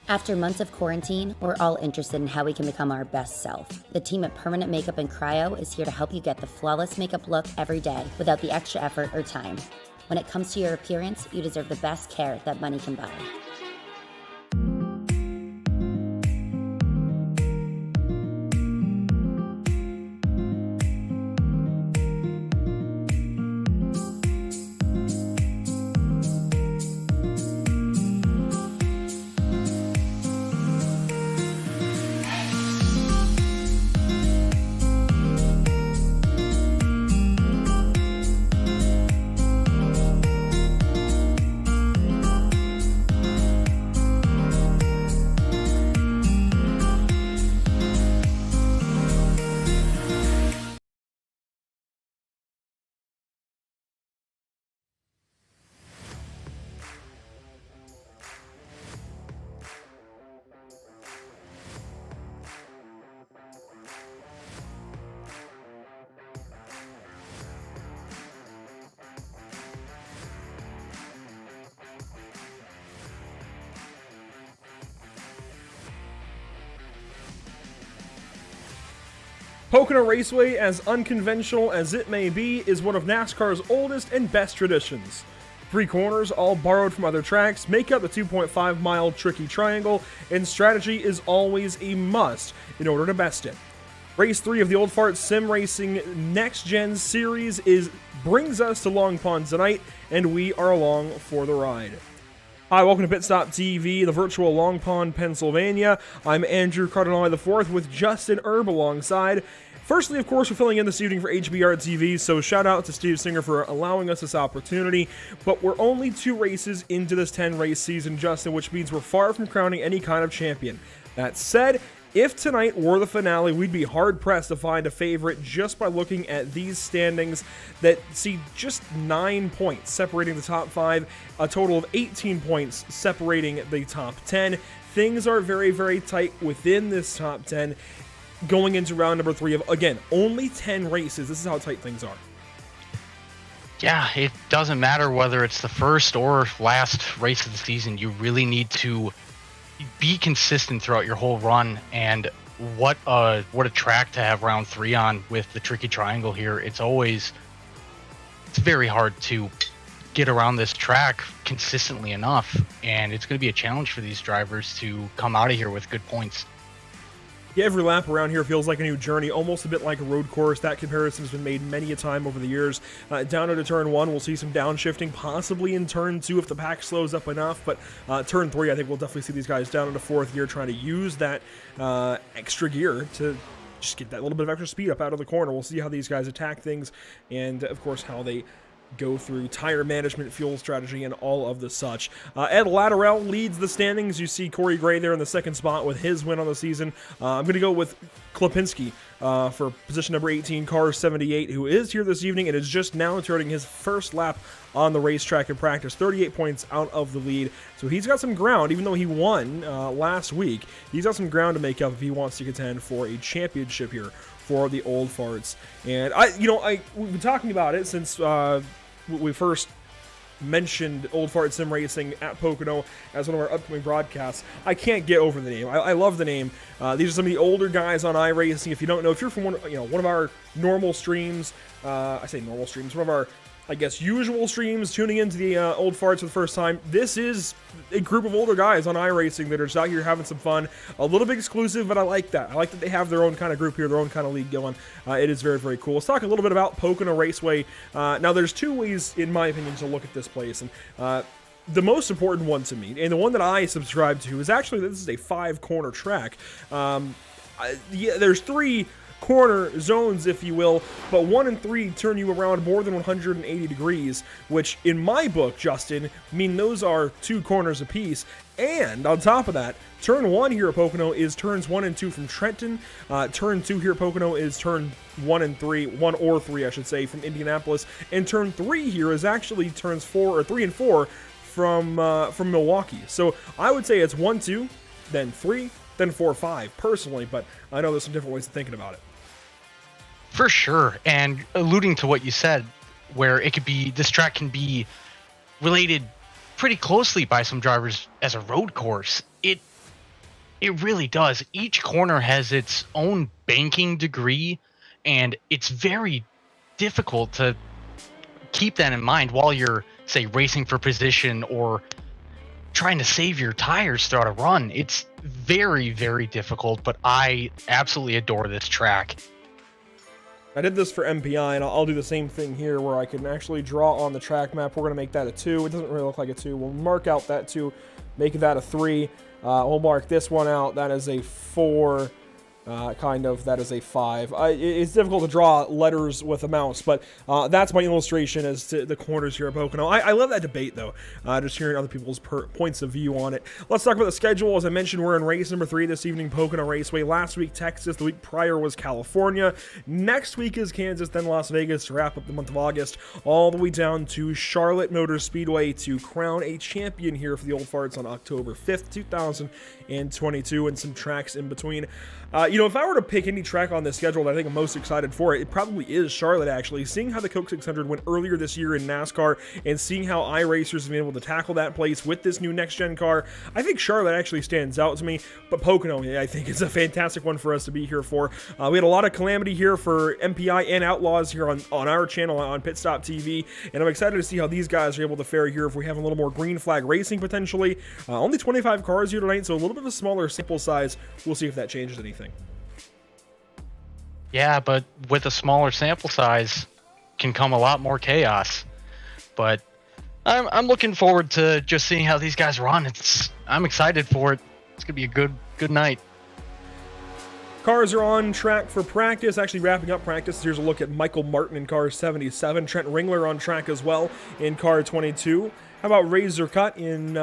After months of quarantine, we're all interested in how we can become our best self. The team at Permanent Makeup and Cryo is here to help you get the flawless makeup look every day without the extra effort or time. When it comes to your appearance, you deserve the best care that money can buy. Pocono Raceway, as unconventional as it may be, is one of NASCAR's oldest and best traditions. 3 corners, all borrowed from other tracks, make up the 2.5-mile tricky triangle, and strategy is always a must in order to best it. Race 3 of the Old Fart Sim Racing Next Gen Series brings us to Long Pond tonight, and we are along for the ride. Hi, welcome to PitStop TV, the virtual Long Pond, Pennsylvania. I'm Andrew Cardinale IV with Justin Erb alongside. Firstly, of course, we're filling in this evening for HBR TV, so shout out to Steve Singer for allowing us this opportunity. But we're only 2 races into this 10-race season, Justin, which means we're far from crowning any kind of champion. That said, if tonight were the finale, we'd be hard-pressed to find a favorite just by looking at these standings that see just 9 points separating the top 5, a total of 18 points separating the top 10. Things are very, very tight within this top 10 going into round number 3 of, again, only 10 races. This is how tight things are. Yeah, it doesn't matter whether it's the first or last race of the season. You really need to be consistent throughout your whole run, and what a track to have round 3 on with the tricky triangle here. It's very hard to get around this track consistently enough, and it's going to be a challenge for these drivers to come out of here with good points. Yeah, every lap around here feels like a new journey, almost a bit like a road course. That comparison has been made many a time over the years. Down into turn 1, we'll see some downshifting, possibly in turn 2 if the pack slows up enough, but turn 3, I think we'll definitely see these guys down into 4th gear trying to use that extra gear to just get that little bit of extra speed up out of the corner. We'll see how these guys attack things, and of course how they go through tire management, fuel strategy, and all of the such. Ed Latterell leads the standings. You see Corey Gray there in the 2nd spot with his win on the season. I'm going to go with Klapinski for position number 18, car 78, who is here this evening and is just now turning his first lap on the racetrack in practice. 38 points out of the lead. So he's got some ground, even though he won last week. He's got some ground to make up if he wants to contend for a championship here for the Old Farts. And we've been talking about it since we first mentioned Old Fart Sim Racing at Pocono as one of our upcoming broadcasts. I can't get over the name. I love the name. These are some of the older guys on iRacing. If you don't know, if you're from one of our normal streams, I say normal streams, one of our, I guess, usual streams, tuning into the Old Farts for the first time, this is a group of older guys on iRacing that are just out here having some fun. A little bit exclusive, but I like that. I like that they have their own kind of group here, their own kind of league going. It is very, very cool. Let's talk a little bit about Pocono Raceway. Now, there's 2 ways, in my opinion, to look at this place. And the most important one to me, and the one that I subscribe to, is actually this is a 5-corner track. There's 3 corner zones, if you will, but 1 and 3 turn you around more than 180 degrees, which in my book, Justin, mean those are 2 corners apiece. And on top of that, turn 1 here at Pocono is turns 1 and 2 from Trenton. Turn 2 here at Pocono is turn 1 or 3, I should say, from Indianapolis. And turn 3 here is actually turns 3 and 4 from Milwaukee. So I would say it's 1, 2, then 3, then 4, 5, personally, but I know there's some different ways of thinking about it. For sure, and alluding to what you said, where this track can be related pretty closely by some drivers as a road course. It really does. Each corner has its own banking degree, and it's very difficult to keep that in mind while you're, say, racing for position or trying to save your tires throughout a run. It's very, very difficult, but I absolutely adore this track. I did this for MPI, and I'll do the same thing here where I can actually draw on the track map. We're going to make that a 2. It doesn't really look like a 2. We'll mark out that 2, make that a 3. We'll mark this one out. That is a 4. That is a 5. It's difficult to draw letters with a mouse, but that's my illustration as to the corners here at Pocono. I love that debate, though, just hearing other people's points of view on it. Let's talk about the schedule. As I mentioned, we're in race number 3 this evening, Pocono Raceway. Last week, Texas. The week prior was California. Next week is Kansas, then Las Vegas to wrap up the month of August, all the way down to Charlotte Motor Speedway to crown a champion here for the Old Farts on October 5th, 2022, and some tracks in between. If I were to pick any track on this schedule that I think I'm most excited for, it probably is Charlotte, actually. Seeing how the Coke 600 went earlier this year in NASCAR and seeing how iRacers have been able to tackle that place with this new next-gen car, I think Charlotte actually stands out to me. But Pocono, I think, is a fantastic one for us to be here for. We had a lot of calamity here for MPI and Outlaws here on our channel on PitStop TV, and I'm excited to see how these guys are able to fare here if we have a little more green flag racing potentially. Only 25 cars here tonight, so a little bit of a smaller sample size. We'll see if that changes anything. Yeah, but with a smaller sample size can come a lot more chaos. But I'm looking forward to just seeing how these guys run. I'm excited for it. It's gonna be a good night. Cars are on track for practice, actually wrapping up practice. Here's a look at Michael Martin in car 77. Trent Ringler on track as well in car 22. How about Razor Cut in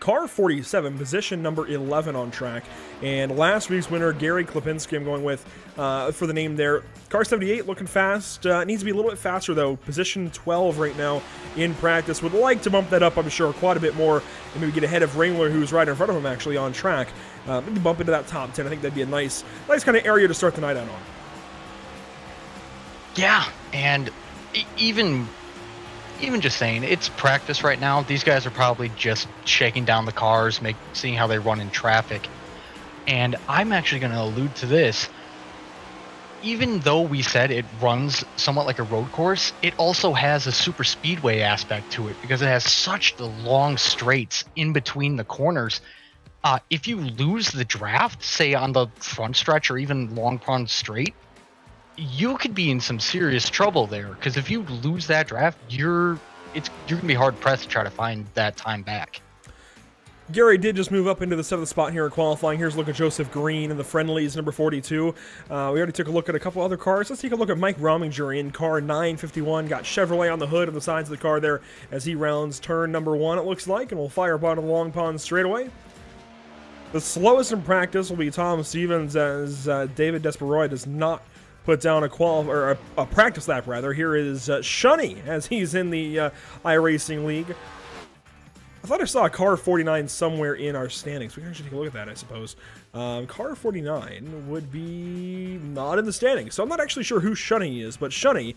car 47, position number 11 on track. And last week's winner, Gary Klipinski, I'm going with for the name there. Car 78 looking fast. Needs to be a little bit faster, though. Position 12 right now in practice. Would like to bump that up, I'm sure, quite a bit more and maybe get ahead of Ringler, who's right in front of him, actually, on track. Maybe bump into that top 10. I think that'd be a nice kind of area to start the night out on. Yeah, and even just saying, it's practice right now. These guys are probably just shaking down the cars, seeing how they run in traffic. And I'm actually going to allude to this. Even though we said it runs somewhat like a road course, it also has a super speedway aspect to it because it has such the long straights in between the corners. If you lose the draft, say on the front stretch or even long pond straight, you could be in some serious trouble there, because if you lose that draft, you're gonna be hard pressed to try to find that time back. Gary did just move up into the 7th spot here in qualifying. Here's a look at Joseph Green in the friendlies, number 42. We already took a look at a couple other cars. Let's take a look at Mike Rominger in car 951. Got Chevrolet on the hood and the sides of the car there as he rounds turn number 1, it looks like, and we'll fire up onto the long pond straightaway. The slowest in practice will be Tom Stevens, as David Desperoy does not put down a practice lap, rather. Here is Shunny, as he's in the iRacing League. I thought I saw a car 49 somewhere in our standings. We can actually take a look at that, I suppose. Car 49 would be not in the standings, so I'm not actually sure who Shunny is, but Shunny,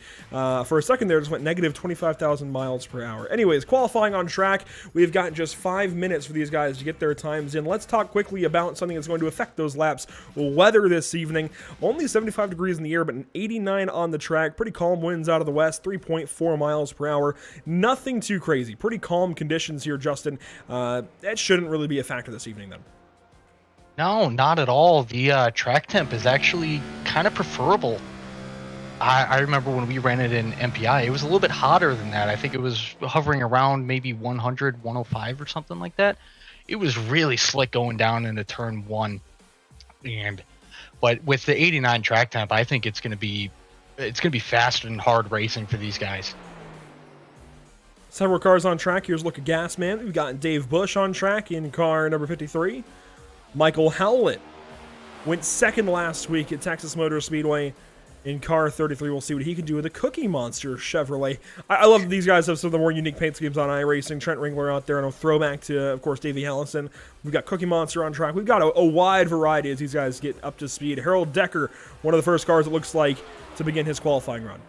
for a second there, just went negative 25,000 miles per hour. Anyways, qualifying on track, we've got just 5 minutes for these guys to get their times in. Let's talk quickly about something that's going to affect those laps. Weather this evening, only 75 degrees in the air, but an 89 on the track. Pretty calm winds out of the west, 3.4 miles per hour. Nothing too crazy. Pretty calm conditions here, Justin. That shouldn't really be a factor this evening, then. No, not at all. The track temp is actually kind of preferable. I remember when we ran it in MPI, it was a little bit hotter than that. I think it was hovering around maybe 100, 105 or something like that. It was really slick going down into turn 1. But with the 89 track temp, I think it's going to be fast and hard racing for these guys. Several cars on track. Here's a look at Gasman. We've got Dave Bush on track in car number 53. Michael Howlett went second last week at Texas Motor Speedway in car 33. We'll see what he can do with the Cookie Monster Chevrolet. I love that these guys have some of the more unique paint schemes on iRacing. Trent Ringler out there, and a throwback to, of course, Davey Allison. We've got Cookie Monster on track. We've got a wide variety as these guys get up to speed. Harold Decker, one of the first cars, it looks like, to begin his qualifying run.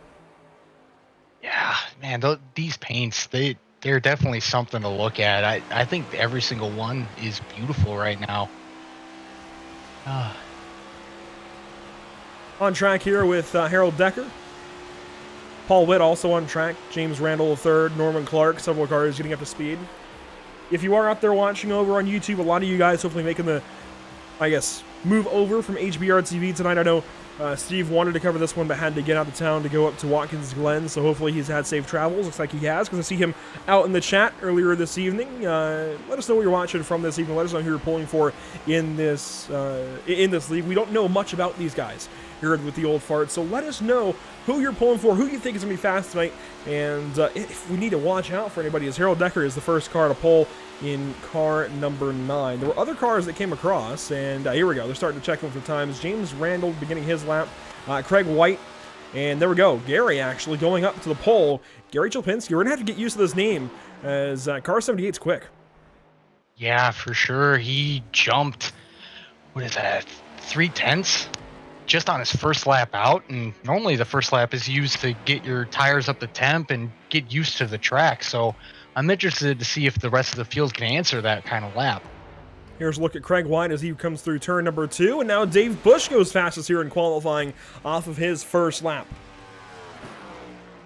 Yeah, man, these paints, they're definitely something to look at. I think every single one is beautiful right now. Ah, On track here with Harold Decker. Paul Witt also on track. James Randall III, Norman Clark, several cars getting up to speed. If you are out there watching over on YouTube, a lot of you guys hopefully making the, I guess, move over from HBR TV tonight. I know Steve wanted to cover this one, but had to get out of town to go up to Watkins Glen, so hopefully he's had safe travels. Looks like he has, because I see him out in the chat earlier this evening. Let us know what you're watching from this evening. Let us know who you're pulling for in this league. We don't know much about these guys here with the old farts, so let us know who you're pulling for, who you think is going to be fast tonight, and if we need to watch out for anybody, as Harold Decker is the first car to pull in car number 9. There were other cars that came across, and here we go. They're starting to check in for times. James Randall beginning his lap. Craig White, and there we go. Gary actually going up to the pole. Gary Chilpinski. We're going to have to get used to this name, as car 78's quick. yeah, for sure. He jumped, what is that, 3/10 just on his first lap out, and normally the first lap is used to get your tires up to temp and get used to the track. So I'm interested to see if the rest of the field can answer that kind of lap. Here's a look at Craig White as he comes through turn number 2, and now Dave Bush goes fastest here in qualifying off of his first lap.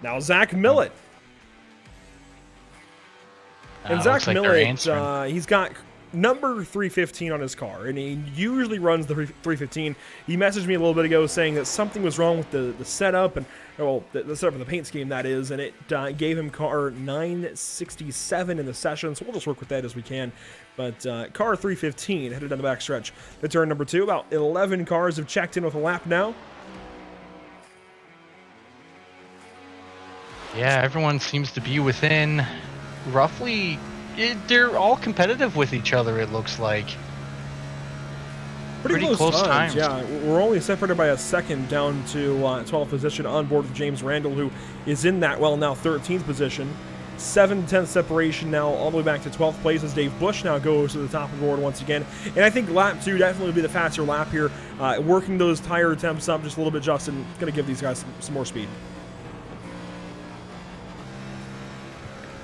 Now Zach Millett. And Zach Millett, he's got number 315 on his car, and he usually runs the 315. He messaged me a little bit ago saying that something was wrong with the setup, and well, the setup of the paint scheme, that is, and it gave him car 967 in the session, so we'll just work with that as we can. But car 315 headed down the back stretch to turn number 2. About 11 cars have checked in with a lap now. Yeah, everyone seems to be within roughly, they're all competitive with each other, it looks like. Pretty close times. Yeah, we're only separated by a second down to 12th position on board with James Randall, who is in that, well, now 13th position. 7/10 separation now all the way back to 12th place as Dave Bush now goes to the top of the board once again. And I think lap 2 definitely will be the faster lap here. Working those tire temps up just a little bit, Justin, going to give these guys some more speed.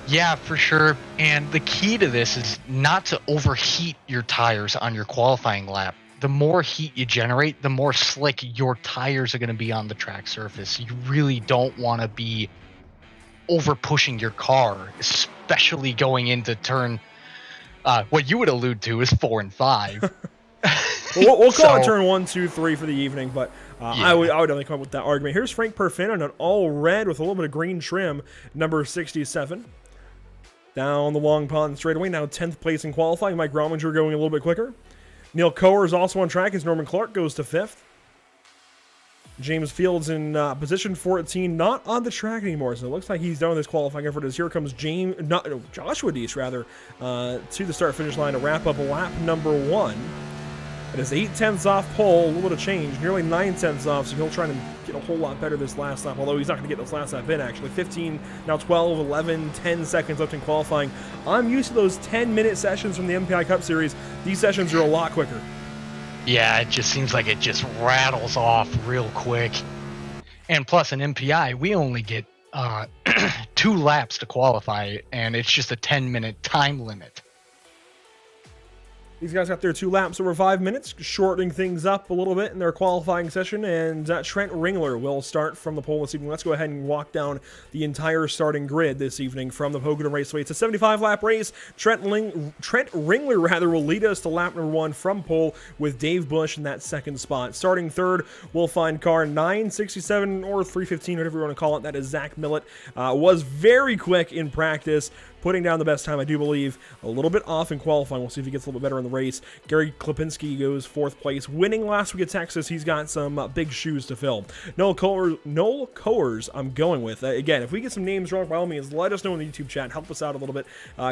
Yeah, for sure. And the key to this is not to overheat your tires on your qualifying lap. The more heat you generate, the more slick your tires are going to be on the track surface. You really don't want to be over pushing your car, especially going into turn, what you would allude to is 4 and 5. We'll call it turn 1, 2, 3 for the evening, but yeah. I would definitely come up with that argument. Here's Frank Perfin on an all red with a little bit of green trim, number 67. Down the Long Pond straightaway, now 10th place in qualifying. Mike Rominger going a little bit quicker. Neil Coer is also on track as Norman Clark goes to 5th. James Fields in position 14, not on the track anymore, so it looks like he's done with his qualifying effort as here comes Joshua Deese, rather, to the start-finish line to wrap up lap number 1. It is 8/10 off pole, a little bit of change, nearly 9/10 off, so he'll try to get a whole lot better this last lap, although he's not going to get this last lap in, actually. 15, now 12, 11, 10 seconds left in qualifying. I'm used to those 10-minute sessions from the MPI Cup Series. These sessions are a lot quicker. Yeah, it just seems like it just rattles off real quick. And plus, in MPI, we only get 2 laps to qualify, and it's just a 10-minute time limit. These guys got their 2 laps over 5 minutes, shortening things up a little bit in their qualifying session, and Trent Ringler will start from the pole this evening. Let's go ahead and walk down the entire starting grid this evening from the Pocono Raceway. It's a 75-lap race. Trent Ringler will lead us to lap number 1 from pole with Dave Bush in that second spot. Starting third, we'll find car 967 or 315, whatever you want to call it. That is Zach Millett. Was very quick in practice, putting down the best time, I do believe. A little bit off in qualifying. We'll see if he gets a little bit better in the race. Gary Klipinski goes 4th place. Winning last week at Texas, he's got some big shoes to fill. Noel Coers, I'm going with. Again, if we get some names wrong, by all means, let us know in the YouTube chat. Help us out a little bit.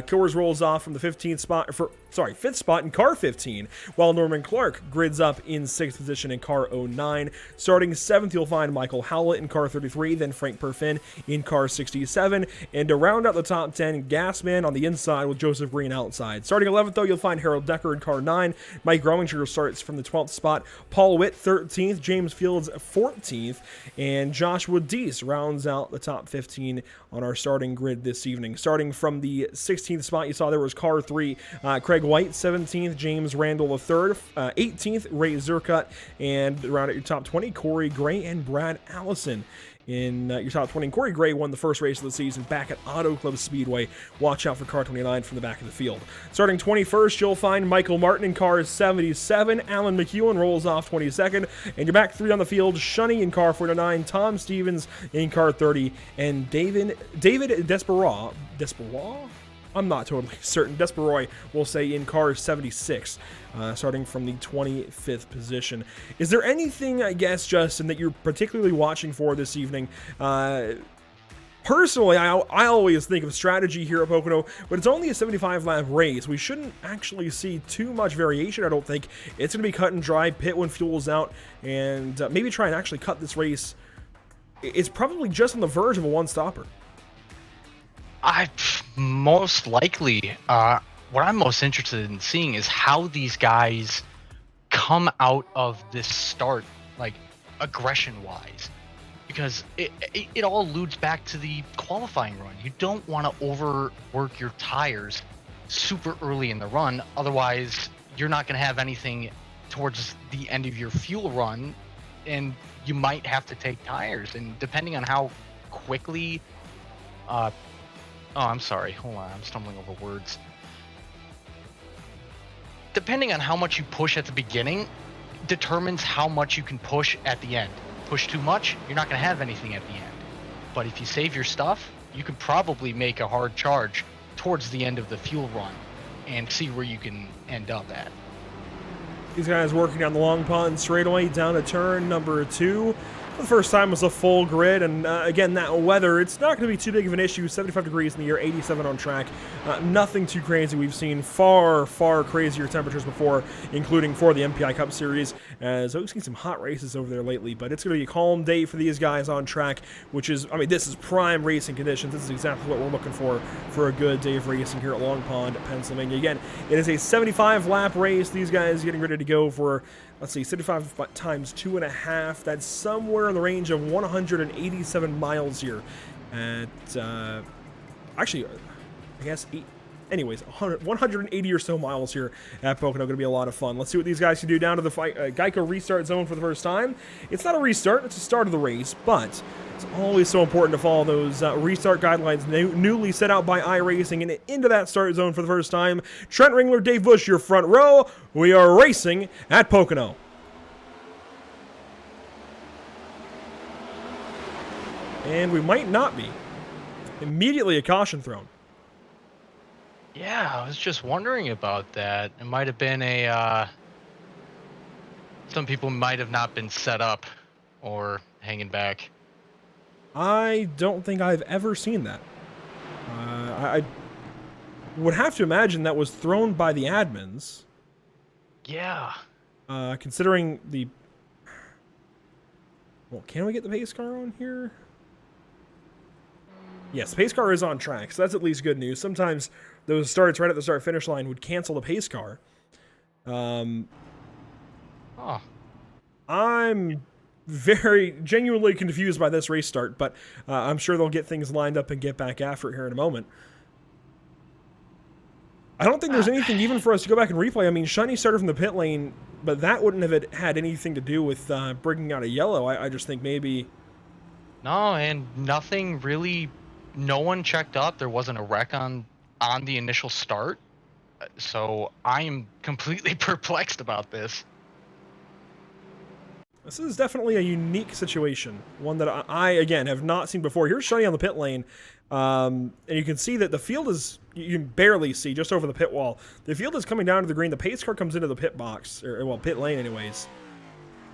Coers rolls off from the 5th spot in car 15, while Norman Clark grids up in 6th position in car 09. Starting 7th, you'll find Michael Howlett in car 33, then Frank Perfin in car 67. And to round out the top 10, gas man on the inside with Joseph Green outside. Starting 11th, though, you'll find Harold Decker in car 9. Mike Grominger starts from the 12th spot. Paul Witt, 13th. James Fields, 14th. And Joshua Deese rounds out the top 15 on our starting grid this evening. Starting from the 16th spot, you saw there was car 3. Craig White, 17th. James Randall, 3rd. 18th, Ray Zerkut. And around at your top 20, Corey Gray and Brad Allison in your top 20. Corey Gray won the first race of the season back at Auto Club Speedway. Watch out for car 29 from the back of the field. Starting 21st, you'll find Michael Martin in car 77. Alan McEwen rolls off 22nd. And your back 3 on the field, Shunny in car 49, Tom Stevens in car 30, and David Desperoy? I'm not totally certain. Desperoy will say in car 76, starting from the 25th position. Is there anything, I guess, Justin, that you're particularly watching for this evening? Personally, I always think of strategy here at Pocono, but it's only a 75-lap race. We shouldn't actually see too much variation, I don't think. It's going to be cut and dry, pit when fuel's out, and maybe try and actually cut this race. It's probably just on the verge of a one-stopper. Most likely, what I'm most interested in seeing is how these guys come out of this start, like aggression-wise, because it all alludes back to the qualifying run. You don't want to overwork your tires super early in the run, otherwise you're not going to have anything towards the end of your fuel run, and you might have to take tires. And depending on how quickly oh, I'm sorry. Hold on. I'm stumbling over words. Depending on how much you push at the beginning determines how much you can push at the end. Push too much, you're not going to have anything at the end. But if you save your stuff, you can probably make a hard charge towards the end of the fuel run and see where you can end up at. These guys working down the Long Pond straightaway down to turn number 2. The first time was a full grid, and again, that weather, it's not going to be too big of an issue. 75 degrees in the air, 87 on track. Nothing too crazy. We've seen far, far crazier temperatures before, including for the MPI Cup Series, as we've seen some hot races over there lately, but it's going to be a calm day for these guys on track, which is, I mean, this is prime racing conditions. This is exactly what we're looking for a good day of racing here at Long Pond, Pennsylvania. Again, it is a 75-lap race. These guys getting ready to go for, let's see, 75 times 2.5. That's somewhere in the range of 187 miles here. At actually, I guess, anyways, 180 or so miles here at Pocono. Going to be a lot of fun. Let's see what these guys can do down to the Geico restart zone for the first time. It's not a restart; it's a start of the race, but it's always so important to follow those restart guidelines newly set out by iRacing, and into that start zone for the first time. Trent Ringler, Dave Bush, your front row. We are racing at Pocono. And we might not be. Immediately a caution thrown. Yeah, I was just wondering about that. It might have been a some people might have not been set up or hanging back. I don't think I've ever seen that. I would have to imagine that was thrown by the admins. Yeah. Considering the... Well, can we get the pace car on here? Yes, pace car is on track, so that's at least good news. Sometimes those starts right at the start-finish line would cancel the pace car. I'm very genuinely confused by this race start, but I'm sure they'll get things lined up and get back after it here in a moment. I don't think there's anything even for us to go back and replay. I mean, Shiny started from the pit lane, but that wouldn't have had anything to do with bringing out a yellow. I just think maybe... No, and nothing really... No one checked up. There wasn't a wreck on the initial start. So I am completely perplexed about this. This is definitely a unique situation. One that I again, have not seen before. Here's Shiny on the pit lane. And you can see that the field is, you can barely see just over the pit wall. The field is coming down to the green. The pace car comes into the pit box, or well, pit lane anyways.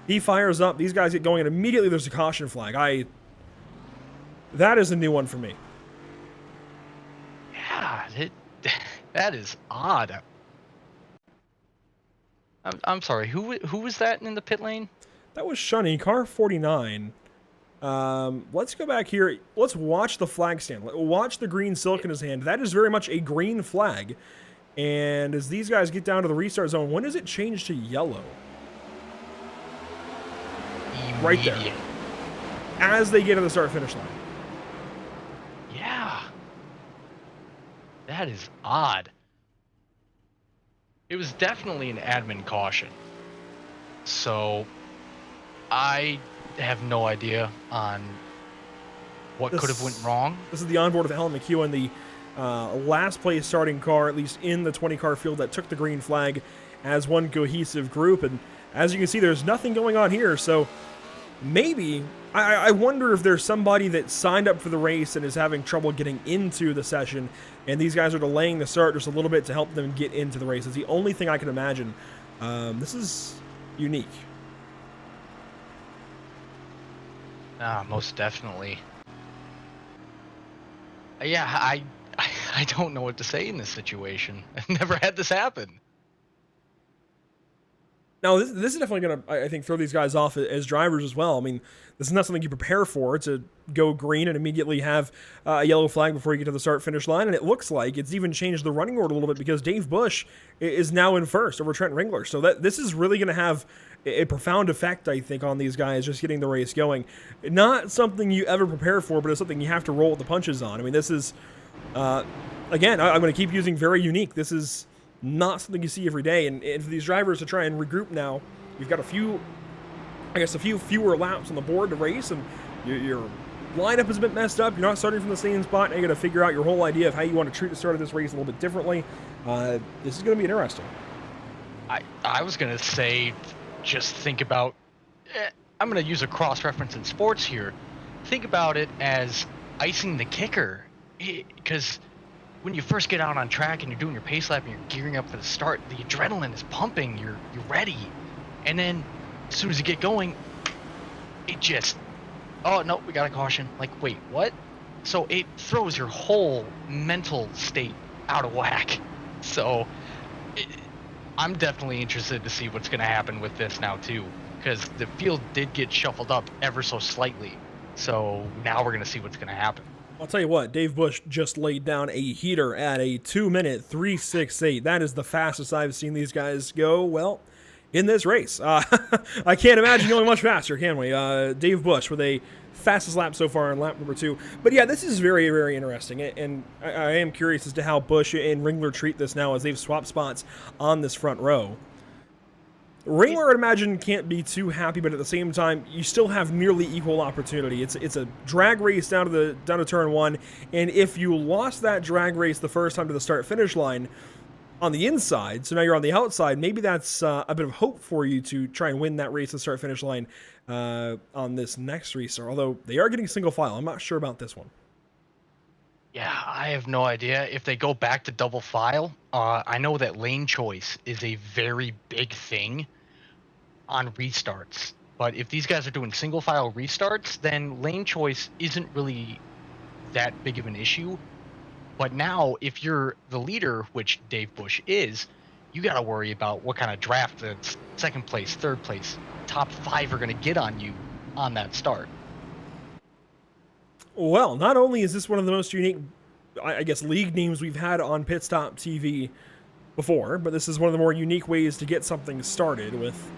He fires up. These guys get going, and immediately there's a caution flag. That is a new one for me. Yeah, that is odd. I'm sorry. Who was that in the pit lane? That was Shunny, car 49. Let's go back here. Let's watch the flag stand. Watch the green silk in his hand. That is very much a green flag. And as these guys get down to the restart zone, when does it change to yellow? Right there. As they get to the start-finish line. Yeah. That is odd. It was definitely an admin caution. So, I have no idea on what could have went wrong. This is the onboard of Alan McEwen, the last place starting car, at least in the 20-car field, that took the green flag as one cohesive group. And as you can see, there's nothing going on here. So maybe, I wonder if there's somebody that signed up for the race and is having trouble getting into the session, and these guys are delaying the start just a little bit to help them get into the race. It's the only thing I can imagine. This is unique. Most definitely. Yeah, I don't know what to say in this situation. I've never had this happen. Now, this is definitely going to, I think, throw these guys off as drivers as well. I mean, this is not something you prepare for, to go green and immediately have a yellow flag before you get to the start-finish line. And it looks like it's even changed the running order a little bit because Dave Bush is now in first over Trent Ringler. So this is really going to have a profound effect, I think, on these guys just getting the race going. Not something you ever prepare for, but it's something you have to roll with the punches on. I mean, this is, again, I'm going to keep using very unique. This is not something you see every day, and for these drivers to try and regroup now, you've got a few fewer laps on the board to race, and your lineup is a bit messed up. You're not starting from the same spot, and you got to figure out your whole idea of how you want to treat the start of this race a little bit differently. This is going to be interesting. I was going to say, just think about, I'm going to use a cross-reference in sports here. Think about it as icing the kicker, because when you first get out on track and you're doing your pace lap and you're gearing up for the start, the adrenaline is pumping, you're ready. And then as soon as you get going, it just, oh no, we got a caution. Like, wait, what? So it throws your whole mental state out of whack. So I'm definitely interested to see what's going to happen with this now too, because the field did get shuffled up ever so slightly. So now we're going to see what's going to happen. I'll tell you what, Dave Bush just laid down a heater at a 2-minute 3.68. That is the fastest I've seen these guys go, well, in this race. I can't imagine going much faster, can we? Dave Bush with a fastest lap so far in lap number 2. But yeah, this is very, very interesting, and I am curious as to how Bush and Ringler treat this now as they've swapped spots on this front row. Ringler, I'd imagine, can't be too happy, but at the same time, you still have nearly equal opportunity. It's a drag race down to turn 1, and if you lost that drag race the first time to the start-finish line on the inside, so now you're on the outside, maybe that's a bit of hope for you to try and win that race to the start-finish line on this next restart, although they are getting single file. I'm not sure about this one. Yeah, I have no idea. If they go back to double file, I know that lane choice is a very big thing on restarts, but if these guys are doing single file restarts, then lane choice isn't really that big of an issue. But now if you're the leader, which Dave Bush is, you got to worry about what kind of draft the second place, third place, top 5 are going to get on you on that start. Well, not only is this one of the most unique, I guess, league names we've had on PitStop TV before, but this is one of the more unique ways to get something started with.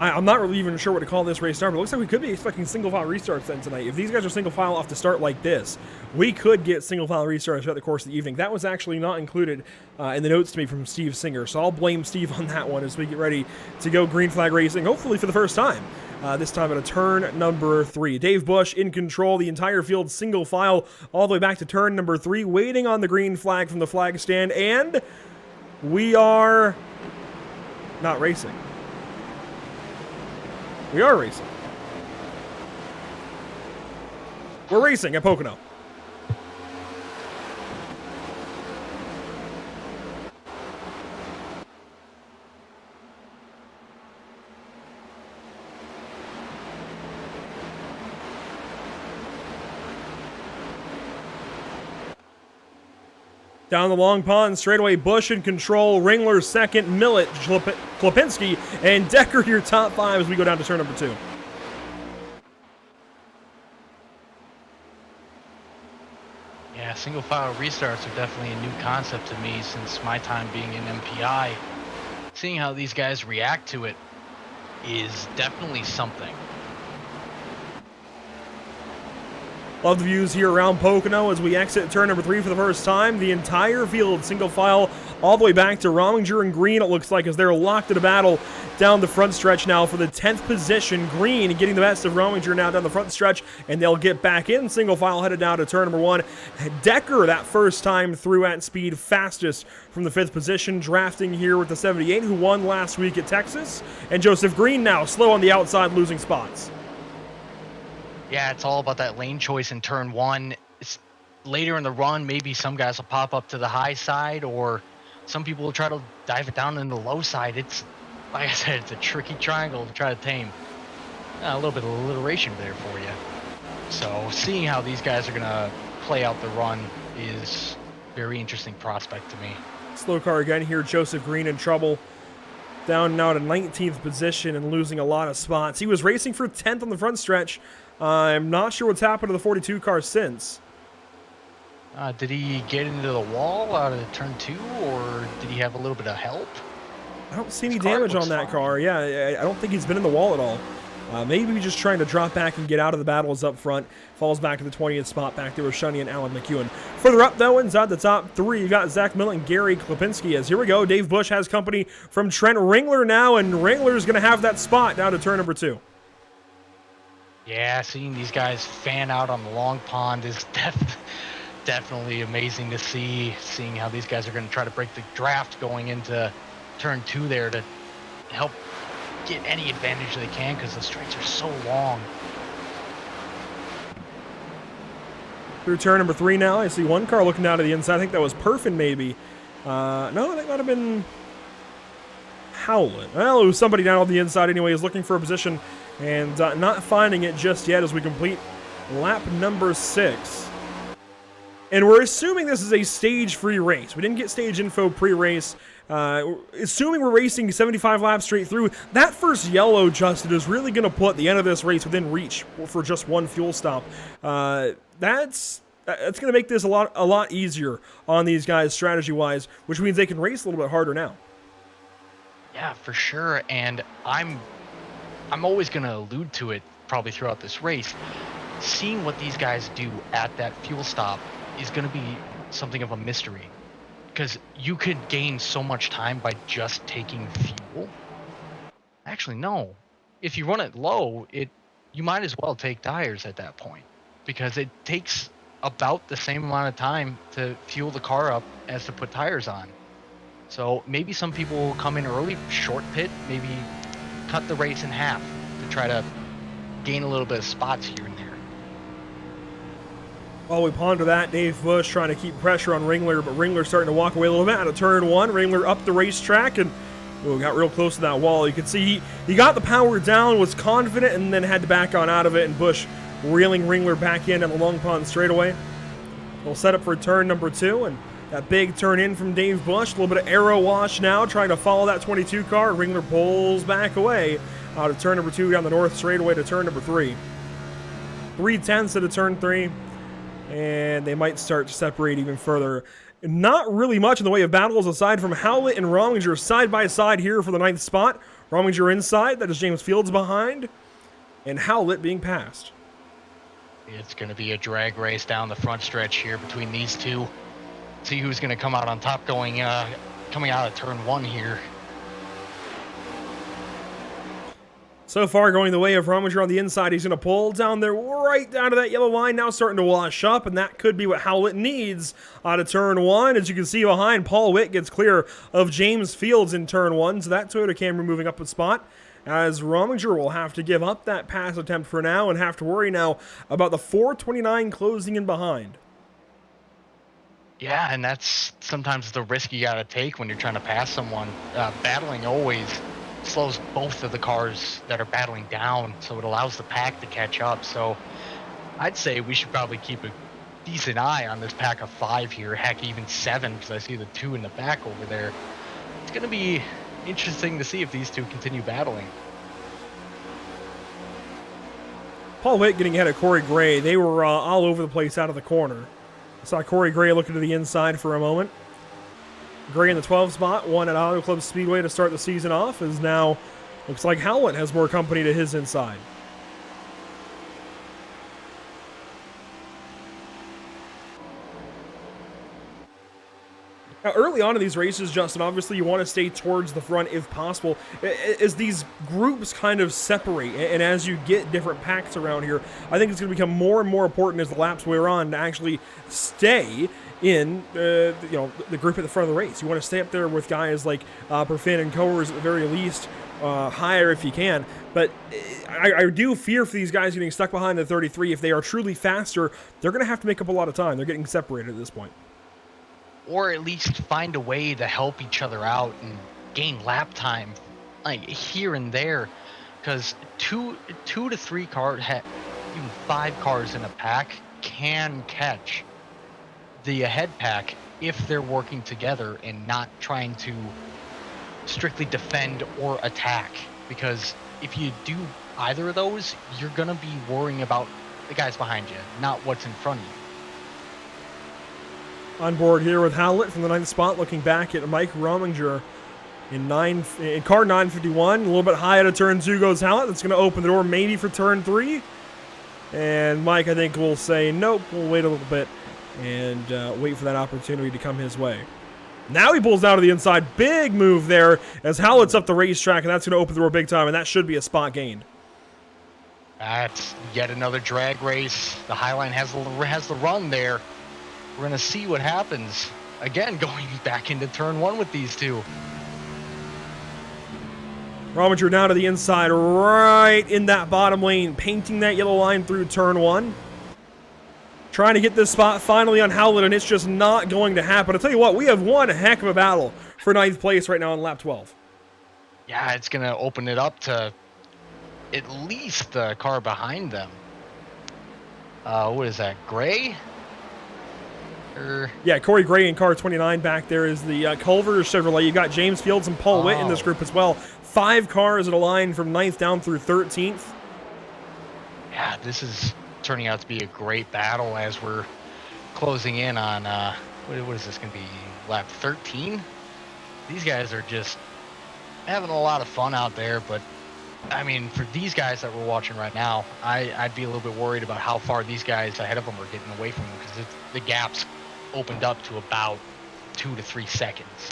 I'm not really even sure what to call this race start, but it looks like we could be expecting single file restarts then tonight. If these guys are single file off the start like this, we could get single file restarts throughout the course of the evening. That was actually not included in the notes to me from Steve Singer, so I'll blame Steve on that one as we get ready to go green flag racing, hopefully for the first time. This time at a turn number 3. Dave Bush in control, the entire field single file all the way back to turn number 3, waiting on the green flag from the flag stand, and we are not racing. We are racing. We're racing at Pocono. Down the long pond, straightaway, Bush in control, Ringler second, Millet, Klopinski, and Decker your top 5 as we go down to turn number 2. single file restarts are definitely a new concept to me since my time being in MPI. Seeing how these guys react to it is definitely something. Love the views here around Pocono as we exit turn number 3 for the first time. The entire field single file all the way back to Rominger and Green, it looks like, as they're locked in a battle down the front stretch now for the 10th position. Green getting the best of Rominger now down the front stretch, and they'll get back in single file headed down to turn number 1. Decker, that first time through at speed, fastest from the 5th position, drafting here with the 78, who won last week at Texas. And Joseph Green now slow on the outside, losing spots. Yeah, it's all about that lane choice in turn 1. It's later in the run, maybe some guys will pop up to the high side, or some people will try to dive it down in the low side. It's, like I said, it's a tricky triangle to try to tame. A little bit of alliteration there for you. So seeing how these guys are going to play out the run is a very interesting prospect to me. Slow car again here, Joseph Green in trouble. Down now to 19th position and losing a lot of spots. He was racing for 10th on the front stretch. I'm not sure what's happened to the 42 car since. Did he get into the wall out of turn 2, or did he have a little bit of help? I don't see any damage on that car. Yeah, I don't think he's been in the wall at all. Maybe just trying to drop back and get out of the battles up front. Falls back to the 20th spot back there with Shunny and Alan McEwen. Further up, though, inside the top 3, you got Zach Miller and Gary Klipinski. As here we go, Dave Bush has company from Trent Ringler now, and Ringler's going to have that spot down to turn number 2. Yeah, seeing these guys fan out on the long pond is definitely amazing to see. Seeing how these guys are going to try to break the draft going into turn 2 there to help get any advantage they can, because the straights are so long. Through turn number 3 now, I see one car looking out of the inside. I think that was Perfin maybe. No, that might have been Howlett. Well, it was somebody down on the inside anyway. He's looking for a position and not finding it just yet as we complete lap number 6. And we're assuming this is a stage-free race. We didn't get stage info pre-race. Assuming we're racing 75 laps straight through, that first yellow, Justin, is really going to put the end of this race within reach for just one fuel stop. That's going to make this a lot easier on these guys strategy-wise, which means they can race a little bit harder now. Yeah, for sure. And I'm always going to allude to it probably throughout this race. Seeing what these guys do at that fuel stop is going to be something of a mystery, because you could gain so much time by just taking fuel. Actually, no. If you run it low, you might as well take tires at that point, because it takes about the same amount of time to fuel the car up as to put tires on. So maybe some people will come in early, short pit, maybe cut the race in half to try to gain a little bit of spots here and there. While we ponder that, Dave Bush trying to keep pressure on Ringler, but Ringler starting to walk away a little bit out of turn 1. Ringler up the racetrack and got real close to that wall. You can see he got the power down, was confident, and then had to back on out of it, and Bush reeling Ringler back in at the Long Pond straightaway. They'll set up for turn number 2, and that big turn in from Dave Bush. A little bit of aero wash now, trying to follow that 22 car. Ringler pulls back away out of turn number 2 down the north straightaway to turn number 3. 3/10 into turn 3. And they might start to separate even further. Not really much in the way of battles aside from Howlett and Rominger side by side here for the 9th spot. Rominger inside, that is James Fields behind, and Howlett being passed. It's going to be a drag race down the front stretch here between these two. See who's going to come out on top coming out of turn 1 here. So far, going the way of Rominger on the inside. He's going to pull down there, right down to that yellow line, now starting to wash up, and that could be what Howlett needs out of turn 1. As you can see behind, Paul Witt gets clear of James Fields in turn 1, so that Toyota Camry moving up a spot, as Rominger will have to give up that pass attempt for now and have to worry now about the 429 closing in behind. Yeah, and that's sometimes the risk you got to take when you're trying to pass someone. Battling always slows both of the cars that are battling down, so it allows the pack to catch up. So I'd say we should probably keep a decent eye on this pack of 5 here, heck, even 7, because I see the 2 in the back over there. It's going to be interesting to see if these two continue battling. Paul Witt getting ahead of Corey Gray. They were all over the place out of the corner. Saw Corey Gray looking to the inside for a moment. Gray in the 12 spot, won at Auto Club Speedway to start the season off, is now looks like Howlett has more company to his inside. Now, early on in these races, Justin, obviously you want to stay towards the front if possible. As these groups kind of separate, and as you get different packs around here, I think it's going to become more and more important as the laps wear on to actually stay in the group at the front of the race. You want to stay up there with guys like Perfin and Coors at the very least, higher if you can. But I do fear for these guys getting stuck behind the 33. If they are truly faster, they're going to have to make up a lot of time. They're getting separated at this point. Or at least find a way to help each other out and gain lap time, like here and there, because two to three cars, even 5 cars in a pack can catch the ahead pack if they're working together and not trying to strictly defend or attack. Because if you do either of those, you're gonna be worrying about the guys behind you, not what's in front of you. On board here with Howlett from the 9th spot, looking back at Mike Rominger in car 951. A little bit high out of turn 2 goes Howlett. That's going to open the door maybe for turn 3. And Mike, I think, will say, nope, we'll wait a little bit and wait for that opportunity to come his way. Now he pulls out to the inside. Big move there as Howlett's up the racetrack, and that's going to open the door big time, and that should be a spot gained. That's yet another drag race. The Highline has the run there. We're going to see what happens. Again, going back into turn 1 with these two. Rominger down to the inside, right in that bottom lane, painting that yellow line through turn 1. Trying to get this spot finally on Howlett, and it's just not going to happen. I'll tell you what, we have one heck of a battle for 9th place right now on lap 12. Yeah, it's going to open it up to at least the car behind them. What is that, Gray? Yeah, Corey Gray in car 29 back there is the Culver Chevrolet. You've got James Fields and Paul Witt in this group as well. 5 cars at a line from 9th down through 13th. Yeah, this is turning out to be a great battle as we're closing in on, what is this going to be, lap 13? These guys are just having a lot of fun out there, but I mean, for these guys that we're watching right now, I'd be a little bit worried about how far these guys ahead of them are getting away from them, because the gap's opened up to about 2 to 3 seconds.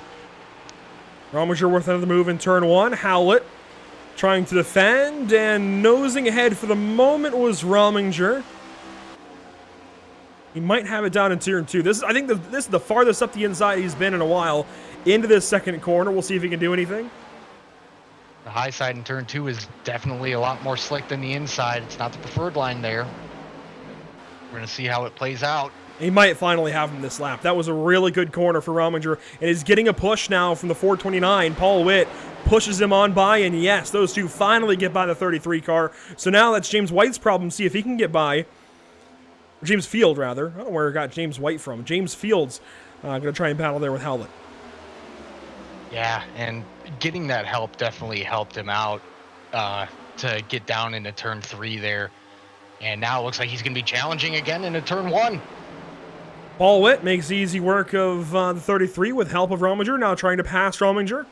Rominger with another move in turn 1. Howlett trying to defend, and nosing ahead for the moment was Rominger. He might have it down in turn 2. I think this is the farthest up the inside he's been in a while. Into this second corner, we'll see if he can do anything. The high side in turn 2 is definitely a lot more slick than the inside. It's not the preferred line there. We're going to see how it plays out. He might finally have him this lap. That was a really good corner for Rominger, and he's getting a push now from the 429. Paul Witt pushes him on by, and yes, those two finally get by the 33 car. So now that's James White's problem. See if he can get by. Or James Field, rather. I don't know where I got James White from. James Field's going to try and battle there with Howlett. Yeah, and getting that help definitely helped him out to get down into turn 3 there. And now it looks like he's going to be challenging again into turn 1. Paul Witt makes easy work of the 33 with help of Rominger, now trying to pass Rominger.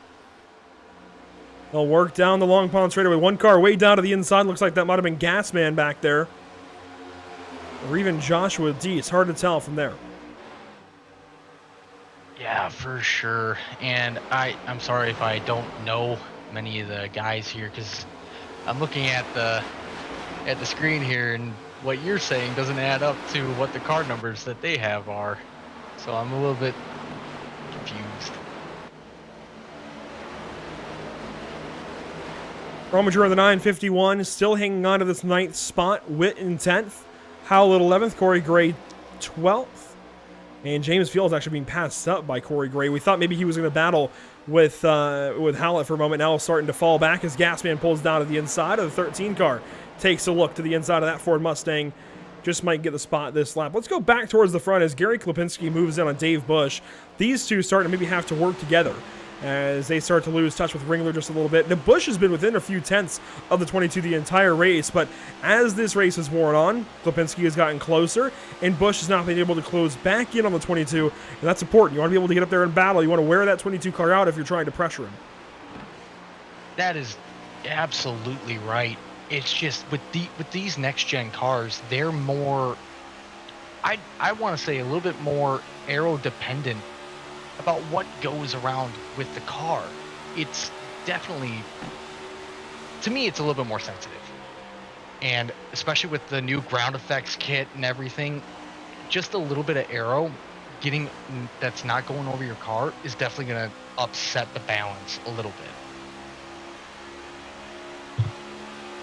They'll work down the Long Pond straightaway. One car way down to the inside. Looks like that might have been Gasman back there. Or even Joshua D. It's hard to tell from there. Yeah, for sure. And I'm sorry if I don't know many of the guys here, because I'm looking at the screen here, and what you're saying doesn't add up to what the car numbers that they have are. So I'm a little bit confused. Rominger on the 951, still hanging on to this 9th spot. Witt in 10th. Howlett 11th. Corey Gray 12th. And James Fields actually being passed up by Corey Gray. We thought maybe he was going to battle with Howlett for a moment. Now starting to fall back as Gasman pulls down to the inside of the 13 car. Takes a look to the inside of that Ford Mustang. Just might get the spot this lap. Let's go back towards the front as Gary Klipinski moves in on Dave Bush. These two starting to maybe have to work together. as they start to lose touch with Ringler just a little bit. Now, Busch has been within a few tenths of the 22 the entire race, but as this race has worn on, Lipinski has gotten closer, and Busch has not been able to close back in on the 22, and that's important. You want to be able to get up there and battle. You want to wear that 22 car out if you're trying to pressure him. That is absolutely right. It's just with these next-gen cars, they're more, I want to say, a little bit more aero-dependent about what goes around with the car. It's definitely, to me, it's a little bit more sensitive. And especially with the new ground effects kit and everything, just a little bit of aero that's not going over your car is definitely going to upset the balance a little bit.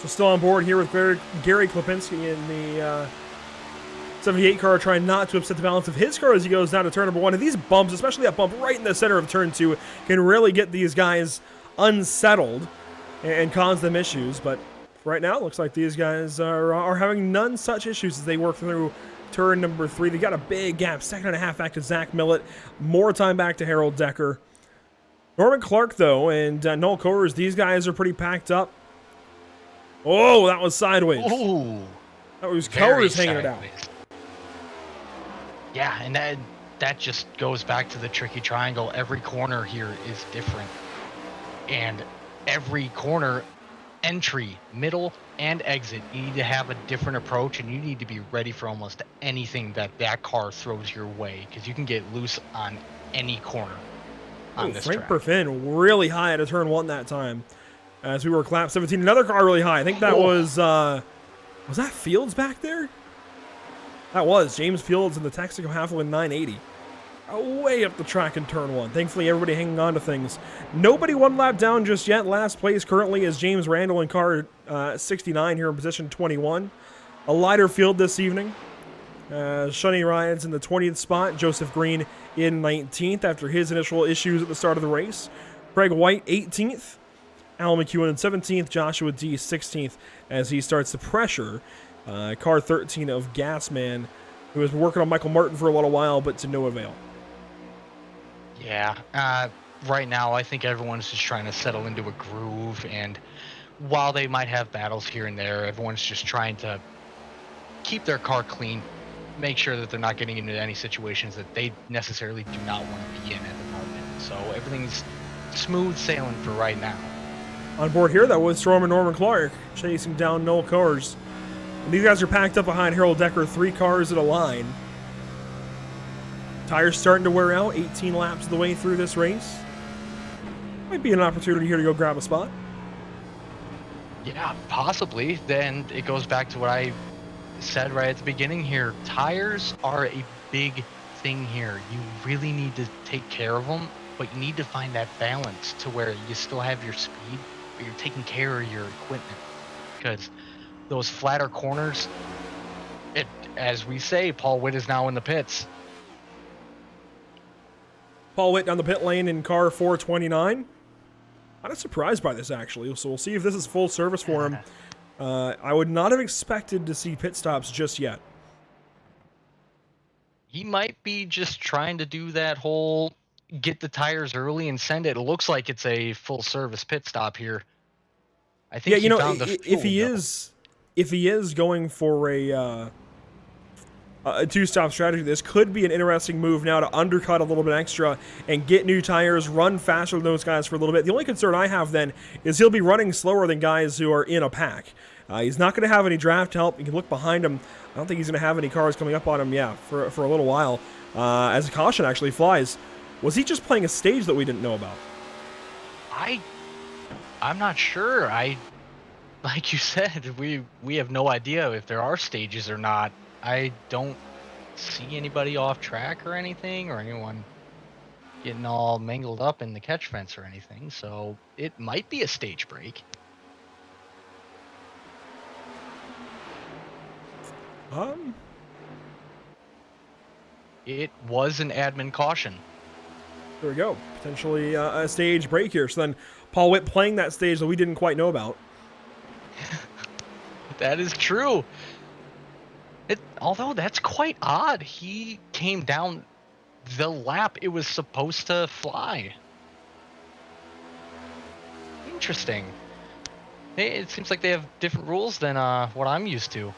So still on board here with Gary Lipinski in the 78 car, trying not to upset the balance of his car as he goes down to turn number 1. And these bumps, especially that bump right in the center of turn 2, can really get these guys unsettled and cause them issues. But right now, it looks like these guys are having none such issues as they work through turn number 3. They got a big gap, second and a half back to Zach Millett, more time back to Harold Decker. Norman Clark, though, and Noel Coers, these guys are pretty packed up. Oh, that was sideways. Ooh, that was Coers hanging it out. Yeah, and that just goes back to the tricky triangle. Every corner here is different. And every corner, entry, middle, and exit, you need to have a different approach, and you need to be ready for almost anything that car throws your way, because you can get loose on any corner on this Frank track. Perfin really high at a turn 1 that time. As we were lap 17, another car really high. I think that was that Fields back there? That was James Fields in the Texaco Halfway 980. Way up the track in turn 1. Thankfully, everybody hanging on to things. Nobody one lap down just yet. Last place currently is James Randall in car 69 here in position 21. A lighter field this evening. Shunny Ryan's in the 20th spot. Joseph Green in 19th after his initial issues at the start of the race. Craig White 18th. Alan McEwen in 17th, Joshua D 16th as he starts to pressure car 13 of Gasman, who has been working on Michael Martin for a little while, but to no avail. Yeah, right now I think everyone's just trying to settle into a groove, and while they might have battles here and there, everyone's just trying to keep their car clean, make sure that they're not getting into any situations that they necessarily do not want to be in at the moment. So everything's smooth sailing for right now. On board here, that was Storm and Norman Clark chasing down Noel Coers. And these guys are packed up behind Harold Decker, 3 cars at a line. Tires starting to wear out, 18 laps of the way through this race. Might be an opportunity here to go grab a spot. Yeah, possibly. Then it goes back to what I said right at the beginning here. Tires are a big thing here. You really need to take care of them, but you need to find that balance to where you still have your speed, but you're taking care of your equipment. Because those flatter corners, as we say, Paul Witt is now in the pits. Paul Witt down the pit lane in car 429. Kind of surprised by this, actually. So we'll see if this is full service for him. I would not have expected to see pit stops just yet. He might be just trying to do that whole get the tires early and send it. It looks like it's a full service pit stop here. I think yeah, found the if he is going for a 2-stop strategy, this could be an interesting move now to undercut a little bit extra and get new tires, run faster than those guys for a little bit. The only concern I have then is he'll be running slower than guys who are in a pack. He's not going to have any draft help. You can look behind him. I don't think he's going to have any cars coming up on him, for a little while. As a caution actually flies. Was he just playing a stage that we didn't know about? I'm not sure. Like you said, we have no idea if there are stages or not. I don't see anybody off track or anything, or anyone getting all mangled up in the catch fence or anything, so it might be a stage break. It was an admin caution. There we go. Potentially a stage break here. So then Paul Witt playing that stage that we didn't quite know about. That is true. Although that's quite odd. He came down the lap it was supposed to fly. interesting. Hey, it seems like they have different rules than what I'm used to.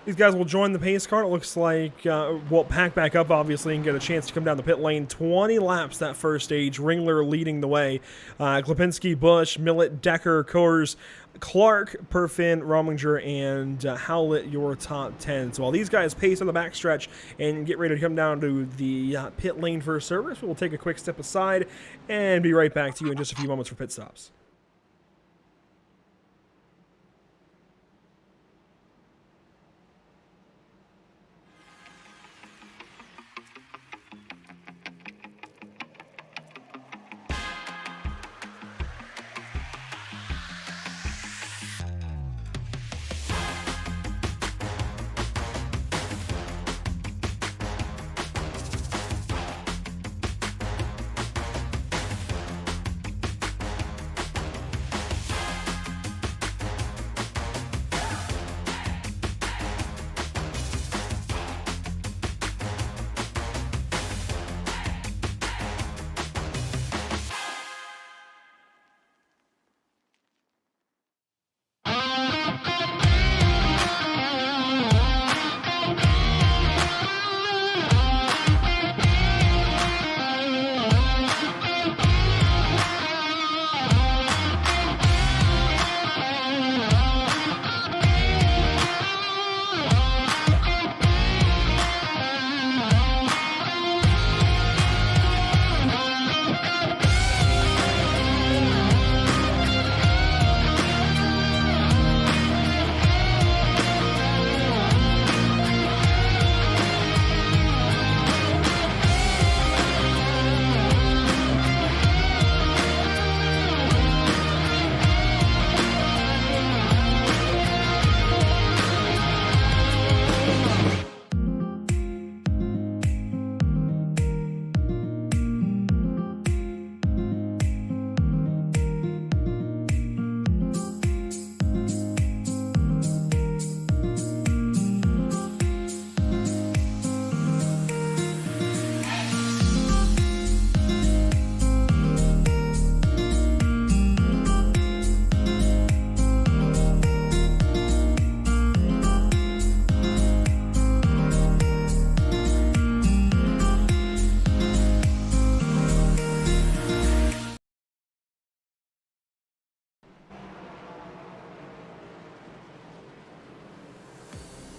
These guys will join the pace car. It looks like we'll pack back up, obviously, and get a chance to come down the pit lane. 20 laps that first stage. Ringler leading the way. Klipinski, Busch, Millett, Decker, Coors, Clark, Perfin, Rominger, and Howlett, your top 10. So while these guys pace on the backstretch and get ready to come down to the pit lane for service, we'll take a quick step aside and be right back to you in just a few moments for pit stops.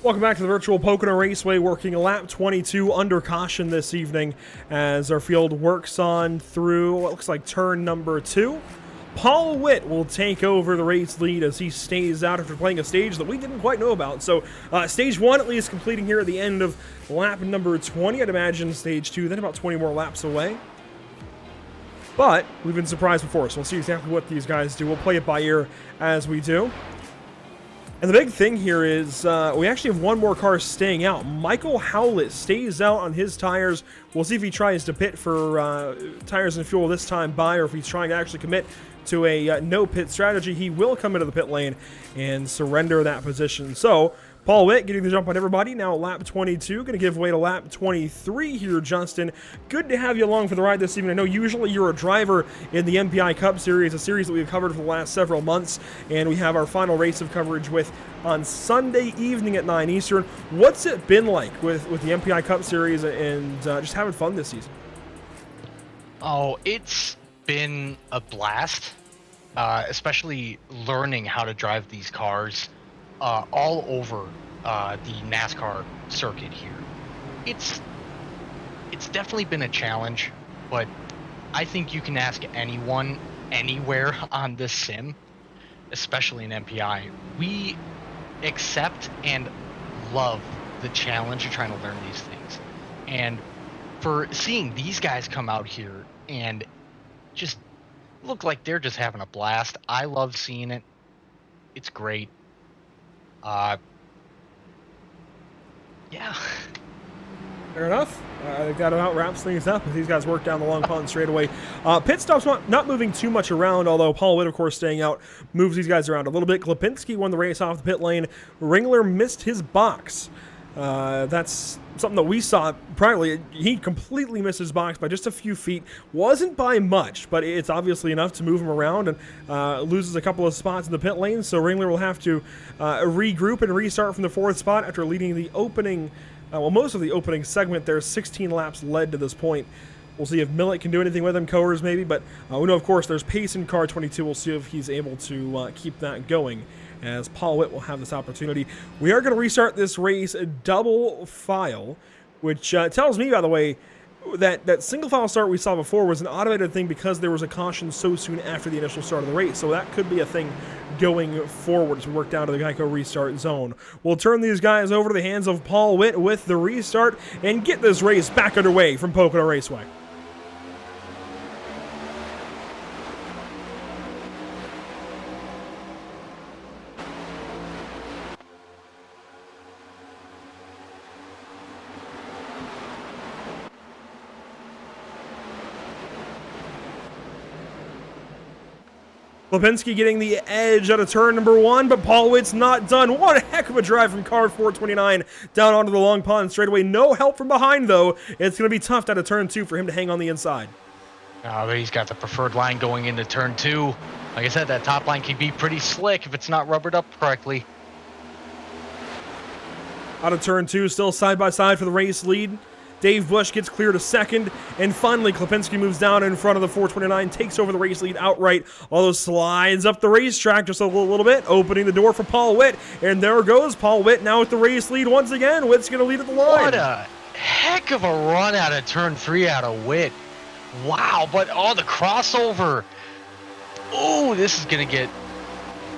Welcome back to the virtual Pocono Raceway, working lap 22 under caution this evening as our field works on through what looks like turn number 2. Paul Witt will take over the race lead as he stays out after playing a stage that we didn't quite know about. So stage 1 at least completing here at the end of lap number 20. I'd imagine stage 2 then about 20 more laps away. But we've been surprised before, so we'll see exactly what these guys do. We'll play it by ear as we do. And the big thing here is we actually have one more car staying out. Michael Howlett stays out on his tires. We'll see if he tries to pit for tires and fuel this time by, or if he's trying to actually commit to a no pit strategy. He will come into the pit lane and surrender that position. So Paul Witt getting the jump on everybody. Now lap 22, going to give way to lap 23 here, Justin. Good to have you along for the ride this evening. I know usually you're a driver in the MPI Cup Series, a series that we've covered for the last several months, and we have our final race of coverage with on Sunday evening at 9 Eastern. What's it been like with the MPI Cup Series and just having fun this season? Oh, it's been a blast, especially learning how to drive these cars all over the NASCAR circuit here. It's definitely been a challenge, but I think you can ask anyone anywhere on this sim, especially in MPI. We accept and love the challenge of trying to learn these things. And for seeing these guys come out here and just look like they're just having a blast, I love seeing it. It's great. Yeah. Fair enough. That about wraps things up as these guys work down the long pond straightaway. Pit stop's not moving too much around, although Paul Witt, of course, staying out, moves these guys around a little bit. Klipinski won the race off the pit lane. Ringler missed his box. That's something that we saw privately. He completely missed his box by just a few feet. Wasn't by much, but it's obviously enough to move him around, and loses a couple of spots in the pit lane. So Ringler will have to regroup and restart from the 4th spot after leading the opening, most of the opening segment. There's 16 laps led to this point. We'll see if Millet can do anything with him, Coers maybe, but we know, of course, there's pace in car 22. We'll see if he's able to keep that going, as Paul Witt will have this opportunity. We are going to restart this race double file, which tells me, by the way, that single file start we saw before was an automated thing because there was a caution so soon after the initial start of the race. So that could be a thing going forward as we work down to the Geico restart zone. We'll turn these guys over to the hands of Paul Witt with the restart and get this race back underway from Pocono Raceway. Lipinski getting the edge out of turn number 1, but Paul Witt's not done. What a heck of a drive from car 429 down onto the long pond straightaway. No help from behind, though. It's going to be tough out of turn 2 for him to hang on the inside. But he's got the preferred line going into turn 2. Like I said, that top line can be pretty slick if it's not rubbered up correctly. Out of turn 2, still side by side for the race lead. Dave Bush gets clear to 2nd, and finally Klipinski moves down in front of the 429, takes over the race lead outright, although slides up the racetrack just a little bit, opening the door for Paul Witt, and there goes Paul Witt now with the race lead once again. Witt's going to lead at the line. What a heck of a run out of turn 3 out of Witt. Wow, but the crossover. Oh, this is going to get...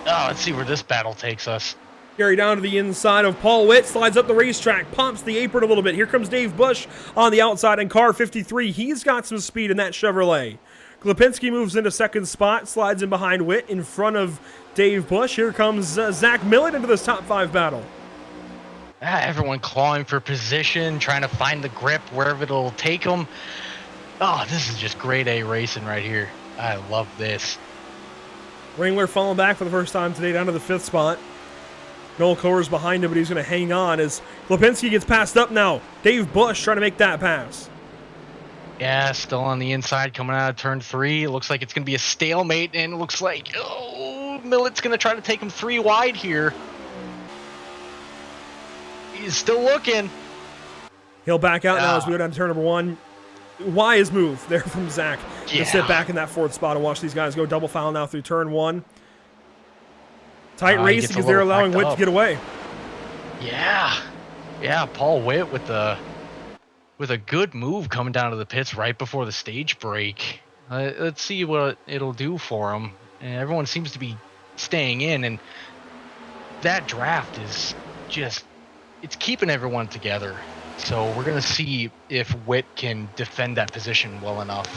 let's see where this battle takes us. Carry down to the inside of Paul Witt, slides up the racetrack, pumps the apron a little bit. Here comes Dave Bush on the outside in car 53. He's got some speed in that Chevrolet. Klipinski moves into 2nd spot, slides in behind Witt in front of Dave Bush. Here comes Zach Millet into this top 5 battle. Everyone clawing for position, trying to find the grip wherever it'll take them. Oh, this is just grade A racing right here. I love this. Ringler falling back for the first time today down to the 5th spot. Noel Coers behind him, but he's going to hang on as Klipinski gets passed up now. Dave Bush trying to make that pass. Yeah, still on the inside coming out of turn 3. It looks like it's going to be a stalemate, and it looks like, Millet's going to try to take him 3 wide here. He's still looking. He'll back out now as we go down to turn number 1. Wise move there from Zach to sit back in that 4th spot and watch these guys go double foul now through turn 1. Tight race because they're allowing Witt to get away. Yeah, Paul Witt with a good move coming down to the pits right before the stage break. Let's see what it'll do for him. And everyone seems to be staying in, and that draft is just, it's keeping everyone together. So we're going to see if Witt can defend that position well enough.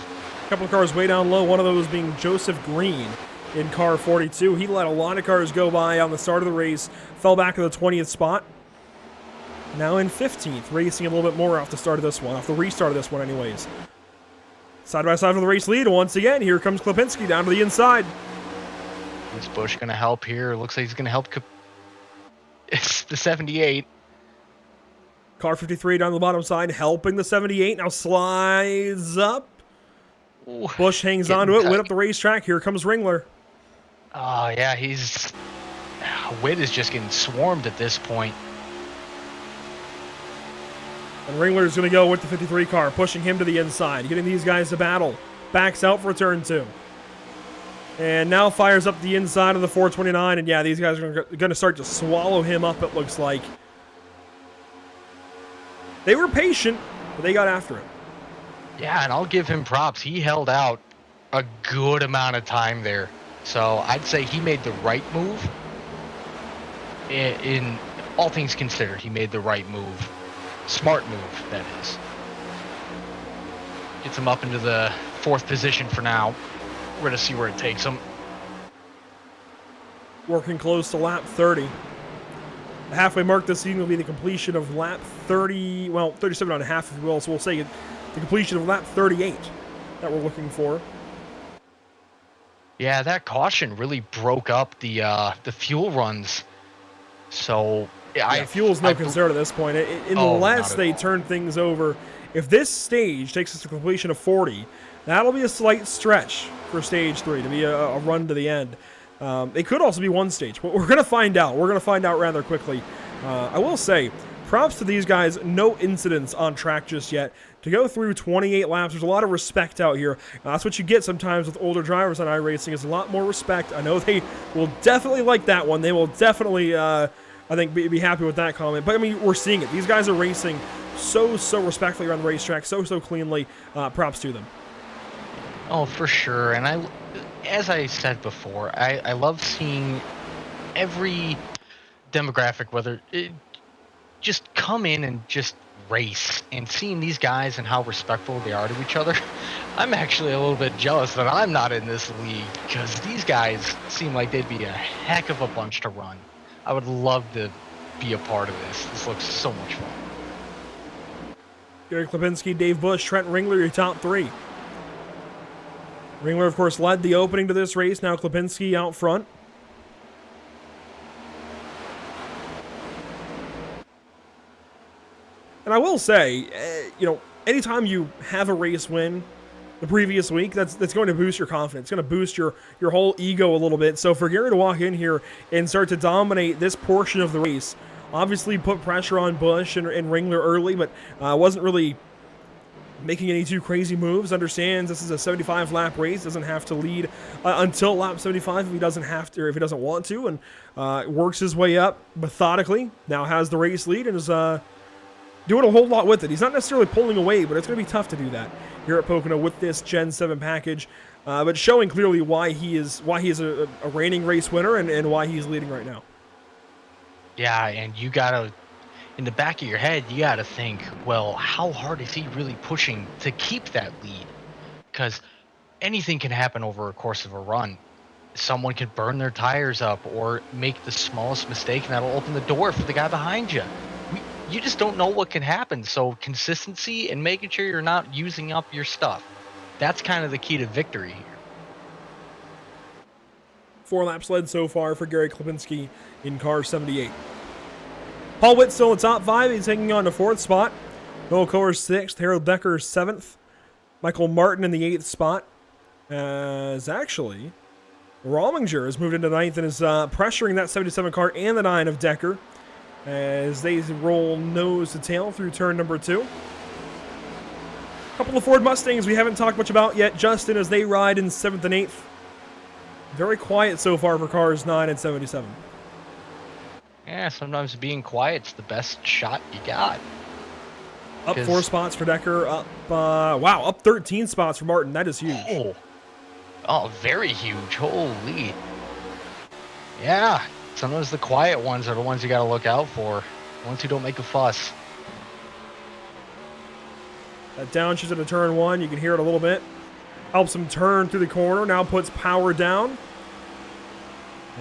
A couple of cars way down low, one of those being Joseph Green in car 42. He let a lot of cars go by on the start of the race, fell back to the 20th spot. Now in 15th, racing a little bit more off the start of this one, off the restart of this one anyways. Side by side for the race lead, once again, here comes Klipinski down to the inside. Is Bush going to help here? Looks like he's going to help it's the 78. Car 53 down the bottom side, helping the 78, now slides up. Ooh, Bush hangs on to it, went up the racetrack, here comes Ringler. Oh, yeah, Witt is just getting swarmed at this point. And Ringler's going to go with the 53 car, pushing him to the inside, getting these guys to battle. Backs out for turn 2. And now fires up the inside of the 429, and yeah, these guys are going to start to swallow him up, it looks like. They were patient, but they got after it. Yeah, and I'll give him props. He held out a good amount of time there. So I'd say he made the right move. In all things considered, he made the right move. Smart move, that is. Gets him up into the 4th position for now. We're going to see where it takes him. Working close to lap 30. The halfway mark this season will be the completion of lap 30, well, 37 and a half, if you will. So we'll say the completion of lap 38 that we're looking for. Yeah, that caution really broke up the fuel runs. So Yeah, fuel's no concern at this point. Unless they turn things over. If this stage takes us to completion of 40, that'll be a slight stretch for stage 3 to be a run to the end. It could also be one stage, but we're going to find out. We're going to find out rather quickly. I will say, props to these guys. No incidents on track just yet. To go through 28 laps, there's a lot of respect out here. That's what you get sometimes with older drivers on iRacing, is a lot more respect. I know they will definitely like that one. They will definitely, I think, be happy with that comment. But, I mean, we're seeing it. These guys are racing so respectfully around the racetrack, so cleanly. Props to them. Oh, for sure. And as I said before, I love seeing every demographic, whether it just come in and just race, and seeing these guys and how respectful they are to each other. I'm actually a little bit jealous that I'm not in this league, because these guys seem like they'd be a heck of a bunch to run. I would love to be a part of this. This looks so much fun. Gary Klipinski, Dave Bush, Trent Ringler, your top 3. Ringler, of course, led the opening to this race. Now Klipinski out front. And I will say, anytime you have a race win the previous week, that's going to boost your confidence. It's going to boost your whole ego a little bit. So for Gary to walk in here and start to dominate this portion of the race, obviously put pressure on Bush and Ringler early, but wasn't really making any too crazy moves. Understands this is a 75-lap race, doesn't have to lead until lap 75 if he doesn't have to, or if he doesn't want to, and works his way up methodically. Now has the race lead and is doing a whole lot with it. He's not necessarily pulling away, but it's going to be tough to do that here at Pocono with this Gen 7 package. But showing clearly why he is a reigning race winner and why he's leading right now. Yeah, and you gotta, in the back of your head, you gotta think, well, how hard is he really pushing to keep that lead? Because anything can happen over a course of a run. Someone could burn their tires up or make the smallest mistake, and that'll open the door for the guy behind you. You just don't know what can happen. So consistency and making sure you're not using up your stuff. That's kind of the key to victory here. 4 laps led so far for Gary Klipinski in car 78. Paul Witt still in the top 5. He's hanging on to 4th spot. Noel Coer's 6th. Harold Decker 7th. Michael Martin in the 8th spot. As actually, Rollinger has moved into 9th and is pressuring that 77 car and the 9 of Decker as they roll nose to tail through turn number 2. A couple of Ford Mustangs we haven't talked much about yet, Justin, as they ride in 7th and 8th. Very quiet so far for cars 9 and 77. Yeah, sometimes being quiet's the best shot you got. Up 4 spots for Decker. Up 13 spots for Martin. That is huge. Oh, very huge. Holy. Yeah, sometimes the quiet ones are the ones you got to look out for. The ones who don't make a fuss. That downshift into turn 1. You can hear it a little bit. Helps him turn through the corner. Now puts power down.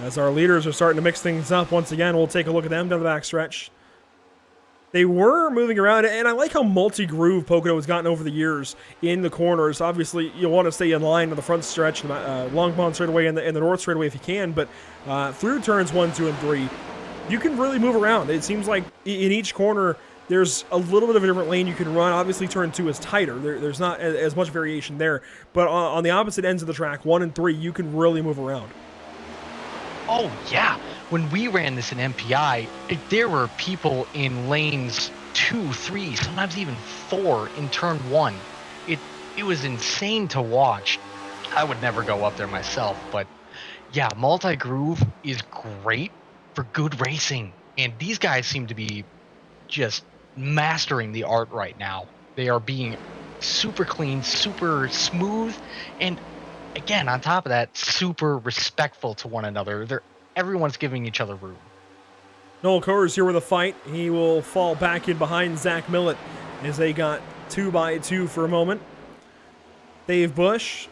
As our leaders are starting to mix things up once again, we'll take a look at them down the back stretch. They were moving around, and I like how multi-groove Pocono has gotten over the years in the corners. Obviously, you'll want to stay in line to the front stretch, the Longmont straightaway and the north straightaway if you can, but through turns 1, 2, and 3, you can really move around. It seems like in each corner, there's a little bit of a different lane you can run. Obviously, turn 2 is tighter. There's not as much variation there, but on the opposite ends of the track, 1 and 3, you can really move around. Oh, yeah. When we ran this in MPI, there were people in lanes 2, 3, sometimes even 4 in turn 1. It was insane to watch. I would never go up there myself, but yeah, multi-groove is great for good racing. And these guys seem to be just mastering the art right now. They are being super clean, super smooth, and again, on top of that, super respectful to one another. Everyone's giving each other room. Noel Coer's here with a fight. He will fall back in behind Zach Millett as they got 2x2 for a moment. Dave Bush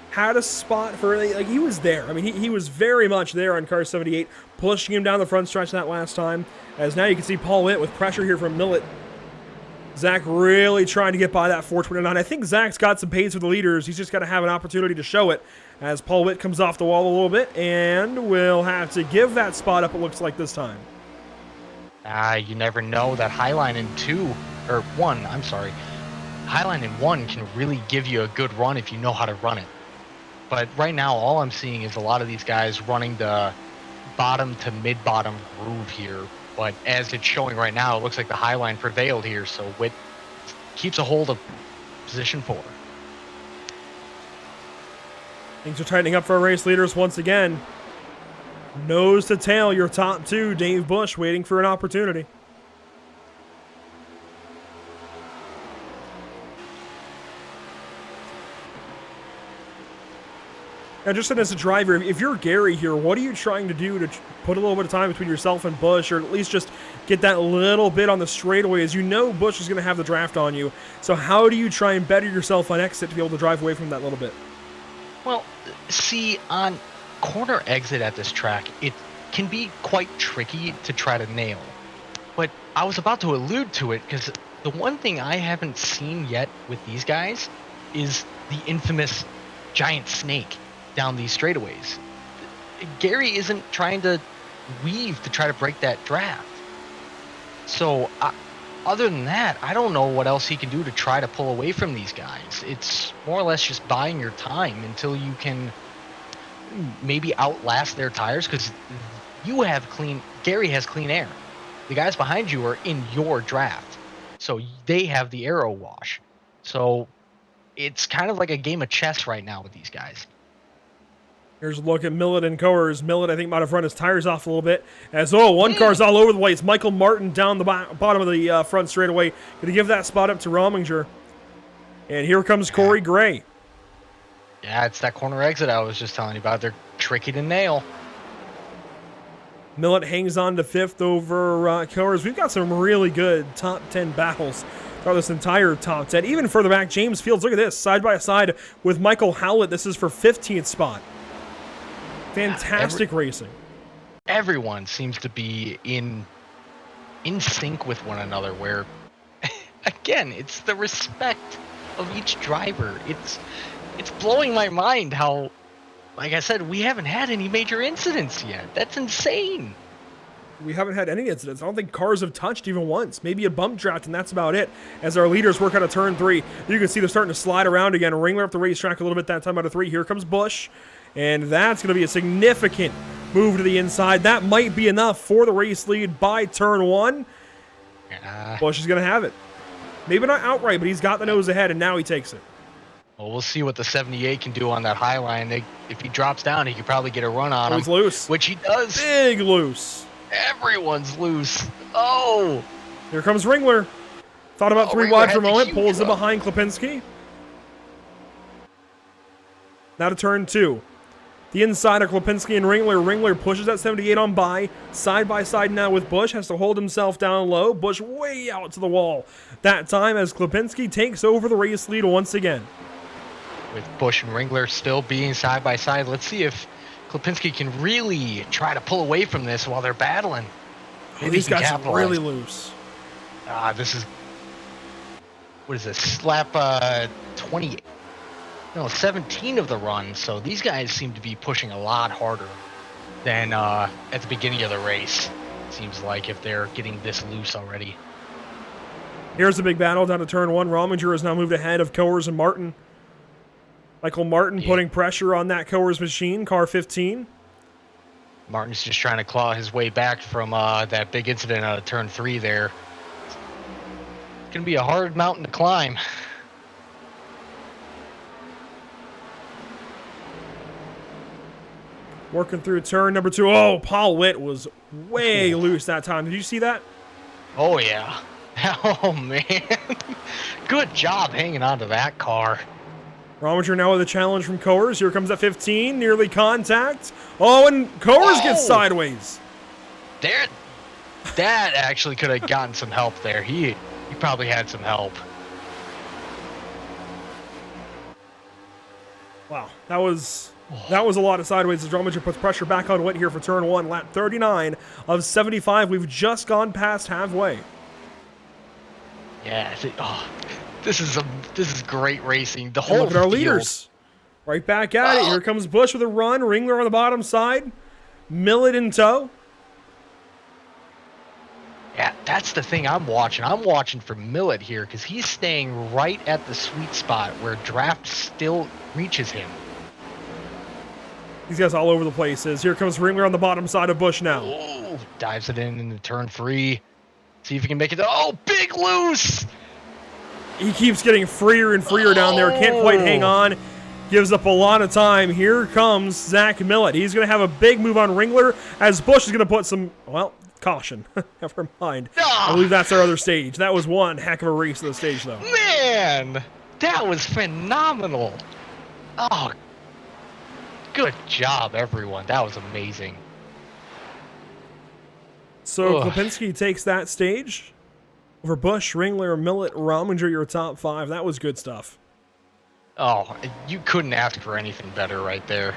had a spot for, he was there. I mean, he was very much there on car 78, pushing him down the front stretch that last time. As now you can see Paul Witt with pressure here from Millett. Zach really trying to get by that 429. I think Zach's got some pace with the leaders. He's just got to have an opportunity to show it as Paul Witt comes off the wall a little bit and will have to give that spot up, it looks like this time. You never know. That Highline in 2, or 1, I'm sorry. Highline in 1 can really give you a good run if you know how to run it. But right now, all I'm seeing is a lot of these guys running the bottom to mid-bottom groove here. But as it's showing right now, it looks like the Highline prevailed here. So Witt keeps a hold of position 4. Things are tightening up for our race leaders once again. Nose to tail, your top 2, Dave Bush waiting for an opportunity. Now, just as a driver, if you're Gary here, what are you trying to do to put a little bit of time between yourself and Bush, or at least just get that little bit on the straightaway, as you know Bush is going to have the draft on you. So how do you try and better yourself on exit to be able to drive away from that little bit? Well, see, on corner exit at this track, it can be quite tricky to try to nail. But I was about to allude to it, because the one thing I haven't seen yet with these guys is the infamous giant snake down these straightaways. Gary isn't trying to weave to try to break that draft. So other than that, I don't know what else he can do to try to pull away from these guys. It's more or less just buying your time until you can maybe outlast their tires, because Gary has clean air. The guys behind you are in your draft, so they have the aero wash. So it's kind of like a game of chess right now with these guys. Here's a look at Millett and Coors. Millett, I think, might have run his tires off a little bit. As, one car's all over the place. Michael Martin down the bottom of the front straightaway. Going to give that spot up to Rominger. And here comes Corey Gray. Yeah, it's that corner exit I was just telling you about. They're tricky to nail. Millett hangs on to 5th over Coors. We've got some really good top 10 battles throughout this entire top 10. Even further back, James Fields, look at this, side by side with Michael Howlett. This is for 15th spot. Fantastic racing. Everyone seems to be in sync with one another, where, again, it's the respect of each driver. It's blowing my mind how, like I said, we haven't had any major incidents yet. That's insane. We haven't had any incidents. I don't think cars have touched even once. Maybe a bump draft, and that's about it. As our leaders work out of turn 3, you can see they're starting to slide around again. Ringler up the racetrack a little bit that time out of 3. Here comes Bush. And that's going to be a significant move to the inside. That might be enough for the race lead by turn 1. Bush is going to have it. Maybe not outright, but he's got the nose ahead, and now he takes it. Well, we'll see what the 78 can do on that high line. If he drops down, he could probably get a run on him. He's loose. Which he does. Big loose. Everyone's loose. Oh! Here comes Ringler. Thought about 3 wide for a moment. Pulls it up behind Klipinski. Now to turn 2. The inside of Klipinski and Ringler. Ringler pushes that 78 on by. Side by side now with Bush. Has to hold himself down low. Bush way out to the wall. That time as Klipinski takes over the race lead once again. With Bush and Ringler still being side by side, let's see if Klipinski can really try to pull away from this while they're battling. Maybe these guys are really loose. This is... What is this? Lap 28. No, 17 of the run, so these guys seem to be pushing a lot harder than at the beginning of the race. Seems like, if they're getting this loose already. Here's the big battle down to turn 1. Rominger has now moved ahead of Coors and Martin. Michael Martin putting pressure on that Coors machine, car 15. Martin's just trying to claw his way back from that big incident out of turn 3 there. It's going to be a hard mountain to climb. Working through turn number 2. Oh, Paul Witt was way loose that time. Did you see that? Oh, yeah. Oh, man. Good job hanging on to that car. Rominger now with a challenge from Coors. Here comes that 15. Nearly contact. Oh, and Coors gets sideways. There, that actually could have gotten some help there. He probably had some help. Wow, that was a lot of sideways as Rominger puts pressure back on Witt here for turn 1. Lap 39 of 75. We've just gone past halfway. Yeah. This is great racing. The whole look at our leaders. Right back at it. Here comes Bush with a run. Ringler on the bottom side. Millett in tow. That's the thing I'm watching. I'm watching for Millet here because he's staying right at the sweet spot where draft still reaches him. These guys all over the place. As here comes Ringler on the bottom side of Busch now. Oh, dives it in the turn 3. See if he can make it. Oh, big loose! He keeps getting freer and freer down there. Can't quite hang on. Gives up a lot of time. Here comes Zach Millet. He's going to have a big move on Ringler as Busch is going to put some, well, caution. Never mind. I believe that's our other stage. That was one heck of a race of the stage, though. Man, that was phenomenal. Oh, good job, everyone. That was amazing. So Klipinski takes that stage over Busch, Ringler, Millet, Rominger, your top 5. That was good stuff. Oh, you couldn't ask for anything better right there.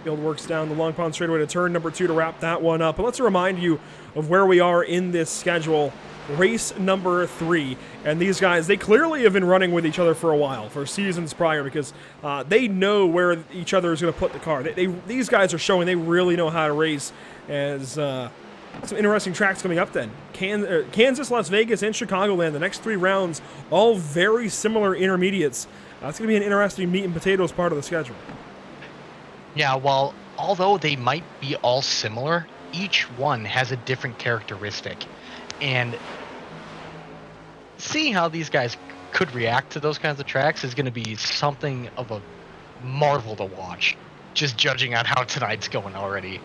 Field works down the Long Pond straightaway to turn number 2 to wrap that one up. But let's remind you of where we are in this schedule. Race number 3. And these guys, they clearly have been running with each other for a while, for seasons prior, because they know where each other is going to put the car. These guys are showing they really know how to race. As some interesting tracks coming up then. Kansas, Las Vegas, and Chicagoland. The next 3 rounds, all very similar intermediates. It's going to be an interesting meat and potatoes part of the schedule. Yeah, well, although they might be all similar, each one has a different characteristic. And seeing how these guys could react to those kinds of tracks is going to be something of a marvel to watch, just judging on how tonight's going already.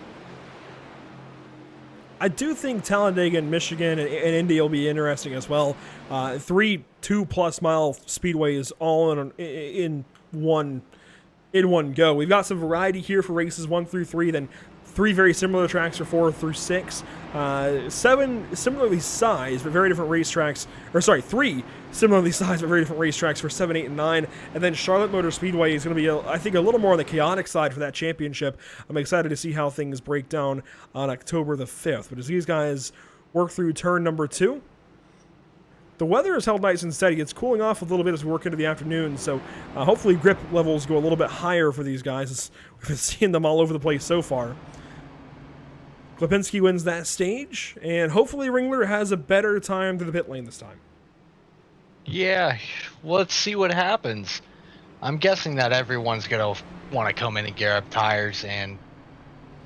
I do think Talladega and Michigan and Indy will be interesting as well. 3 2+ mile speedways all in one go. We've got some variety here for races 1 through 3, then 3 very similar tracks for 4 through 6. 7 similarly sized but very different racetracks. Or sorry, 3 similarly sized but very different racetracks for 7, 8, and 9. And then Charlotte Motor Speedway is going to be, I think, a little more on the chaotic side for that championship. I'm excited to see how things break down on October the 5th. But as these guys work through turn number 2, the weather is held nice and steady. It's cooling off a little bit as we work into the afternoon, so hopefully grip levels go a little bit higher for these guys. We've been seeing them all over the place so far. Klipinski wins that stage, and hopefully Ringler has a better time through the pit lane this time. Yeah, let's see what happens. I'm guessing that everyone's going to want to come in and gear up tires, and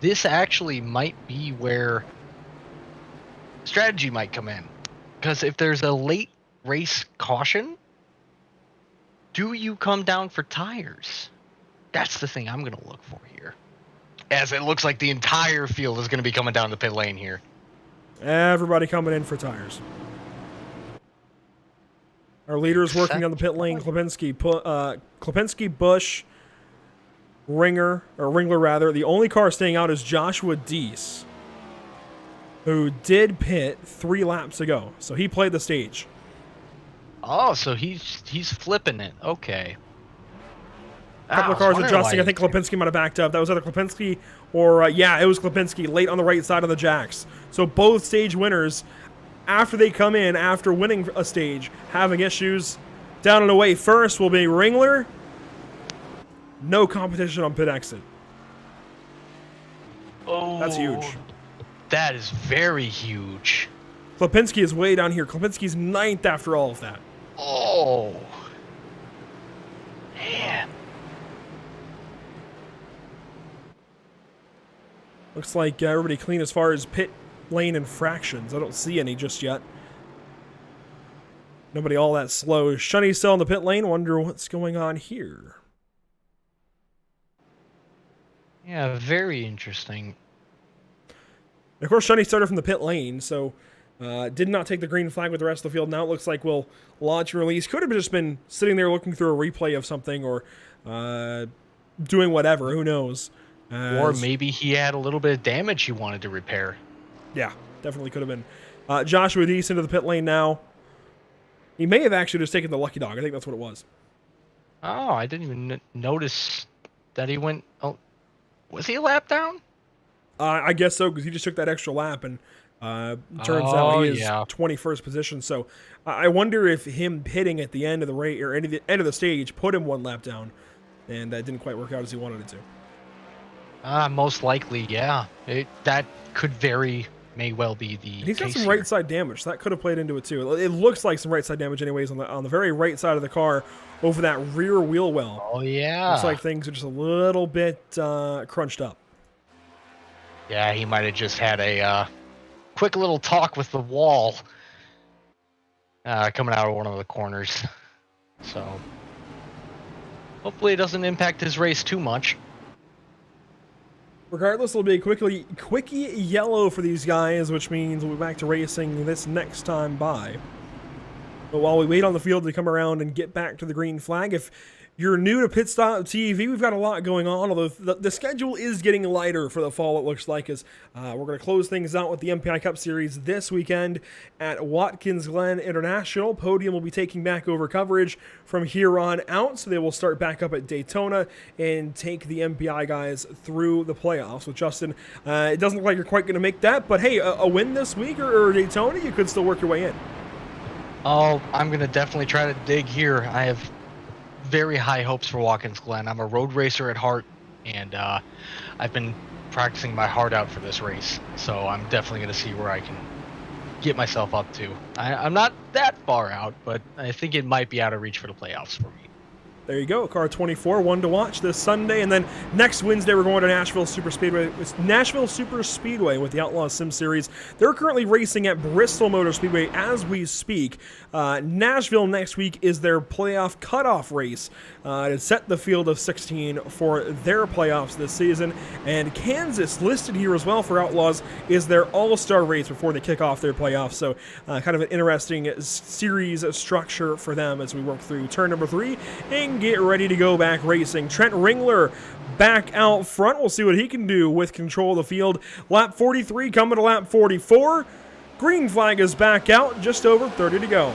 this actually might be where strategy might come in. Because if there's a late race caution, do you come down for tires? That's the thing I'm going to look for here. As it looks like the entire field is going to be coming down the pit lane here. Everybody coming in for tires. Our leaders working on the pit lane. Klipinski, Busch, Ringler rather. The only car staying out is Joshua Deese, who did pit 3 laps ago. So he played the stage. Oh, so he's flipping it. Okay. A couple of cars adjusting. I think Klipinski might have backed up. That was either Klipinski or, yeah, it was Klipinski late on the right side of the jacks. So both stage winners, after they come in, after winning a stage, having issues. Down and away first will be Ringler. No competition on pit exit. Oh, that's huge. That is very huge. Klipinski is way down here. Klipinski's 9th after all of that. Oh. Man. Looks like everybody clean as far as pit lane infractions. I don't see any just yet. Nobody all that slow. Shunny's still in the pit lane. Wonder what's going on here. Yeah, very interesting. And of course, Shunny started from the pit lane, so did not take the green flag with the rest of the field. Now it looks like we'll launch and release. Could have just been sitting there looking through a replay of something or doing whatever. Who knows? Or maybe he had a little bit of damage he wanted to repair. Yeah, definitely could have been. Joshua Deese into the pit lane now. He may have actually just taken the lucky dog. I think that's what it was. Oh, I didn't even notice that he went. Oh, was he a lap down? I guess so, because he just took that extra lap, and turns out he is 21st position. So I wonder if him hitting at the end of the race or end of the stage put him 1 lap down, and that didn't quite work out as he wanted it to. Most likely, yeah. That could may well be the And he's got case some here. right side damage, so that could have played into it too. It looks like some right side damage anyways on the very right side of the car over that rear wheel well. Oh, yeah. Looks like things are just a little bit crunched up. Yeah, he might have just had a quick little talk with the wall coming out of one of the corners. So hopefully it doesn't impact his race too much. Regardless, it'll be a quickie yellow for these guys, which means we'll be back to racing this next time by. But while we wait on the field to come around and get back to the green flag, if you're new to PitStop TV, we've got a lot going on, although the schedule is getting lighter for the fall, it looks like, as we're going to close things out with the MPI Cup Series this weekend at Watkins Glen International. Podium will be taking back over coverage from here on out, so they will start back up at Daytona and take the MPI guys through the playoffs. With Justin, it doesn't look like you're quite going to make that, but hey, a win this week or Daytona, you could still work your way in. Oh, I'm going to definitely try to dig here. I have very high hopes for Watkins Glen. I'm a road racer at heart, and I've been practicing my heart out for this race, so I'm definitely going to see where I can get myself up to. I'm not that far out, but I think it might be out of reach for the playoffs for me. There you go, car 24, one to watch this Sunday, and then next Wednesday we're going to Nashville Super Speedway. It's Nashville Super Speedway with the Outlaw Sim Series. They're currently racing at Bristol Motor Speedway as we speak. Nashville next week is their playoff cutoff race to set the field of 16 for their playoffs this season. And Kansas, listed here as well for Outlaws, is their all-star race before they kick off their playoffs. So kind of an interesting series structure for them as we work through turn number 3 and get ready to go back racing. Trent Ringler back out front. We'll see what he can do with control of the field. Lap 43 coming to lap 44. Green flag is back out, just over 30 to go.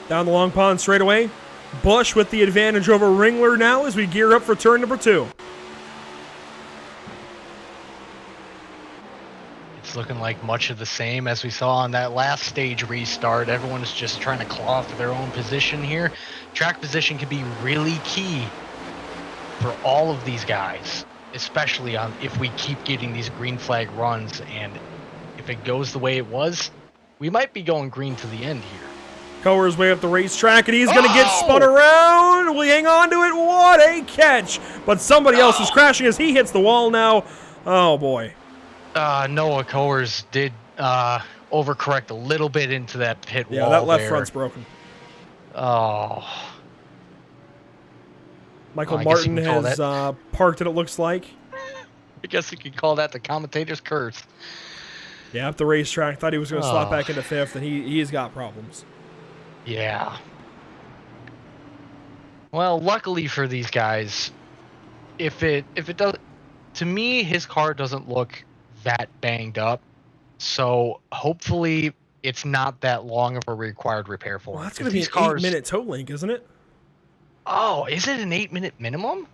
Down the long pond straightaway. Busch with the advantage over Ringler now as we gear up for turn number 2. It's looking like much of the same as we saw on that last stage restart. Everyone is just trying to claw for their own position here. Track position can be really key for all of these guys, especially if we keep getting these green flag runs, and if it goes the way it was, we might be going green to the end here. Coer's way up the racetrack, and he's going to get spun around. Will he hang on to it? What a catch. But somebody else is crashing as he hits the wall now. Oh, boy. Noah Coers did overcorrect a little bit into that pit wall. Yeah, that left there. front's broken. Oh. Michael Martin has parked it, it looks like. I guess you could call that the commentator's curse. Yeah, up the racetrack. Thought he was going to slot back into 5th, and he's got problems. Yeah. Well, luckily for these guys, if it does, to me, his car doesn't look that banged up. So hopefully it's not that long of a required repair for him. Well, that's going to be an 8-minute tow link, isn't it? Oh, is it an 8-minute minimum?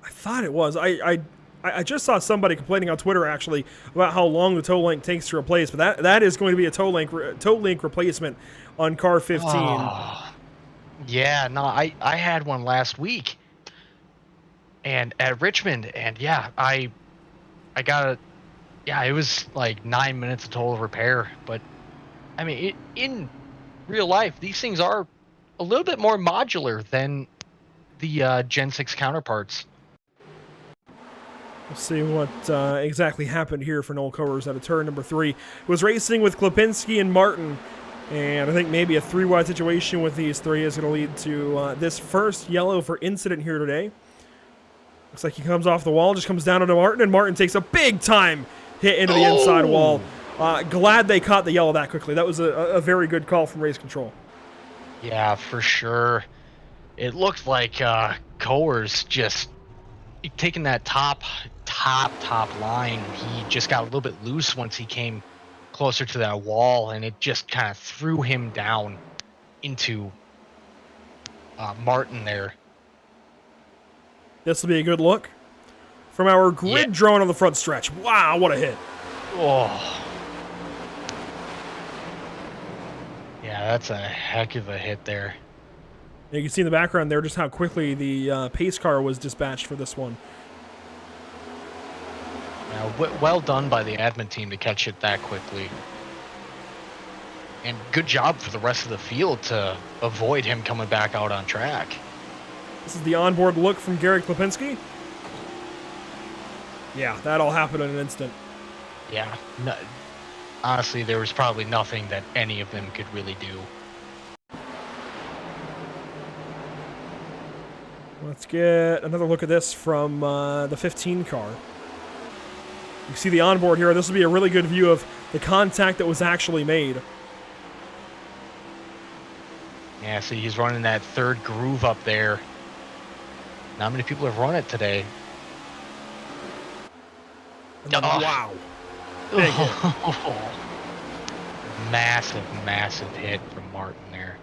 I thought it was. I just saw somebody complaining on Twitter actually about how long the tow link takes to replace, but that is going to be a tow link replacement on car 15. Oh, yeah, no, I had one last week, and at Richmond, and yeah, I got it was like 9 minutes of total repair. But I mean, in real life, these things are a little bit more modular than the Gen 6 counterparts. We'll see what exactly happened here for Noel Coers at a turn number 3. Was racing with Klipinski and Martin, and I think maybe a 3-wide situation with these three is going to lead to this first yellow for incident here today. Looks like he comes off the wall, just comes down onto Martin, and Martin takes a big-time hit into the inside wall. Glad they caught the yellow that quickly. That was a very good call from race control. Yeah, for sure. It looked like Coers just taking that top line. He just got a little bit loose once he came closer to that wall, and it just kind of threw him down into Martin there. This will be a good look from our grid drone on the front stretch. Wow, what a hit. Oh. Yeah, that's a heck of a hit there. You can see in the background there just how quickly the pace car was dispatched for this one. Yeah, well done by the admin team to catch it that quickly. And good job for the rest of the field to avoid him coming back out on track. This is the onboard look from Garrett Klipinski. Yeah, that all happened in an instant. Yeah, no, honestly, there was probably nothing that any of them could really do. Let's get another look at this from the 15 car. You see the onboard here. This will be a really good view of the contact that was actually made. Yeah, see, he's running that third groove up there. Not many people have run it today. And then, wow. Big hit. Massive, massive hit from Martin there.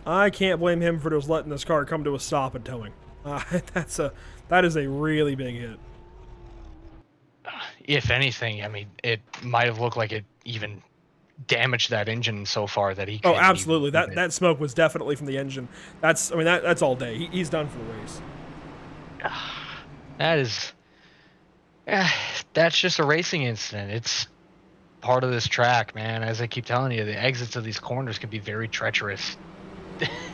I can't blame him for just letting this car come to a stop and towing. That is a really big hit. If anything, I mean, it might have looked like it even damaged that engine so far that he. Oh, absolutely. That smoke was definitely from the engine. That's all day. He's done for the race. That is. That's just a racing incident. It's part of this track, man. As I keep telling you, the exits of these corners can be very treacherous.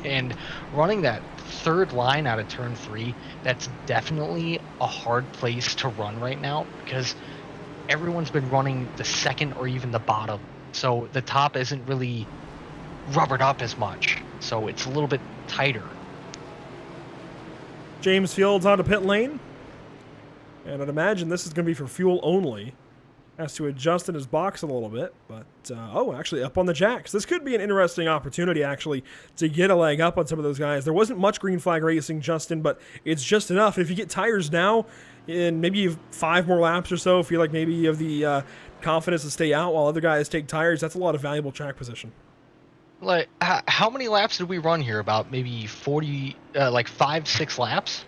And running that third line out of turn 3, that's definitely a hard place to run right now because everyone's been running the second or even the bottom. So the top isn't really rubbered up as much. So it's a little bit tighter. James Fields onto pit lane. And I'd imagine this is going to be for fuel only. Has to adjust in his box a little bit, but actually up on the jacks. This could be an interesting opportunity, actually, to get a leg up on some of those guys. There wasn't much green flag racing, Justin, but it's just enough. If you get tires now, and maybe you have 5 more laps or so, feel like maybe you have the confidence to stay out while other guys take tires, that's a lot of valuable track position. Like, how many laps did we run here? About maybe 40, 5-6 laps?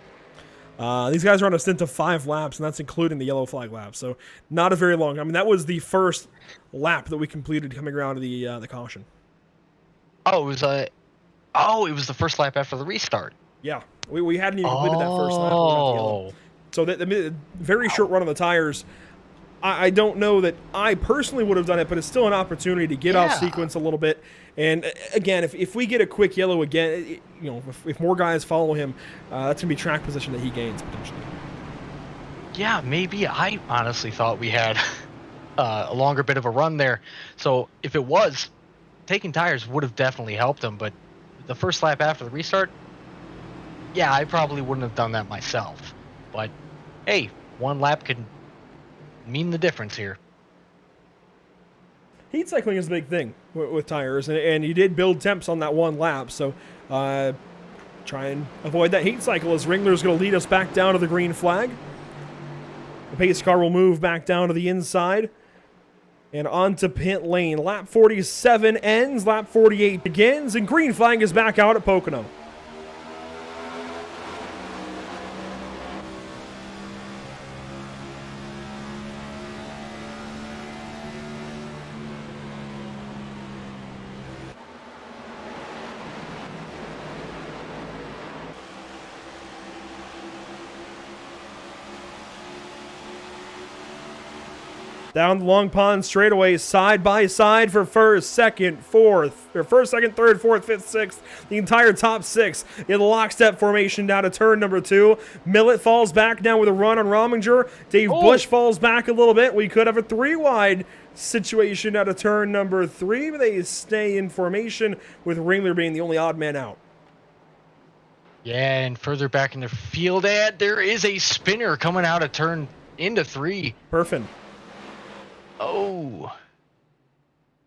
These guys are on a stint of 5 laps, and that's including the yellow flag lap. So not a very long. I mean, that was the first lap that we completed coming around to the caution. Oh, it was the first lap after the restart. Yeah, we hadn't even completed that first lap. We were at the yellow. So the very short run on the tires. I don't know that I personally would have done it, but it's still an opportunity to get off sequence a little bit. And again, if we get a quick yellow again, if more guys follow him, that's going to be track position that he gains potentially. Yeah, maybe. I honestly thought we had a longer bit of a run there. So if it was, taking tires would have definitely helped him. But the first lap after the restart, yeah, I probably wouldn't have done that myself. But hey, one lap could mean the difference here. Heat cycling is a big thing with tires, and he did build temps on that one lap, so try and avoid that heat cycle as Ringler's going to lead us back down to the green flag. The pace car will move back down to the inside and onto pit lane. Lap 47 ends, lap 48 begins, and green flag is back out at Pocono. Down the Long Pond straightaway, side by side for first, second, third, fourth, fifth, sixth. The entire top 6 in lockstep formation down to turn number 2. Millet falls back down with a run on Rominger. Dave Bush falls back a little bit. We could have a 3-wide situation out of turn number 3, but they stay in formation with Ringler being the only odd man out. Yeah, and further back in the field, there is a spinner coming out of turn into 3. Perfect. Oh.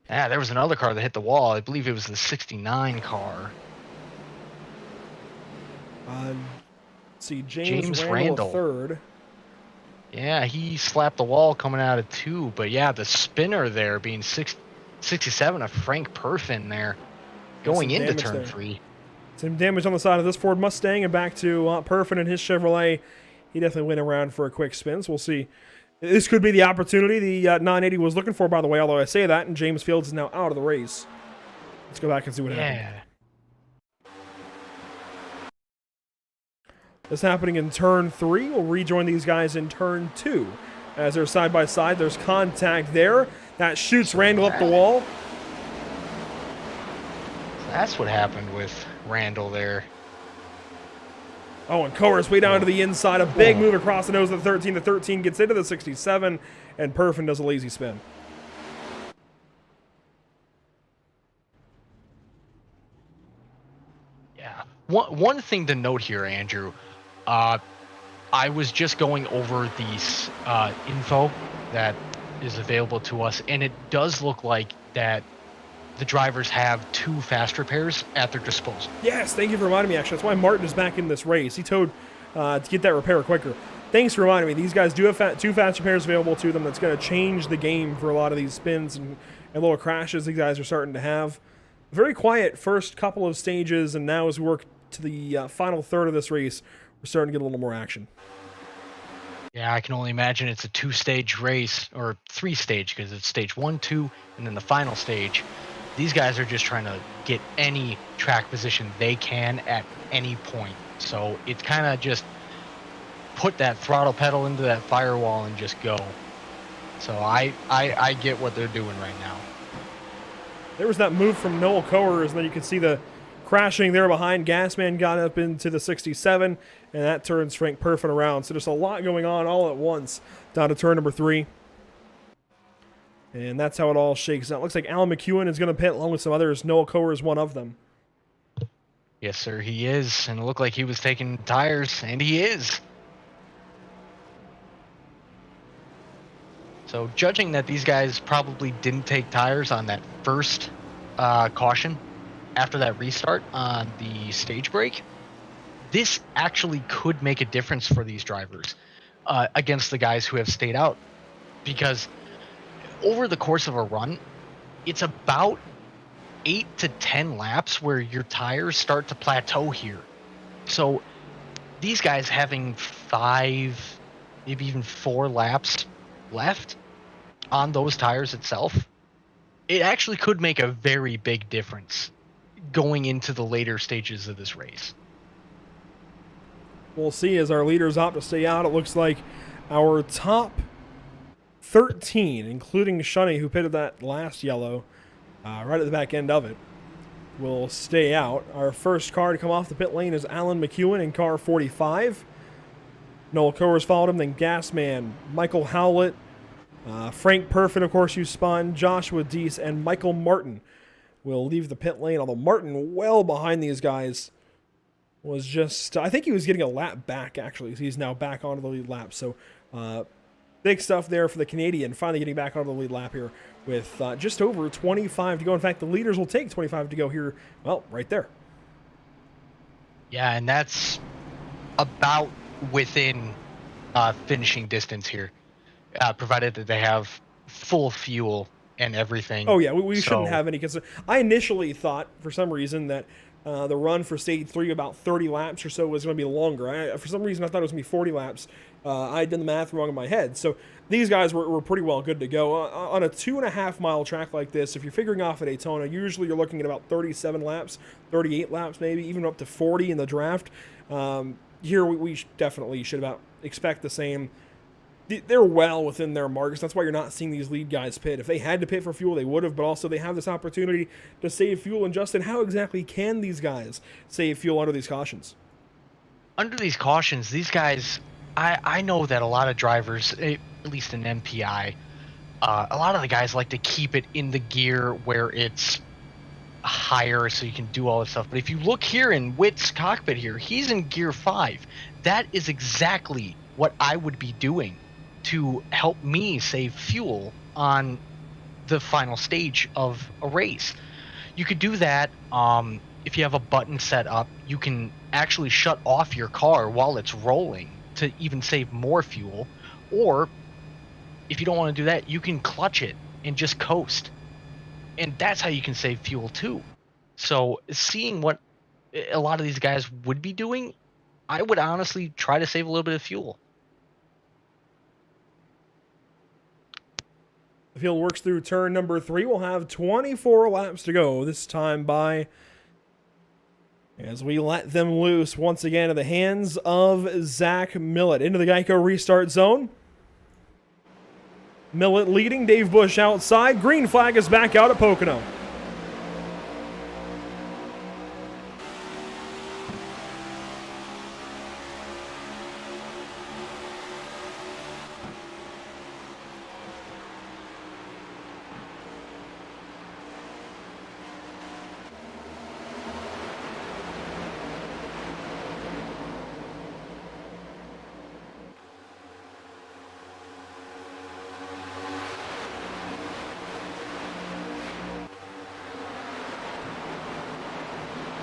Yeah, there was another car that hit the wall. I believe it was the 69 car. See, James Randall third. Yeah, he slapped the wall coming out of 2, but yeah, the spinner there being 67 of Frank Perfin there Yeah, going some into damage turn there. 3. Some damage on the side of this Ford Mustang, and back to Perfin and his Chevrolet. He definitely went around for a quick spin, so we'll see. This could be the opportunity the 980 was looking for, by the way, although I say that, and James Fields is now out of the race. Let's go back and see what happened. Yeah. This happening in turn 3. We'll rejoin these guys in turn 2. As they're side by side, there's contact there. That shoots Randall up the wall. That's what happened with Randall there. Oh, and Coer's way down to the inside. A big move across the nose of the 13. The 13 gets into the 67, and Perfin does a lazy spin. Yeah. One thing to note here, Andrew, I was just going over these info that is available to us, and it does look like that the drivers have 2 fast repairs at their disposal. Yes, thank you for reminding me, actually. That's why Martin is back in this race. He told to get that repair quicker. Thanks for reminding me. These guys do have 2 fast repairs available to them. That's going to change the game for a lot of these spins and little crashes these guys are starting to have. Very quiet first couple of stages, and now as we work to the final third of this race, we're starting to get a little more action. Yeah, I can only imagine it's a 2-stage race, or 3-stage, because it's stage 1, 2, and then the final stage. These guys are just trying to get any track position they can at any point. So it's kind of just put that throttle pedal into that firewall and just go. So I get what they're doing right now. There was that move from Noel Coers, and then you can see the crashing there behind. Gasman got up into the 67, and that turns Frank Perfin around. So there's a lot going on all at once down to turn number 3. And that's how it all shakes out. Looks like Alan McEwen is going to pit along with some others. Noel Coer is one of them. Yes, sir, he is. And it looked like he was taking tires, and he is. So judging that these guys probably didn't take tires on that first caution after that restart on the stage break, this actually could make a difference for these drivers against the guys who have stayed out. Because over the course of a run, it's about 8 to 10 laps where your tires start to plateau here. So these guys having 5, maybe even 4 laps left on those tires itself, it actually could make a very big difference going into the later stages of this race. We'll see as our leaders opt to stay out. It looks like our top 13, including Shunny, who pitted that last yellow, right at the back end of it, will stay out. Our first car to come off the pit lane is Alan McEwen in car 45. Noel Coers followed him, then Gasman, Michael Howlett, Frank Perfin, of course, who spun, Joshua Deese, and Michael Martin will leave the pit lane, although Martin, well behind these guys, was just, I think he was getting a lap back, actually. He's now back onto the lead lap, so big stuff there for the Canadian, finally getting back onto the lead lap here with just over 25 to go. In fact, the leaders will take 25 to go here, well, right there. Yeah, and that's about within finishing distance here, provided that they have full fuel and everything. Oh, yeah, we shouldn't have any concern. I initially thought, for some reason, that the run for Stage 3, about 30 laps or so, was going to be longer. For some reason, I thought it was going to be 40 laps. I did the math wrong in my head. So these guys were pretty well good to go. On a 2.5-mile track like this, if you're figuring off at Daytona, usually you're looking at about 37 laps, 38 laps maybe, even up to 40 in the draft. Here, we definitely should about expect the same. They're well within their marks. That's why you're not seeing these lead guys pit. If they had to pit for fuel, they would have, but also they have this opportunity to save fuel. And Justin, how exactly can these guys save fuel under these cautions? Under these cautions, these guys, I know that a lot of drivers, at least in MPI, a lot of the guys like to keep it in the gear where it's higher so you can do all this stuff. But if you look here in Witt's cockpit here, he's in gear 5. That is exactly what I would be doing to help me save fuel on the final stage of a race. You could do that if you have a button set up. You can actually shut off your car while it's rolling to even save more fuel, Or if you don't want to do that, you can clutch it and just coast. And that's how you can save fuel too. So seeing what a lot of these guys would be doing, I would honestly try to save a little bit of fuel. The field works through turn number 3. We'll have 24 laps to go this time by as we let them loose once again in the hands of Zach Millett. Into the Geico restart zone. Millett leading, Dave Busch outside. Green flag is back out at Pocono.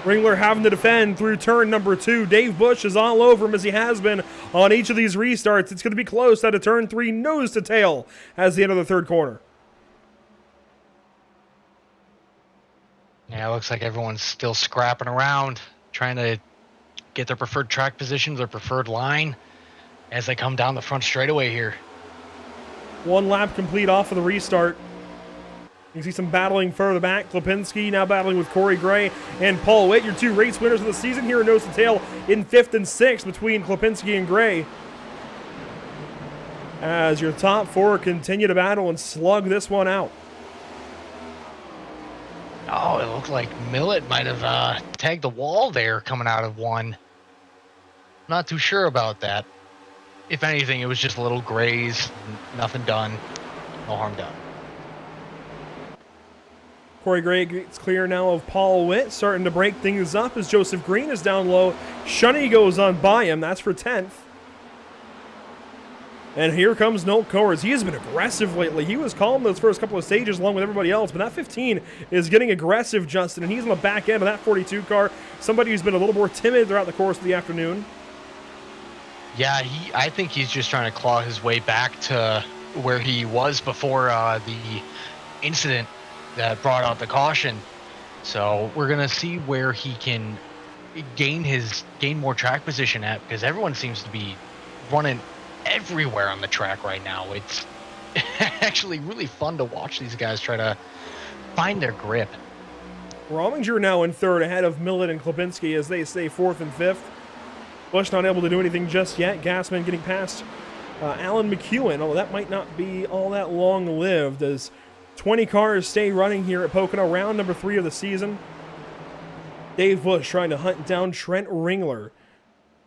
Ringler having to defend through turn number 2. Dave Busch is all over him as he has been on each of these restarts. It's going to be close out of turn 3, nose to tail as the end of the third corner. Yeah, it looks like everyone's still scrapping around, trying to get their preferred track position, their preferred line as they come down the front straightaway here. 1 lap complete off of the restart. You can see some battling further back. Klipinski now battling with Corey Gray and Paul Witt, your 2 race winners of the season here nose to tail in 5th and 6th between Klipinski and Gray. As your top 4 continue to battle and slug this one out. Oh, it looked like Millett might have tagged the wall there coming out of 1. Not too sure about that. If anything, it was just a little graze, nothing done, no harm done. Corey Gray gets clear now of Paul Witt, starting to break things up as Joseph Green is down low. Shunny goes on by him, that's for 10th. And here comes Noel Coers. He has been aggressive lately. He was calm those first couple of stages along with everybody else, but that 15 is getting aggressive, Justin, and he's on the back end of that 42 car. Somebody who's been a little more timid throughout the course of the afternoon. Yeah, I think he's just trying to claw his way back to where he was before the incident that brought out the caution. So we're gonna see where he can gain more track position at, because everyone seems to be running everywhere on the track right now. It's actually really fun to watch these guys try to find their grip. Rominger now in 3rd ahead of Millett and Klipinski as they stay 4th and 5th. Busch not able to do anything just yet. Gassman getting past Alan McEwen, although that might not be all that long-lived as 20 cars stay running here at Pocono, round number 3 of the season. Dave Busch trying to hunt down Trent Ringler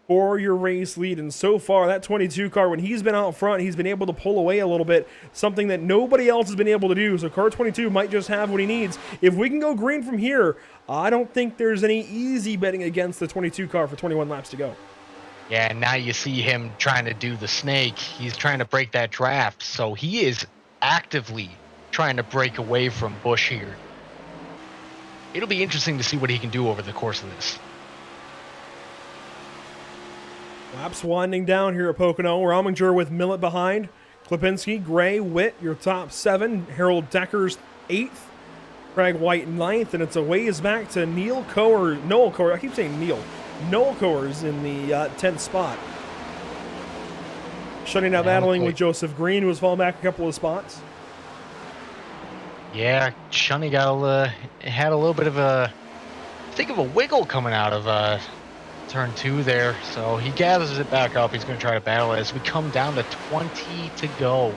for your race lead. And so far, that 22 car, when he's been out front, he's been able to pull away a little bit, something that nobody else has been able to do. So car 22 might just have what he needs. If we can go green from here, I don't think there's any easy betting against the 22 car for 21 laps to go. Yeah, and now you see him trying to do the snake. He's trying to break that draft. So he is actively trying to break away from Busch here. It'll be interesting to see what he can do over the course of this. Laps winding down here at Pocono. Rominger with Millett behind. Klipinski, Gray, Witt, your top 7. Harold Decker's 8th. Craig White 9th. And it's a ways back to Noel Coers. I keep saying Neil. Noel Coers in the 10th spot. Shutting out battling with Joseph Green, who has fallen back a couple of spots. Yeah, Shunny had a little bit of a wiggle coming out of turn 2 there. So he gathers it back up. He's going to try to battle it as we come down to 20 to go.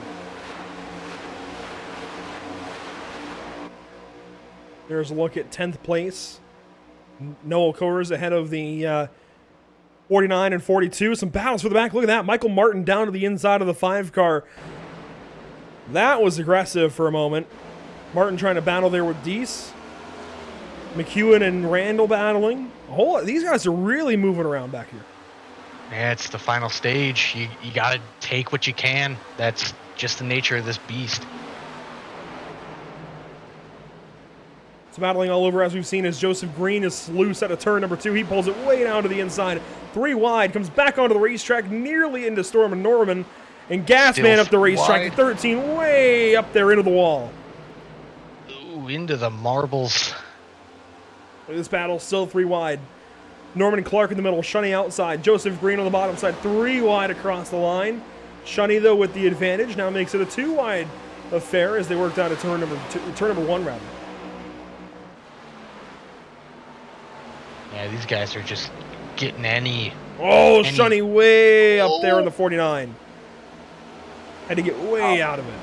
There's a look at 10th place. Noel Coers ahead of the 49 and 42. Some battles for the back. Look at that. Michael Martin down to the inside of the 5 car. That was aggressive for a moment. Martin trying to battle there with Deese. McEwen and Randall battling. These guys are really moving around back here. Yeah, it's the final stage. You got to take what you can. That's just the nature of this beast. It's battling all over, as we've seen, as Joseph Green is loose at a turn number 2. He pulls it way down to the inside. 3 wide, comes back onto the racetrack, nearly into Storm and Norman, And Gasman up the racetrack at 13, way up there into the wall. Ooh, into the marbles. This battle still 3 wide. Norman Clark in the middle, Shunny outside. Joseph Green on the bottom side, 3 wide across the line. Shunny, though, with the advantage, now makes it a 2 wide affair as they work down to turn number 1, rather. Yeah, these guys are just getting any. Oh, Shunny way up there in the 49. Had to get way out of it.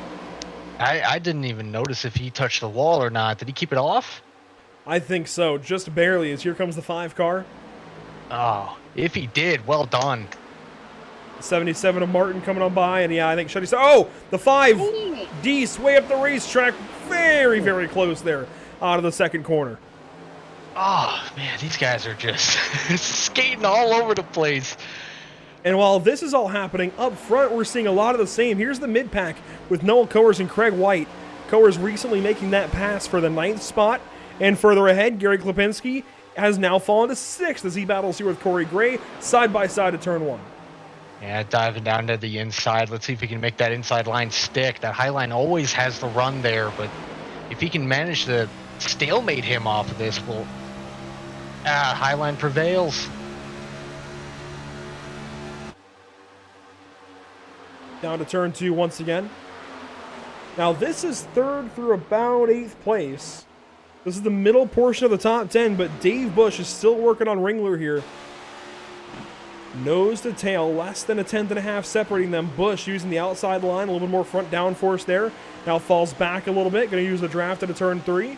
I didn't even notice if he touched the wall or not. Did he keep it off? I think so, just barely, as here comes the 5 car. Oh, if he did, well done. 77 of Martin coming on by, and yeah, I think Shunny said, oh, the 5. Deese way up the racetrack, very, very close there out of the second corner. Oh, man, these guys are just skating all over the place. And while this is all happening, up front we're seeing a lot of the same. Here's the mid-pack with Noel Coers and Craig White. Coers recently making that pass for the 9th spot. And further ahead, Gary Klipinski has now fallen to 6th as he battles here with Corey Gray, side by side at turn 1. Yeah, diving down to the inside. Let's see if he can make that inside line stick. That high line always has the run there, but if he can manage to stalemate him off of this, well, high line prevails. Down to turn 2 once again. Now this is 3rd through about 8th place. This is the middle portion of the top 10, but Dave Bush is still working on Ringler here. Nose to tail, less than a 1/10.5 separating them. Bush using the outside line, a little bit more front downforce there. Now falls back a little bit, going to use the draft at a turn 3.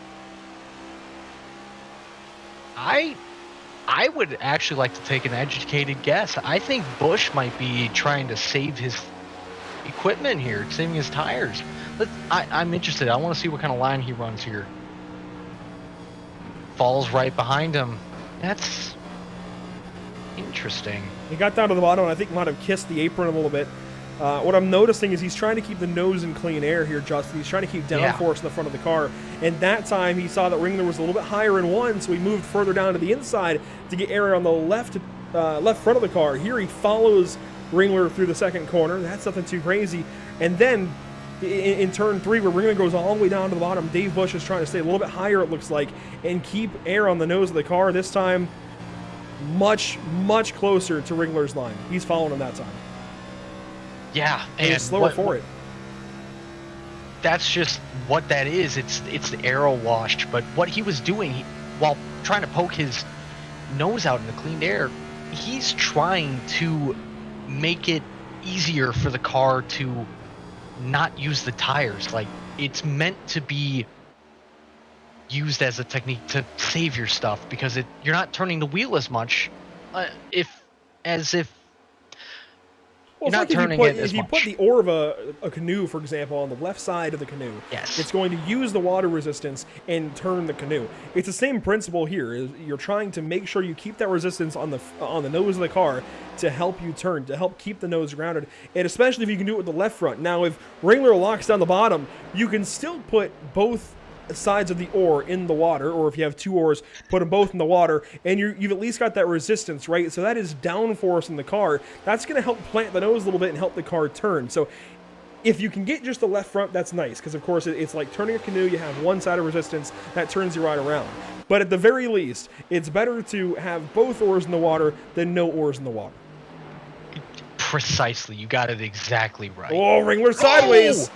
I would actually like to take an educated guess. I think Bush might be trying to save his equipment here, saving his tires. I'm interested. I want to see what kind of line he runs here. Falls right behind him. That's interesting. He got down to the bottom and I think might have kissed the apron a little bit. What I'm noticing is he's trying to keep the nose in clean air here, Justin. He's trying to keep downforce in the front of the car. And that time he saw that Ringler was a little bit higher in 1, so he moved further down to the inside to get air on the left front of the car. Here he follows Ringler through the second corner. That's nothing too crazy. And then in turn 3, where Ringler goes all the way down to the bottom, Dave Bush is trying to stay a little bit higher, it looks like, and keep air on the nose of the car. This time, much, much closer to Ringler's line. He's following him that time. Yeah, and slower for it. That's just what that is. It's the aero wash. But what he was doing while trying to poke his nose out in the clean air, he's trying to make it easier for the car to not use the tires. Like, it's meant to be used as a technique to save your stuff, because you're not turning the wheel as much as if well, you're not like turning it as much. If you put the oar of a canoe, for example, on the left side of the canoe, yes, it's going to use the water resistance and turn the canoe. It's the same principle here. You're trying to make sure you keep that resistance on the nose of the car to help you turn, to help keep the nose grounded, and especially if you can do it with the left front. Now, if Ringler locks down the bottom, you can still put both sides of the oar in the water, or if you have 2 oars, put them both in the water, and you've at least got that resistance, right? So that is downforce in the car. That's going to help plant the nose a little bit and help the car turn. So if you can get just the left front, that's nice, because of course it's like turning a canoe. You have one side of resistance that turns you right around. But at the very least, it's better to have both oars in the water than no oars in the water. Precisely. You got it exactly right. Oh, Ringler sideways. Oh!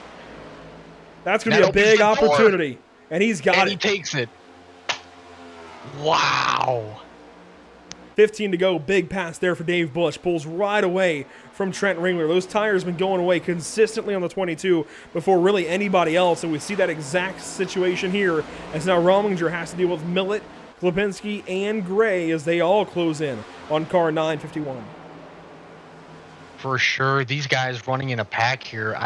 That's going to be a big opportunity. And he's got it. And he takes it. Wow. 15 to go. Big pass there for Dave Bush. Pulls right away from Trent Ringler. Those tires have been going away consistently on the 22 before really anybody else. And we see that exact situation here as now Rominger has to deal with Millett, Klipinski, and Gray as they all close in on car 951. For sure. These guys running in a pack here.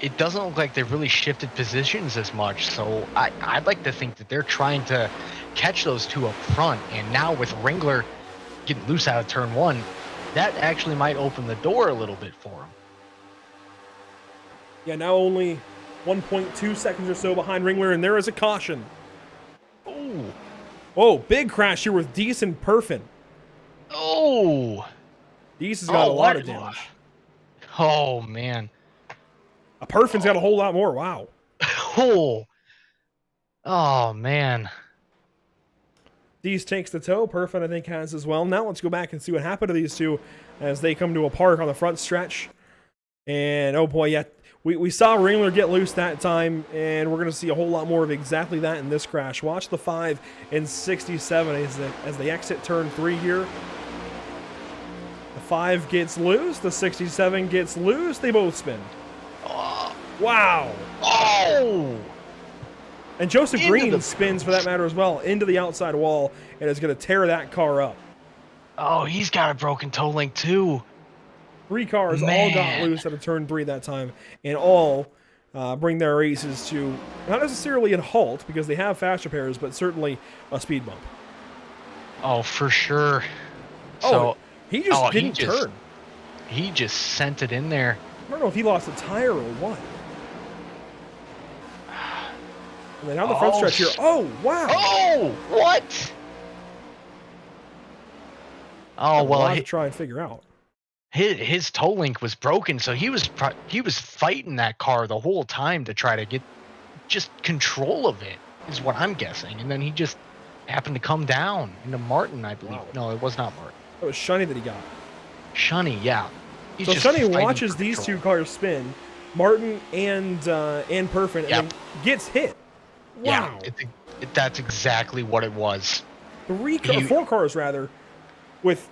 It doesn't look like they've really shifted positions as much, so I'd like to think that they're trying to catch those 2 up front, and now with Ringler getting loose out of turn 1, that actually might open the door a little bit for him. Yeah, now only 1.2 seconds or so behind Ringler, and there is a caution. Ooh. Oh, big crash here with Deese and Perfin. Oh. Deese has got a lot of damage. Oh, man. A Perfin's got a whole lot more. Wow. Oh man. Dees takes the toe. Perfin, I think, has as well. Now let's go back and see what happened to these two as they come to a park on the front stretch. And, oh boy, yeah, we saw Ringler get loose that time, and we're going to see a whole lot more of exactly that in this crash. Watch the 5 and 67 as they exit turn 3 here. The 5 gets loose. The 67 gets loose. They both spin. Wow. Oh! And Joseph Green spins, for that matter, as well, into the outside wall, and is going to tear that car up. Oh, he's got a broken toe link, too. 3 cars all got loose at a turn 3 that time, and all bring their races to not necessarily a halt because they have fast repairs, but certainly a speed bump. Oh, for sure. Oh, so, he just didn't turn. He just sent it in there. I don't know if he lost a tire or what. And then on the front stretch here. Oh, wow. Oh, what? Oh, well, I try and figure out. His toe link was broken, so he was fighting that car the whole time to try to get just control of it, is what I'm guessing. And then he just happened to come down into Martin, I believe. Wow. No, it was not Martin. It was Shunny that he got. Shunny, yeah. So Shunny watches these 2 cars spin, Martin and Perfin, and then gets hit. Wow. Yeah, that's exactly what it was. 4 cars, rather, with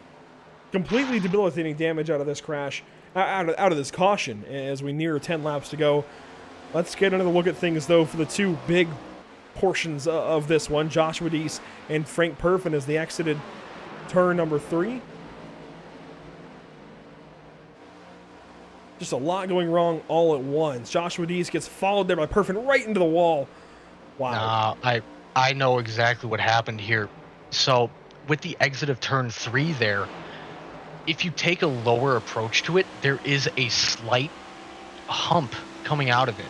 completely debilitating damage out of this crash, out of this caution as we near 10 laps to go. Let's get another look at things, though, for the 2 big portions of this one. Joshua Dees and Frank Perfin as they exited turn number 3. Just a lot going wrong all at once. Joshua Dees gets followed there by Perfin right into the wall. Wow. I know exactly what happened here. So with the exit of turn 3 there, if you take a lower approach to it, there is a slight hump coming out of it.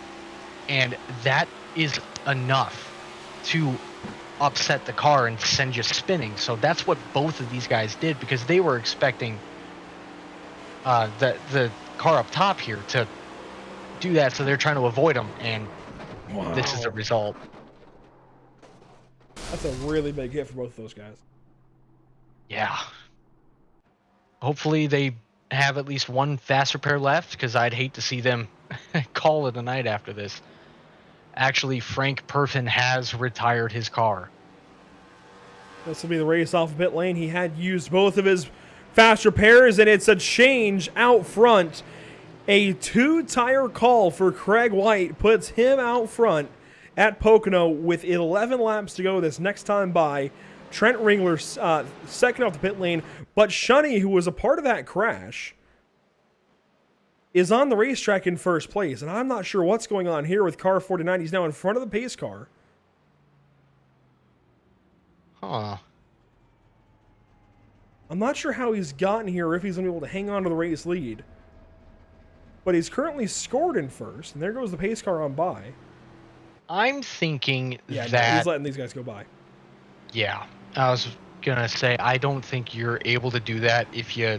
And that is enough to upset the car and send you spinning. So that's what both of these guys did, because they were expecting the car up top here to do that. So they're trying to avoid them. And this is the result. That's a really big hit for both of those guys. Yeah. Hopefully they have at least one fast repair left, because I'd hate to see them call it a night after this. Actually, Frank Perfin has retired his car. This will be the race off pit lane. He had used both of his fast repairs, and it's a change out front. A 2-tire call for Craig White puts him out front at Pocono with 11 laps to go this next time by. Trent Ringler second off the pit lane, but Shunny, who was a part of that crash, is on the racetrack in first place, and I'm not sure what's going on here with car 49. He's now in front of the pace car. Huh. I'm not sure how he's gotten here, or if he's going to be able to hang on to the race lead. But he's currently scored in first, and there goes the pace car on by. I'm thinking that... Yeah, he's letting these guys go by. Yeah. I was going to say, I don't think you're able to do that if you...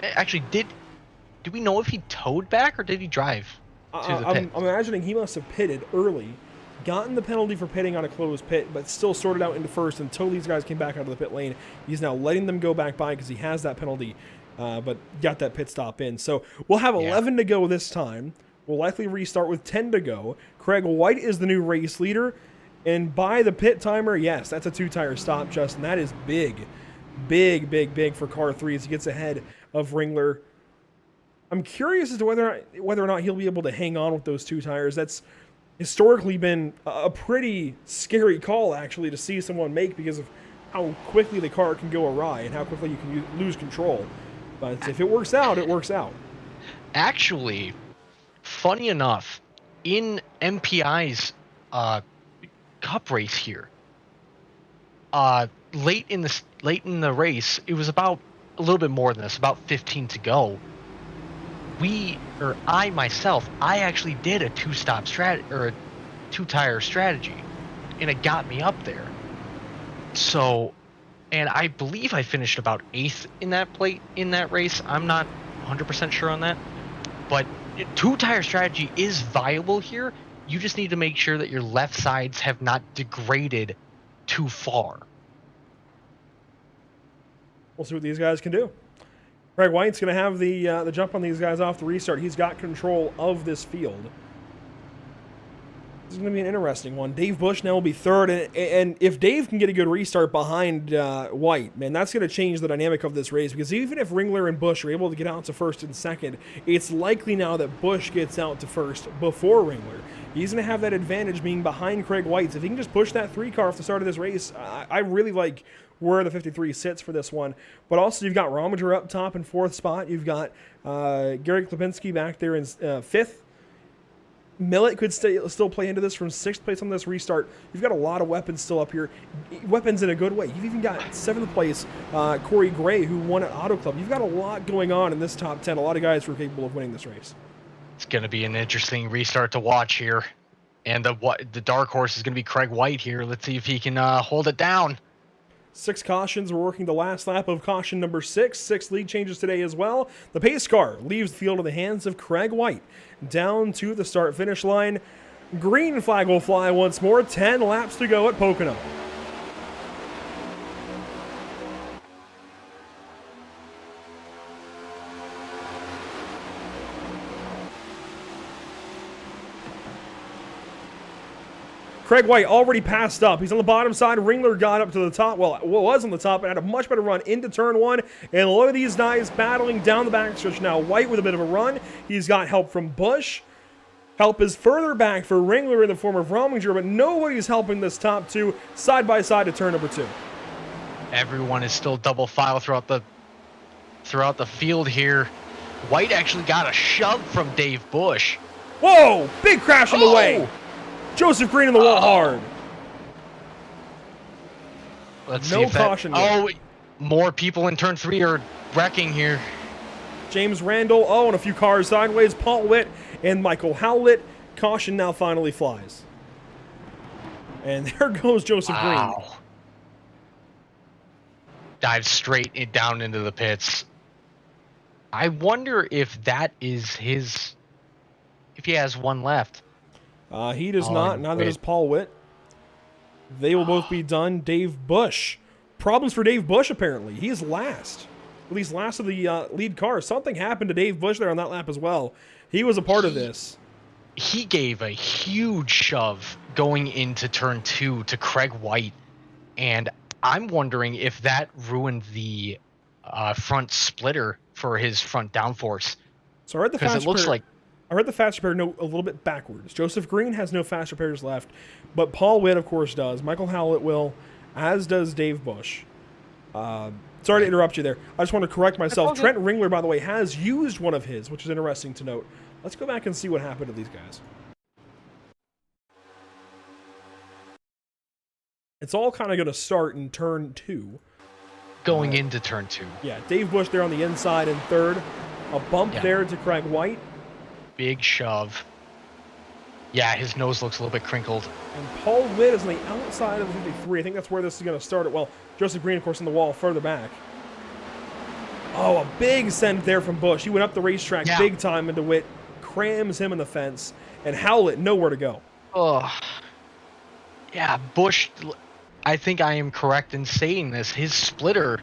Actually, do we know if he towed back, or did he drive to the pit? I'm imagining he must have pitted early, gotten the penalty for pitting on a closed pit, but still sorted out into first until these guys came back out of the pit lane. He's now letting them go back by because he has that penalty, but got that pit stop in. So we'll have 11 to go this time. We'll likely restart with 10 to go. Craig White is the new race leader. And by the pit timer, yes, that's a 2-tire stop, Justin. That is big, big, big, big for car 3 as he gets ahead of Ringler. I'm curious as to whether or not he'll be able to hang on with those 2 tires. That's historically been a pretty scary call, actually, to see someone make because of how quickly the car can go awry and how quickly you can lose control. But if it works out, it works out. Actually, funny enough, in MPI's Cup race here, late in the race, it was about a little bit more than this, about 15 to go. I myself actually did a 2-tire strategy, and it got me up there. So, and I believe I finished about 8th in that race. I'm not 100% sure on that, but two-tire strategy is viable here. You just need to make sure that your left sides have not degraded too far. We'll see what these guys can do. Craig White's going to have the jump on these guys off the restart. He's got control of this field. This is going to be an interesting one. Dave Bush now will be third, and if Dave can get a good restart behind White, man, that's going to change the dynamic of this race, because even if Ringler and Bush are able to get out to first and second, it's likely now that Bush gets out to first before Ringler. He's going to have that advantage being behind Craig White. So if he can just push that 3 car off the start of this race, I really like where the 53 sits for this one. But also you've got Rominger up top in 4th spot. You've got Garrett Klipinski back there in 5th. Millet could still play into this from 6th place on this restart. You've got a lot of weapons still up here. Weapons in a good way. You've even got 7th place Corey Gray, who won at Auto Club. You've got a lot going on in this top 10. A lot of guys who are capable of winning this race. It's going to be an interesting restart to watch here. And the dark horse is going to be Craig White here. Let's see if he can hold it down. 6 cautions. We're working the last lap of caution number 6. 6 lead changes today as well. The pace car leaves the field in the hands of Craig White. Down to the start-finish line. Green flag will fly once more. 10 laps to go at Pocono. Craig White already passed up. He's on the bottom side. Ringler got up to the top. Well, was on the top and had a much better run into turn 1. And look at these guys battling down the backstretch now. White with a bit of a run. He's got help from Bush. Help is further back for Ringler in the form of Rominger, but nobody's helping this top 2 side by side to turn number 2. Everyone is still double file throughout the field here. White actually got a shove from Dave Bush. Whoa! Big crash on the way. Joseph Green in the wall hard. Let's no see if caution. More people in turn 3 are wrecking here. James Randall. And a few cars sideways. Paul Witt and Michael Howlett. Caution now finally flies. And there goes Joseph Green. Dives straight down into the pits. I wonder if that is his. If he has one left. He does not. Neither does Paul Witt. They will both be done. Dave Bush. Problems for Dave Bush, apparently. He is last. At least last of the lead car. Something happened to Dave Bush there on that lap as well. He was a part of this. He gave a huge shove going into turn 2 to Craig White. And I'm wondering if that ruined the front splitter for his front downforce. So I read the fast it looks repair, like I read the fast repair note a little bit backwards. Joseph Green has no fast repairs left, but Paul Witt, of course, does. Michael Howlett will, as does Dave Bush. Sorry to interrupt you there. I just want to correct myself. Trent Ringler, by the way, has used one of his, which is interesting to note. Let's go back and see what happened to these guys. It's all kind of going to start in turn 2. Going into turn 2. Yeah, Dave Bush there on the inside in 3rd. A bump there to Craig White. Big shove. Yeah, his nose looks a little bit crinkled. And Paul Witt is on the outside of the 53. I think that's where this is going to start. Well, Joseph Green, of course, on the wall further back. Oh, a big send there from Bush. He went up the racetrack big time into Witt. Crams him in the fence. And Howlett, nowhere to go. Oh. Yeah, Bush, I think I am correct in saying this. His splitter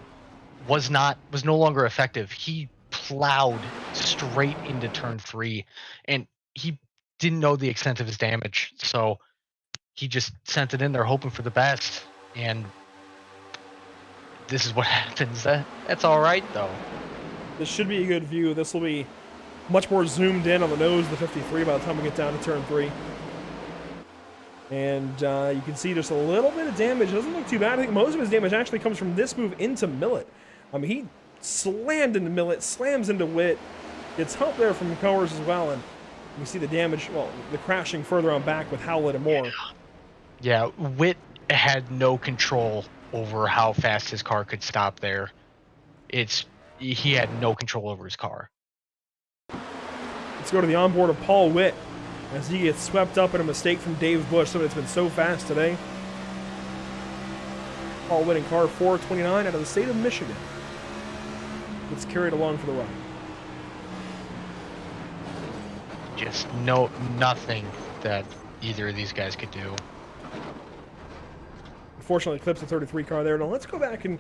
was no longer effective. He plowed straight into turn 3, and he didn't know the extent of his damage, so he just sent it in there hoping for the best, and this is what happens. That's all right, though. This should be a good view. This will be much more zoomed in on the nose of the 53 by the time we get down to turn 3. And you can see just a little bit of damage. It doesn't look too bad. I think most of his damage actually comes from this move into Millet. I mean, he slammed into Millet, slams into Witt. Gets help there from Cowers as well. And you see the damage, well, the crashing further on back with Howlett and more. Yeah, Witt had no control over how fast his car could stop there. He had no control over his car. Let's go to the onboard of Paul Witt as he gets swept up in a mistake from Dave Bush. Something that's been so fast today. Paul Witt in car 429 out of the state of Michigan. Gets carried along for the ride. just nothing that either of these guys could do. Unfortunately, clips the 33 car there. Now let's go back and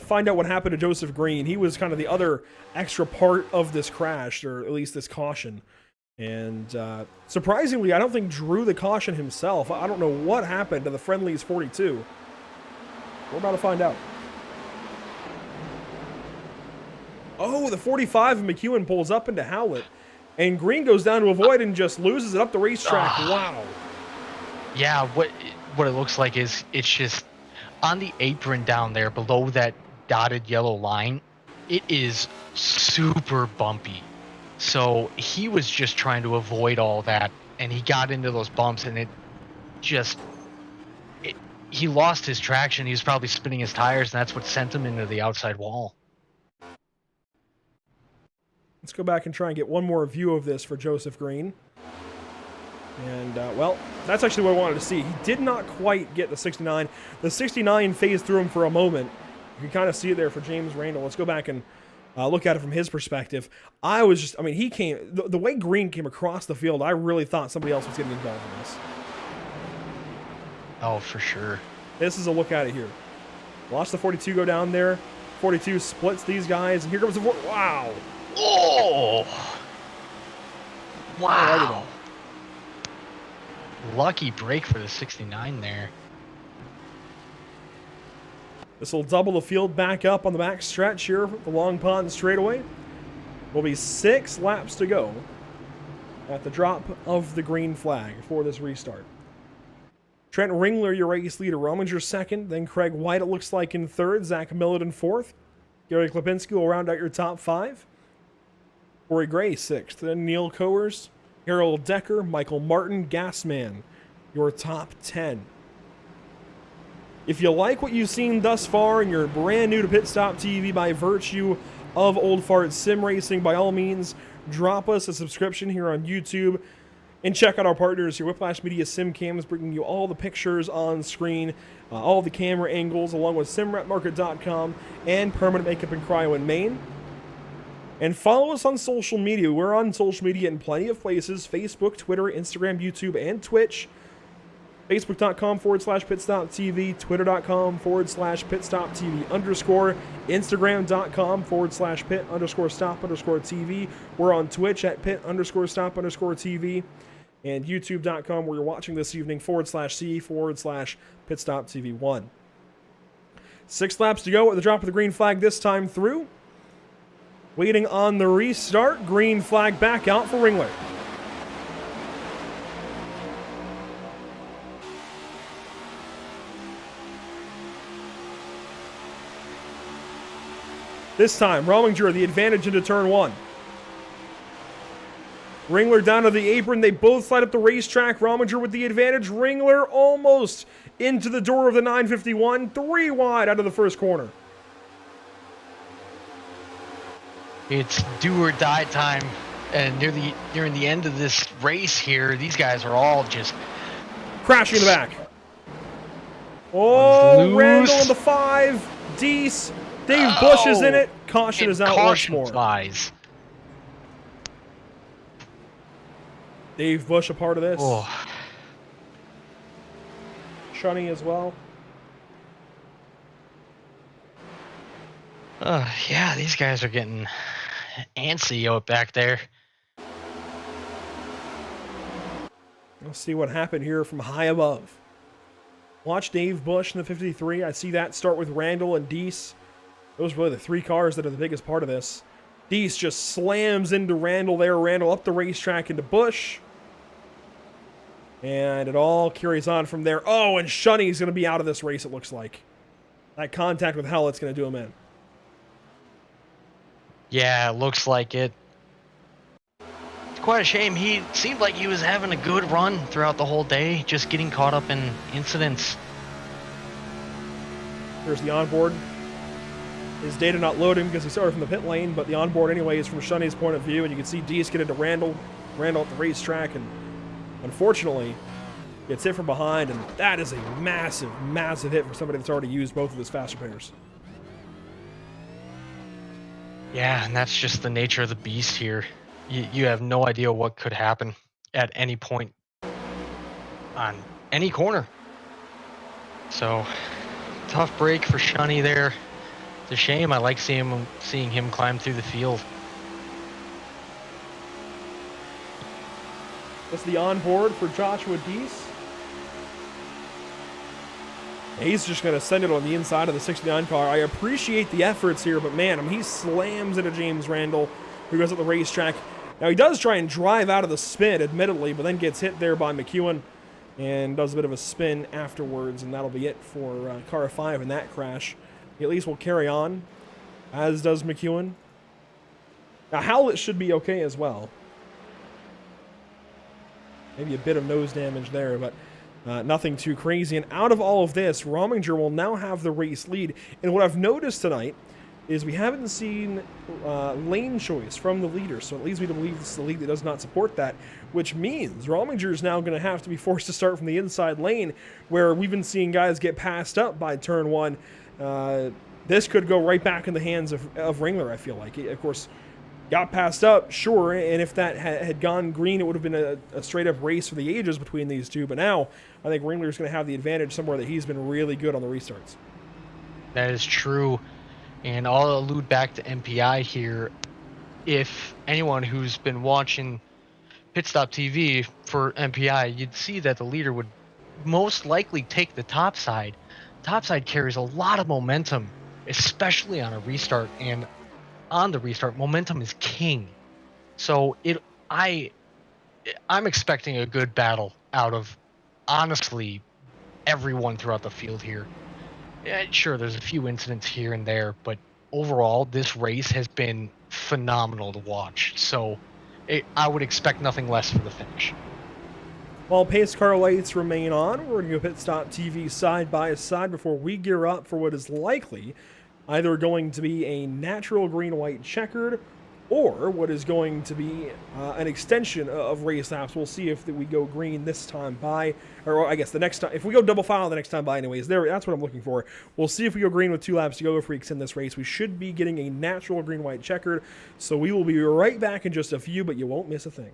find out what happened to Joseph Green. He was kind of the other extra part of this crash, or at least this caution. And surprisingly, I don't think drew the caution himself. I don't know what happened to the Friendlies 42. We're about to find out. Oh, the 45 of McEwen pulls up into Howlett. And Green goes down to avoid and just loses it up the racetrack. Wow. Yeah, what it looks like is it's just on the apron down there below that dotted yellow line. It is super bumpy. So he was just trying to avoid all that, and he got into those bumps, and he lost his traction. He was probably spinning his tires, and that's what sent him into the outside wall. Let's go back and try and get one more view of this for Joseph Green. And, well, that's actually what I wanted to see. He did not quite get the 69. The 69 phased through him for a moment. You can kind of see it there for James Randall. Let's go back and look at it from his perspective. He came, the way Green came across the field, I really thought somebody else was getting involved in this. Oh, for sure. This is a look at it here. Watch the 42 go down there. 42 splits these guys, and here comes the wow. Oh! Wow. Lucky break for the 69 there. This will double the field back up on the back stretch here, the Long Pond straightaway. Will be 6 laps to go at the drop of the green flag for this restart. Trent Ringler, your race leader. Rominger second, then Craig White, it looks like, in third. Zach Millett in fourth. Gary Klipinski will round out your top 5. Corey Gray sixth, then Neil Coers, Harold Decker, Michael Martin, Gasman, your top 10. If you like what you've seen thus far and you're brand new to PitStop TV by virtue of Old Fart Sim Racing, by all means, drop us a subscription here on YouTube and check out our partners here. Whiplash Media Sim Cams, bringing you all the pictures on screen, all the camera angles, along with SimRepMarket.com and Permanent Makeup and Cryo in Maine. And follow us on social media. We're on social media in plenty of places: Facebook, Twitter, Instagram, YouTube, and Twitch. Facebook.com/PitStop TV, Twitter.com/PitStop TV _, Instagram.com/Pit_Stop_TV. We're on Twitch at Pit_Stop_TV, and YouTube.com, where you're watching this evening, /C/PitStop TV 1. 6 laps to go at the drop of the green flag this time through. Waiting on the restart. Green flag back out for Ringler. This time, Rominger the advantage into turn 1. Ringler down to the apron. They both slide up the racetrack. Rominger with the advantage. Ringler almost into the door of the 951. 3 wide out of the first corner. It's do or die time, and nearing the end of this race here, these guys are all just crashing in the back. Oh, Randall in the 5. Deese. Dave Bush is in it. Caution is out once more. Flies. Dave Bush a part of this. Oh. Shunny as well. Yeah, these guys are getting antsy out back there. Let's see what happened here from high above. Watch Dave Bush in the 53. I see that start with Randall and Deese. Those are really the 3 cars that are the biggest part of this. Deese just slams into Randall there. Randall up the racetrack into Bush. And it all carries on from there. Oh, and Shunny's going to be out of this race, it looks like. That contact with Howlett's going to do him in. Yeah, it looks like it. It's quite a shame. He seemed like he was having a good run throughout the whole day, just getting caught up in incidents. Here's the onboard. His data not loading because he started from the pit lane, but the onboard anyway is from Shunny's point of view, and you can see Deese get into Randall at the racetrack, and unfortunately gets hit from behind, and that is a massive, massive hit for somebody that's already used both of his faster pairs. Yeah, and that's just the nature of the beast here. You have no idea what could happen at any point on any corner. So tough break for Shunny there. It's a shame. I like seeing him climb through the field. That's the onboard for Joshua Deese. He's just going to send it on the inside of the 69 car. I appreciate the efforts here, but man, I mean, he slams into James Randall, who goes at the racetrack. Now, he does try and drive out of the spin, admittedly, but then gets hit there by McEwen and does a bit of a spin afterwards, and that'll be it for car 5 in that crash. He at least will carry on, as does McEwen. Now, Howlett should be okay as well. Maybe a bit of nose damage there, but nothing too crazy. And out of all of this, Rominger will now have the race lead. And what I've noticed tonight is we haven't seen lane choice from the leader, so it leads me to believe this is the league that does not support that, which means Rominger is now going to have to be forced to start from the inside lane, where we've been seeing guys get passed up by turn 1. This could go right back in the hands of Ringler, I feel like. Of course, got passed up, sure, and if that had gone green, it would have been a straight-up race for the ages between these two, but now I think Ringler's going to have the advantage somewhere that he's been really good on the restarts. That is true, and I'll allude back to MPI here. If anyone who's been watching PitStop TV for MPI, you'd see that the leader would most likely take the top side. Top side carries a lot of momentum, especially on a restart, and on the restart, momentum is king. So I'm expecting a good battle out of, honestly, everyone throughout the field here. Yeah, sure, there's a few incidents here and there, but overall, this race has been phenomenal to watch. So I would expect nothing less for the finish. While pace car lights remain on, we're going to go PitStop TV side by side before we gear up for what is likely either going to be a natural green-white checkered or what is going to be an extension of race laps. We'll see if we go green this time by, or I guess the next time, if we go double file the next time by anyways, that's what I'm looking for. We'll see if we go green with 2 laps to go if we extend this race. We should be getting a natural green-white checkered, so we will be right back in just a few, but you won't miss a thing.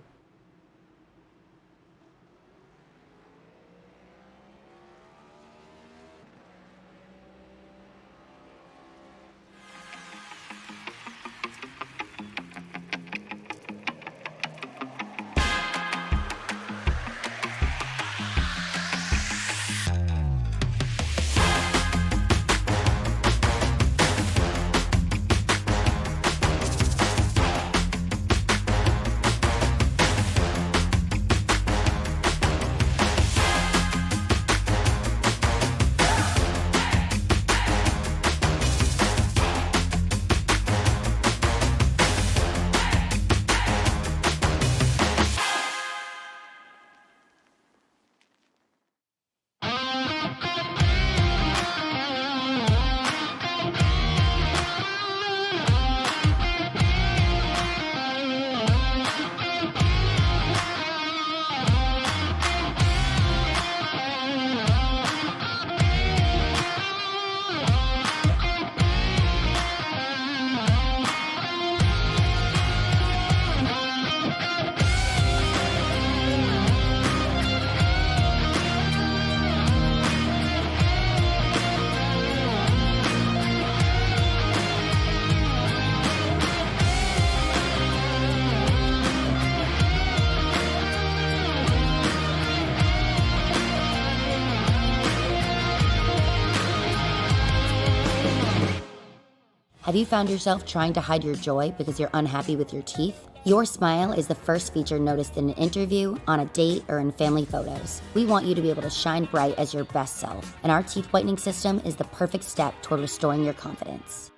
Have you found yourself trying to hide your joy because you're unhappy with your teeth? Your smile is the first feature noticed in an interview, on a date, or in family photos. We want you to be able to shine bright as your best self, and our teeth whitening system is the perfect step toward restoring your confidence.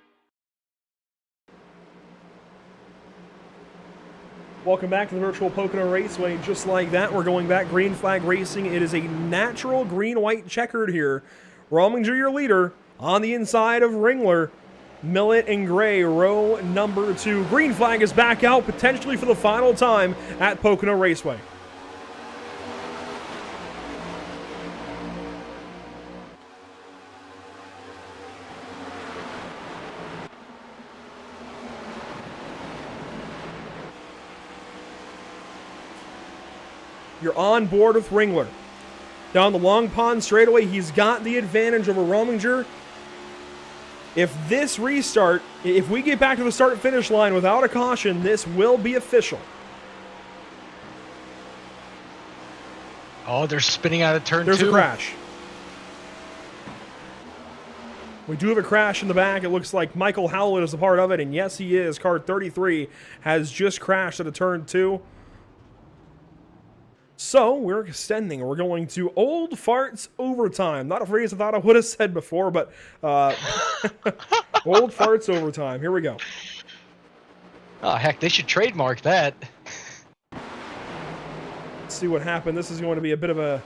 Welcome back to the virtual Pocono Raceway. Just like that, we're going back green flag racing. It is a natural green-white checkered here. Rominger, your leader, on the inside of Ringler. Millet and Gray, row number 2. Green flag is back out, potentially for the final time at Pocono Raceway. You're on board with Ringler. Down the long pond straightaway, he's got the advantage over Rominger. If this restart, if we get back to the start-finish line without a caution, this will be official. Oh, they're spinning out of turn 2. There's a crash. We do have a crash in the back. It looks like Michael Howlett is a part of it, and yes, he is. Car 33 has just crashed at a turn 2. So, we're extending. We're going to Old Farts Overtime. Not a phrase I thought I would have said before, but Old Farts Overtime. Here we go. Oh, heck, they should trademark that. Let's see what happened. This is going to be a bit of a,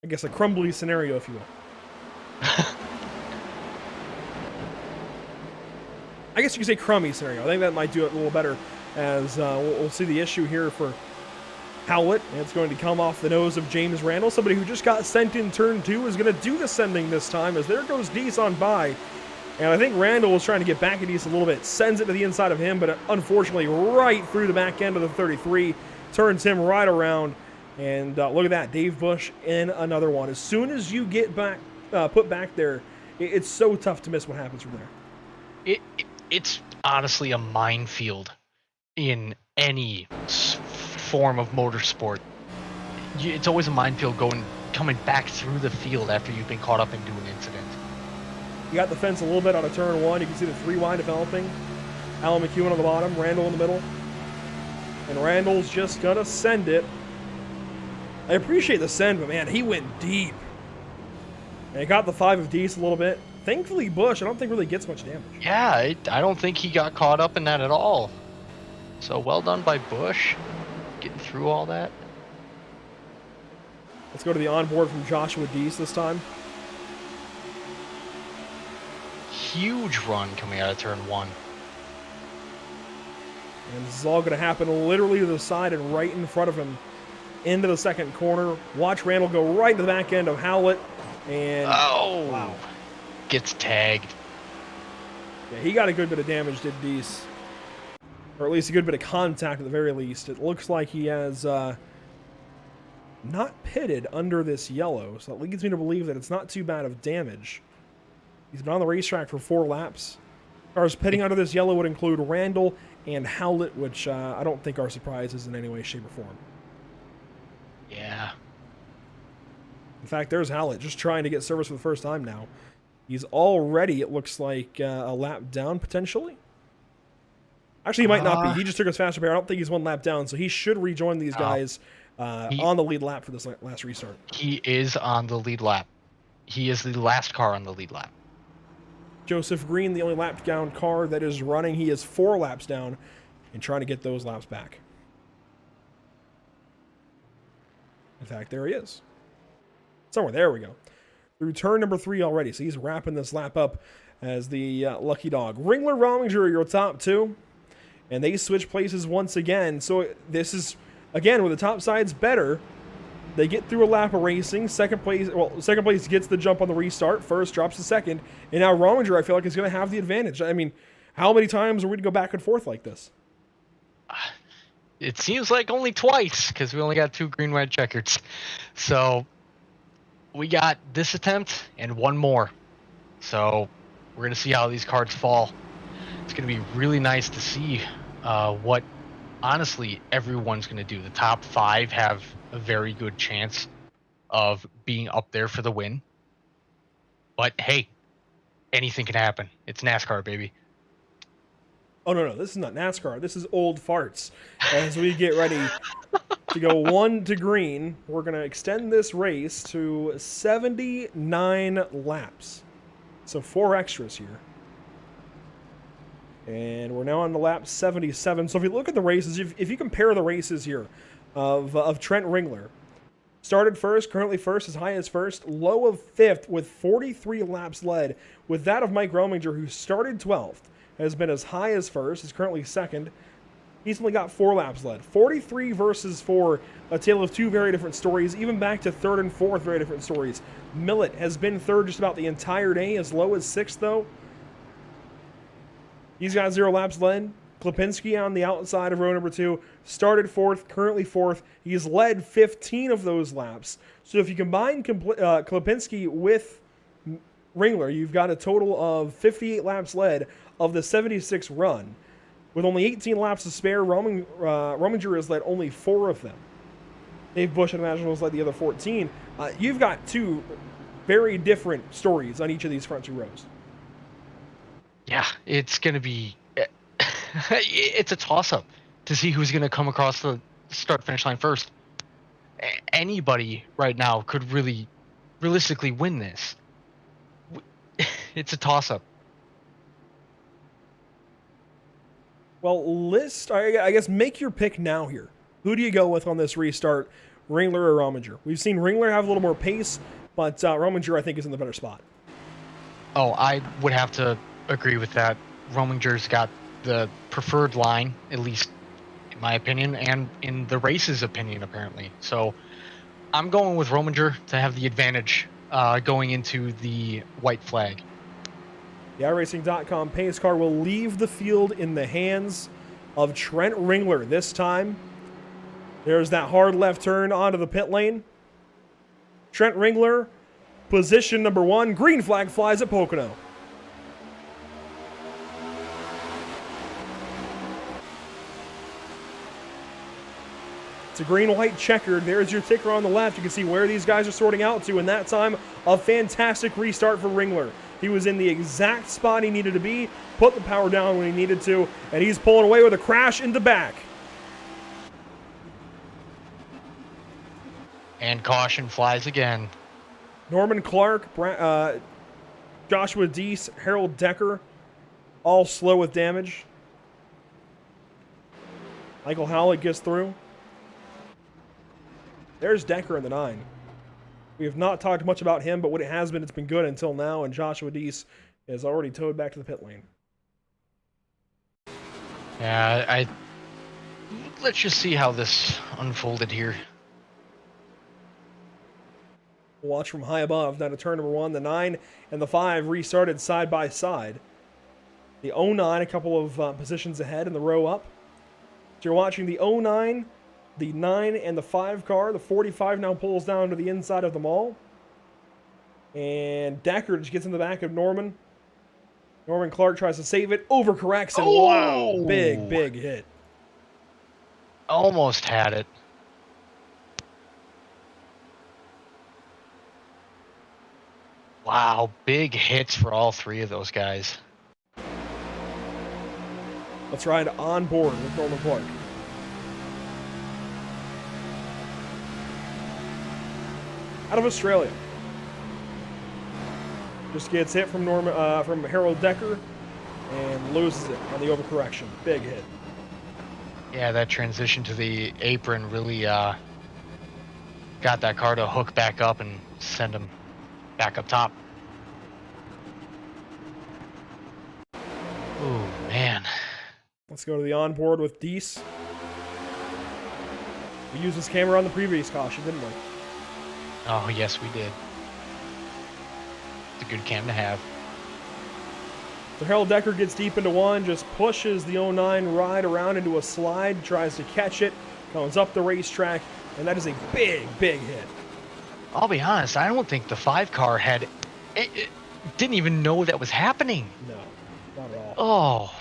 I guess, a crumbly scenario, if you will. I guess you could say crummy scenario. I think that might do it a little better, as we'll see the issue here for Howlett, and it's going to come off the nose of James Randall. Somebody who just got sent in turn 2 is going to do the sending this time, as there goes Deese on by. And I think Randall was trying to get back at Deese a little bit, sends it to the inside of him, but unfortunately right through the back end of the 33, turns him right around. And look at that, Dave Bush in another one. As soon as you get back, put back there, it's so tough to miss what happens from there. It's honestly a minefield in any form of motorsport. It's always a minefield coming back through the field after you've been caught up into an incident. You got the fence a little bit out of turn 1. You can see the 3 wide developing. Alan McEwen on the bottom, Randall in the middle. And Randall's just going to send it. I appreciate the send, but man, he went deep. And he got the 5 of Deese a little bit. Thankfully, Bush, I don't think really gets much damage. Yeah, I don't think he got caught up in that at all. So well done by Bush, getting through all that. Let's go to the onboard from Joshua Deese this time. Huge run coming out of turn 1. And this is all going to happen literally to the side and right in front of him into the second corner. Watch Randall go right to the back end of Howlett. And oh, wow. Gets tagged. Yeah, he got a good bit of damage, did Deese. Or at least a good bit of contact at the very least. It looks like he has not pitted under this yellow, so that leads me to believe that it's not too bad of damage. He's been on the racetrack for 4 laps. As far as pitting under this yellow would include Randall and Howlett, which I don't think are surprises in any way, shape, or form. Yeah. In fact, there's Howlett just trying to get service for the first time now. He's already, it looks like, a lap down, potentially. Actually, he might not be. He just took his faster pair. I don't think he's 1 lap down, so he should rejoin these guys on the lead lap for this last restart. He is on the lead lap. He is the last car on the lead lap. Joseph Green, the only lap down car that is running. He is 4 laps down and trying to get those laps back. In fact, there he is. Somewhere. There we go. Through turn number 3 already, so he's wrapping this lap up as the lucky dog. Ringler, Rominger, your top 2, and they switch places once again. So this is, again, where the top side's better. They get through a lap of racing. Second place gets the jump on the restart. First drops to second, and now Rominger, I feel like, is going to have the advantage. I mean, how many times are we to go back and forth like this? It seems like only twice, because we only got 2 green-red checkers. So we got this attempt and 1 more. So we're going to see how these cards fall. It's going to be really nice to see what, honestly, everyone's going to do. The top 5 have a very good chance of being up there for the win. But, hey, anything can happen. It's NASCAR, baby. Oh, no, this is not NASCAR. This is Old Farts. As we get ready to go 1 to green, we're going to extend this race to 79 laps. So 4 extras here. And we're now on the lap 77. So if you look at the races, if you compare the races here of Trent Ringler, started first, currently first, as high as first, low of 5th with 43 laps led, with that of Mike Rominger, who started 12th, has been as high as first, is currently second. He's only got 4 laps led. 43 versus 4, a tale of 2 very different stories, even back to 3rd and 4th, very different stories. Millet has been 3rd just about the entire day, as low as 6th, though. He's got 0 laps led. Klipinski on the outside of row number 2, started 4th, currently 4th. He's led 15 of those laps. So if you combine Klipinski with Ringler, you've got a total of 58 laps led of the 76 run. With only 18 laps to spare, Rominger has led only 4 of them. Dave Bush International has led the other 14. You've got 2 very different stories on each of these front 2 rows. Yeah, it's going to be... it's a toss-up to see who's going to come across the start-finish line first. Anybody right now could really realistically win this. It's a toss-up. Well, I guess make your pick now here. Who do you go with on this restart, Ringler or Rominger? We've seen Ringler have a little more pace, but Rominger, I think, is in the better spot. Oh, I would have to agree with that. Rominger's got the preferred line, at least in my opinion, and in the race's opinion, apparently. So I'm going with Rominger to have the advantage going into the white flag. The iRacing.com pace car will leave the field in the hands of Trent Ringler this time. There's that hard left turn onto the pit lane. Trent Ringler, position number 1. Green flag flies at Pocono. It's a green-white checkered. There's your ticker on the left. You can see where these guys are sorting out to. And that time, a fantastic restart for Ringler. He was in the exact spot he needed to be, put the power down when he needed to, and he's pulling away with a crash in the back. And caution flies again. Norman Clark, Joshua Deese, Harold Decker, all slow with damage. Michael Howlett gets through. There's Decker in the 9. We have not talked much about him, but what it has been, it's been good until now, and Joshua Deese is already towed back to the pit lane. Yeah, let's just see how this unfolded here. Watch from high above. Now to turn number 1, the 9 and the 5 restarted side by side. The 09 a couple of positions ahead in the row up. So you're watching the 09, the 9 and the 5 car. The 45 now pulls down to the inside of them all. And Decker just gets in the back of Norman. Norman Clark tries to save it, overcorrects, and wow, big hit. Almost had it. Wow, big hits for all 3 of those guys. Let's ride on board with Norman Clark. Out of Australia. Just gets hit from Harold Decker and loses it on the overcorrection. Big hit. Yeah, that transition to the apron really got that car to hook back up and send him back up top. Oh, man. Let's go to the onboard with Deese. We used this camera on the previous caution, didn't we? Oh, yes, we did. It's a good cam to have. So Harold Decker gets deep into 1, just pushes the 09 ride around into a slide, tries to catch it, comes up the racetrack, and that is a big hit. I'll be honest, I don't think the 5 car had... It didn't even know that was happening. No, not at all. Oh.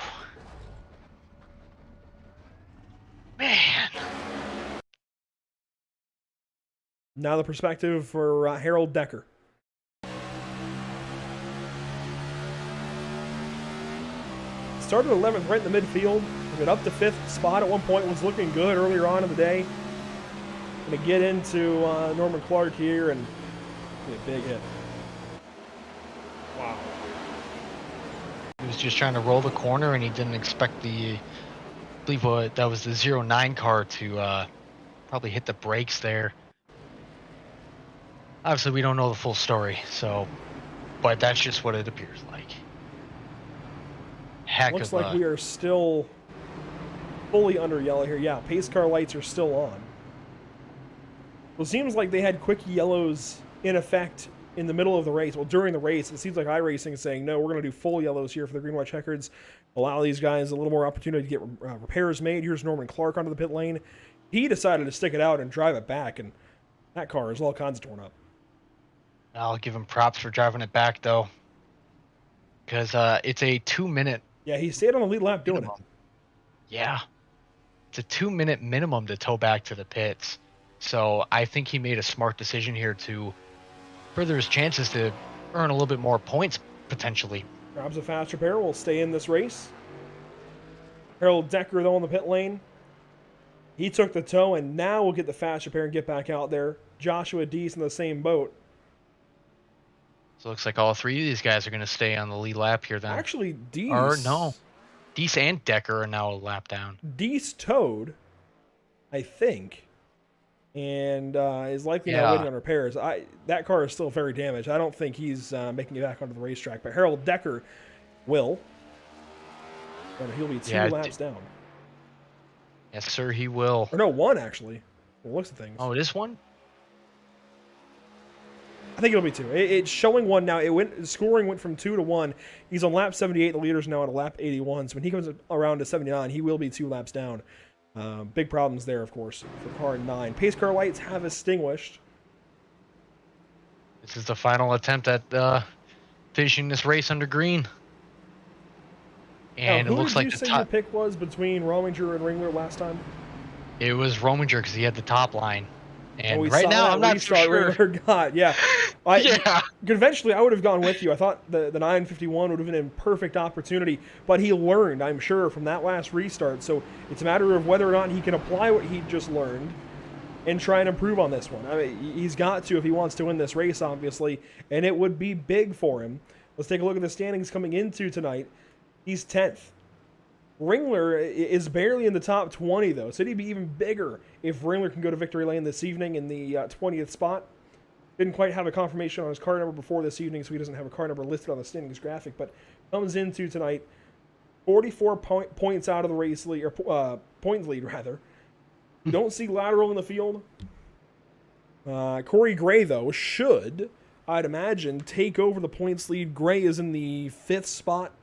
Man. Now the perspective for Harold Decker. Started 11th right in the midfield. Got up to 5th spot at one point. Was looking good earlier on in the day. Going to get into Norman Clark here and a big hit. Wow. He was just trying to roll the corner and he didn't expect the... I believe that was the 09 car to probably hit the brakes there. Obviously, we don't know the full story, so, but that's just what it appears like. Looks like we are still fully under yellow here. Yeah, pace car lights are still on. Well, it seems like they had quick yellows in effect in the middle of the race, well, during the race, it seems like iRacing is saying, no, we're going to do full yellows here for the green, white checkers, allow these guys a little more opportunity to get repairs made. Here's Norman Clark onto the pit lane. He decided to stick it out and drive it back, and that car is all kinds of torn up. I'll give him props for driving it back, though, because it's a 2-minute. Yeah, he stayed on the lead lap doing minimum. it. Yeah, it's a 2-minute minimum to tow back to the pits. So I think he made a smart decision here to further his chances to earn a little bit more points, potentially. Grabs a fast repair, will stay in this race. Harold Decker, though, on the pit lane. He took the tow, and now we'll get the fast repair and get back out there. Joshua Deese in the same boat. So it looks like all three of these guys are going to stay on the lead lap here then. Actually, Deese... Or no. Deese and Decker are now a lap down. Deese towed, I think, and is likely now waiting on repairs. That car is still very damaged. I don't think he's making it back onto the racetrack, but Harold Decker will. But he'll be two laps down. Yes, sir, he will. Or no, one, actually. It looks at things. Oh, it is one? I think it'll be two. It's showing one now. Scoring went from 2 to 1. He's on lap 78. The leader's now at a lap 81. So when he comes around to 79, he will be 2 laps down. Big problems there, of course, for car 9. Pace car lights have extinguished. This is the final attempt at finishing this race under green. And now, it looks like the top... Who did you say your pick was between Rominger and Ringler last time? It was Rominger because he had the top line. And we right now, I'm not so sure. Ringler got, yeah. Conventionally, I would have gone with you. I thought the 951 would have been a perfect opportunity, but he learned, I'm sure, from that last restart. So it's a matter of whether or not he can apply what he just learned and try and improve on this one. I mean, he's got to if he wants to win this race, obviously, and it would be big for him. Let's take a look at the standings coming into tonight. He's 10th. Ringler is barely in the top 20, though, so it'd be even bigger if Ringler can go to victory lane this evening in the 20th spot. Didn't quite have a confirmation on his car number before this evening, so he doesn't have a car number listed on the standings graphic, but comes into tonight 44 points out of the race lead, or points lead, rather. Don't see lateral in the field. Corey Gray, though, should, I'd imagine, take over the points lead. Gray is in the 5th spot.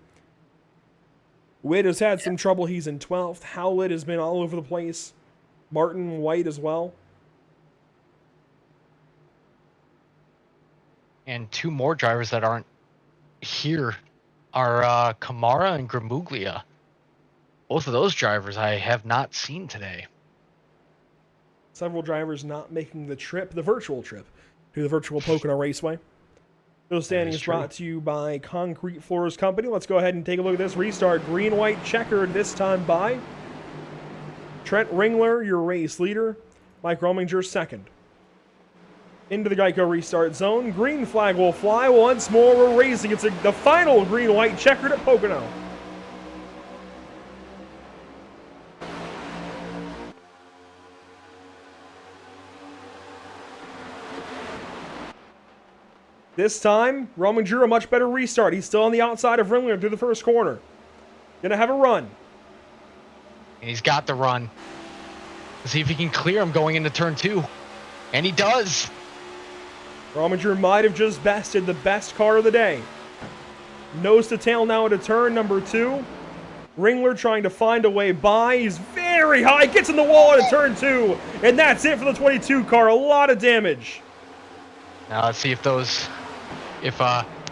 Witt has had some trouble. He's in 12th. Howlett has been all over the place. Martin White as well. And two more drivers that aren't here are Kamara and Gramuglia. Both of those drivers I have not seen today. Several drivers not making the trip, the virtual trip, to the virtual Pocono Raceway. Those standings brought to you by Concrete Floors Company. Let's go ahead and take a look at this restart. Green, white, checkered, this time by Trent Ringler, your race leader. Mike Rominger, second. Into the Geico restart zone. Green flag will fly once more. We're racing. It's the final green, white, checkered at Pocono. This time, Rominger, a much better restart. He's still on the outside of Ringler through the first corner. Gonna have a run. And he's got the run. Let's see if he can clear him going into turn 2. And he does. Rominger might have just bested the best car of the day. Nose to tail now into turn number 2. Ringler trying to find a way by. He's very high. Gets in the wall into turn 2. And that's it for the 22 car. A lot of damage. Now let's see if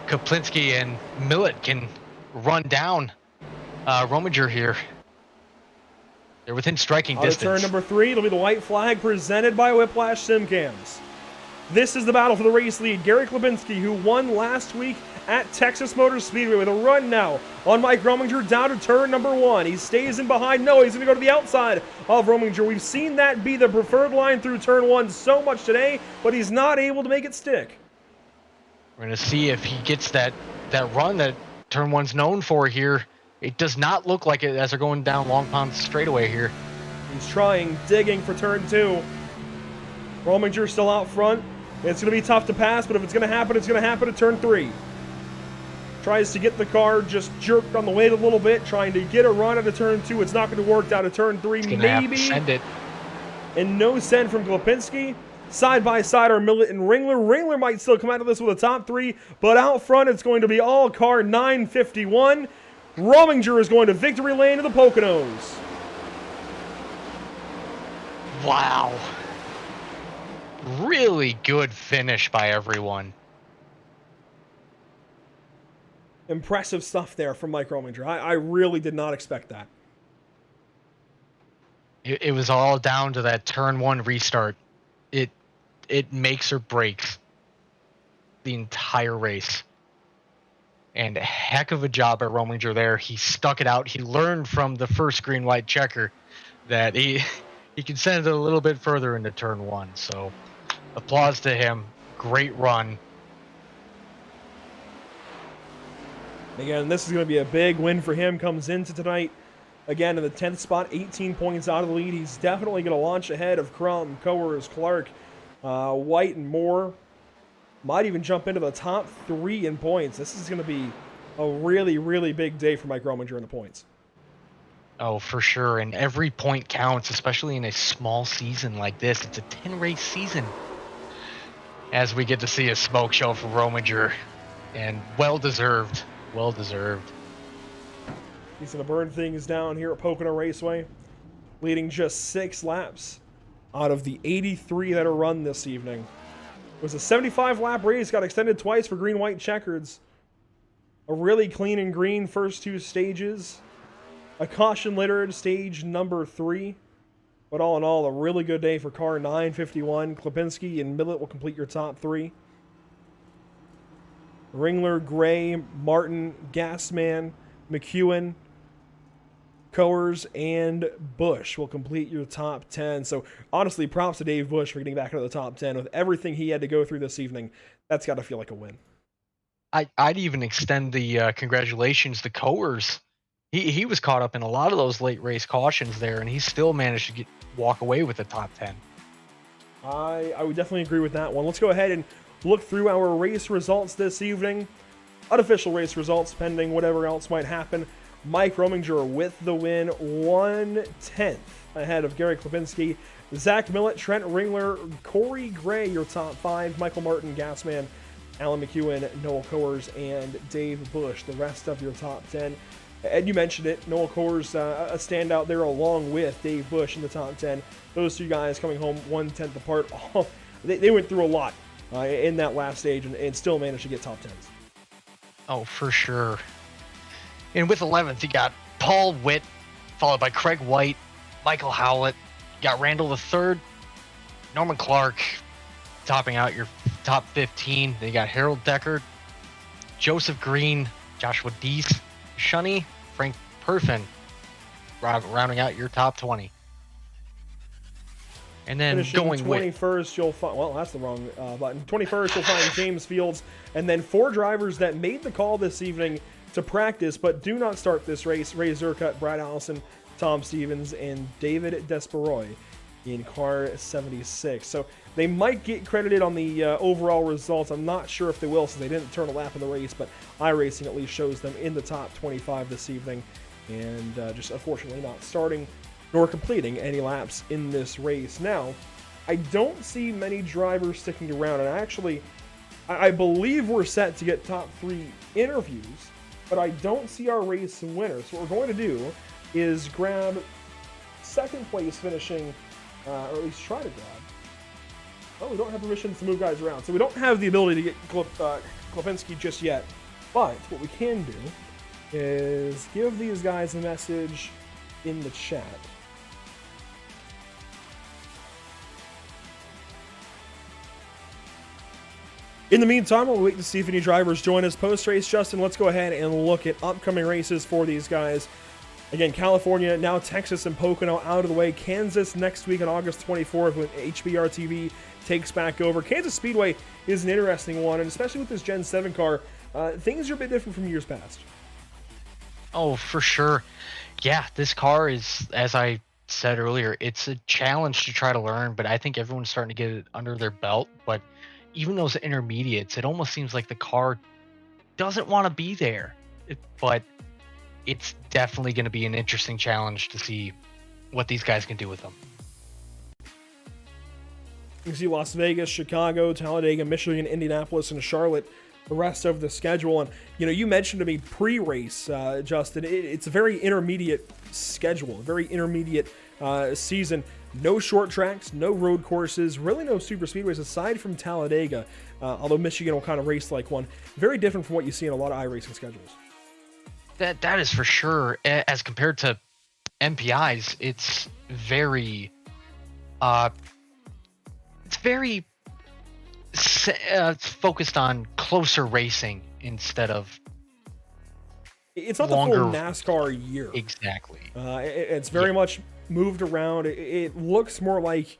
Kaplinski and Millett can run down Rominger here. They're within striking distance. Turn number 3, it'll be the white flag presented by Whiplash Simcams. This is the battle for the race lead. Gary Klebinski, who won last week at Texas Motor Speedway, with a run now on Mike Rominger down to turn number 1. He stays in behind. No, he's going to go to the outside of Rominger. We've seen that be the preferred line through turn 1 so much today, but he's not able to make it stick. We're going to see if he gets that run that turn 1's known for here. It does not look like it as they're going down Long Pond straightaway here. He's trying, digging for turn 2. Rominger still out front. It's going to be tough to pass, but if it's going to happen, it's going to happen at turn 3. Tries to get the car just jerked on the weight a little bit, trying to get a run at a turn 2. It's not going to work down to turn 3, maybe. Send it. And no send from Klebinski. Side by side are Millet and Ringler. Ringler might still come out of this with a top 3, but out front it's going to be all car 951. Rominger is going to victory lane to the Poconos. Wow. Really good finish by everyone. Impressive stuff there from Mike Rominger. I really did not expect that. It was all down to that turn 1 restart. It makes or breaks the entire race. And a heck of a job by Rominger there. He stuck it out. He learned from the first green-white checker that he can send it a little bit further into turn 1. So applause to him. Great run. Again, this is going to be a big win for him. Comes into tonight, again, in the 10th spot, 18 points out of the lead. He's definitely going to launch ahead of Crum, Coers, Clark, White, and Moore. Might even jump into the top 3 in points. This is going to be a really, really big day for Mike Rominger in the points. Oh, for sure. And every point counts, especially in a small season like this. It's a 10-race season. As we get to see a smoke show for Rominger. And well-deserved. Well-deserved. He's going to burn things down here at Pocono Raceway, leading just 6 laps out of the 83 that are run this evening. It was a 75-lap race, got extended twice for green-white checkers. A really clean and green first 2 stages. A caution-littered stage number 3. But all in all, a really good day for car 951. Klipinski and Millet will complete your top 3. Ringler, Gray, Martin, Gassman, McEwen, Coers, and Bush will complete your top 10. So honestly, props to Dave Bush for getting back into the top 10 with everything he had to go through this evening. That's got to feel like a win. I'd even extend the congratulations to Coers. He was caught up in a lot of those late race cautions there, and he still managed to walk away with the top 10. I would definitely agree with that one. Let's go ahead and look through our race results this evening. Unofficial race results pending whatever else might happen. Mike Rominger with the win, 1/10 ahead of Gary Klipinski. Zach Millet, Trent Ringler, Corey Gray, your top 5. Michael Martin, Gassman, Alan McEwen, Noel Coers, and Dave Bush, the rest of your top 10. Ed, you mentioned it. Noel Coers, a standout there along with Dave Bush in the top 10. Those 2 guys coming home 1/10 apart. Oh, they went through a lot in that last stage and still managed to get top 10s. Oh, for sure. And with 11th, you got Paul Witt, followed by Craig White, Michael Howlett. You got Randall III, Norman Clark, topping out your top 15. Then you got Harold Decker, Joseph Green, Joshua Deese, Shunny, Frank Perfin, rounding out your top 20. And then finishing going 21st, you'll find, well, that's the wrong button. 21st, you'll find James Fields, and then 4 drivers that made the call this evening to practice, but do not start this race. Ray Zerkut, Brad Allison, Tom Stevens, and David Desperoy in car 76. So they might get credited on the overall results. I'm not sure if they will, since they didn't turn a lap in the race, but iRacing at least shows them in the top 25 this evening, and just unfortunately not starting nor completing any laps in this race. Now, I don't see many drivers sticking around, and actually, I believe we're set to get top 3 interviews, but I don't see our race winner. So what we're going to do is grab second place finishing, or at least try to grab. Well, we don't have permission to move guys around, so we don't have the ability to get Klipinski just yet. But what we can do is give these guys a message in the chat. In the meantime, we'll wait to see if any drivers join us post-race. Justin, let's go ahead and look at upcoming races for these guys. Again, California, now Texas and Pocono out of the way. Kansas next week on August 24th when HBR TV takes back over. Kansas Speedway is an interesting one, and especially with this Gen 7 car, things are a bit different from years past. Oh, for sure. Yeah, this car is, as I said earlier, it's a challenge to try to learn, but I think everyone's starting to get it under their belt. But even those intermediates, it almost seems like the car doesn't want to be there. But it's definitely going to be an interesting challenge to see what these guys can do with them. You can see Las Vegas, Chicago, Talladega, Michigan, Indianapolis, and Charlotte, the rest of the schedule. And, you mentioned to me pre-race, Justin, it's a very intermediate schedule, a very intermediate season. No short tracks, no road courses, really no super speedways aside from Talladega, although Michigan will kind of race like one. Very different from what you see in a lot of iRacing schedules. That is for sure. As compared to MPIs, it's very focused on closer racing instead of it's not longer, the full NASCAR year. Exactly. It's very much moved around. It looks more like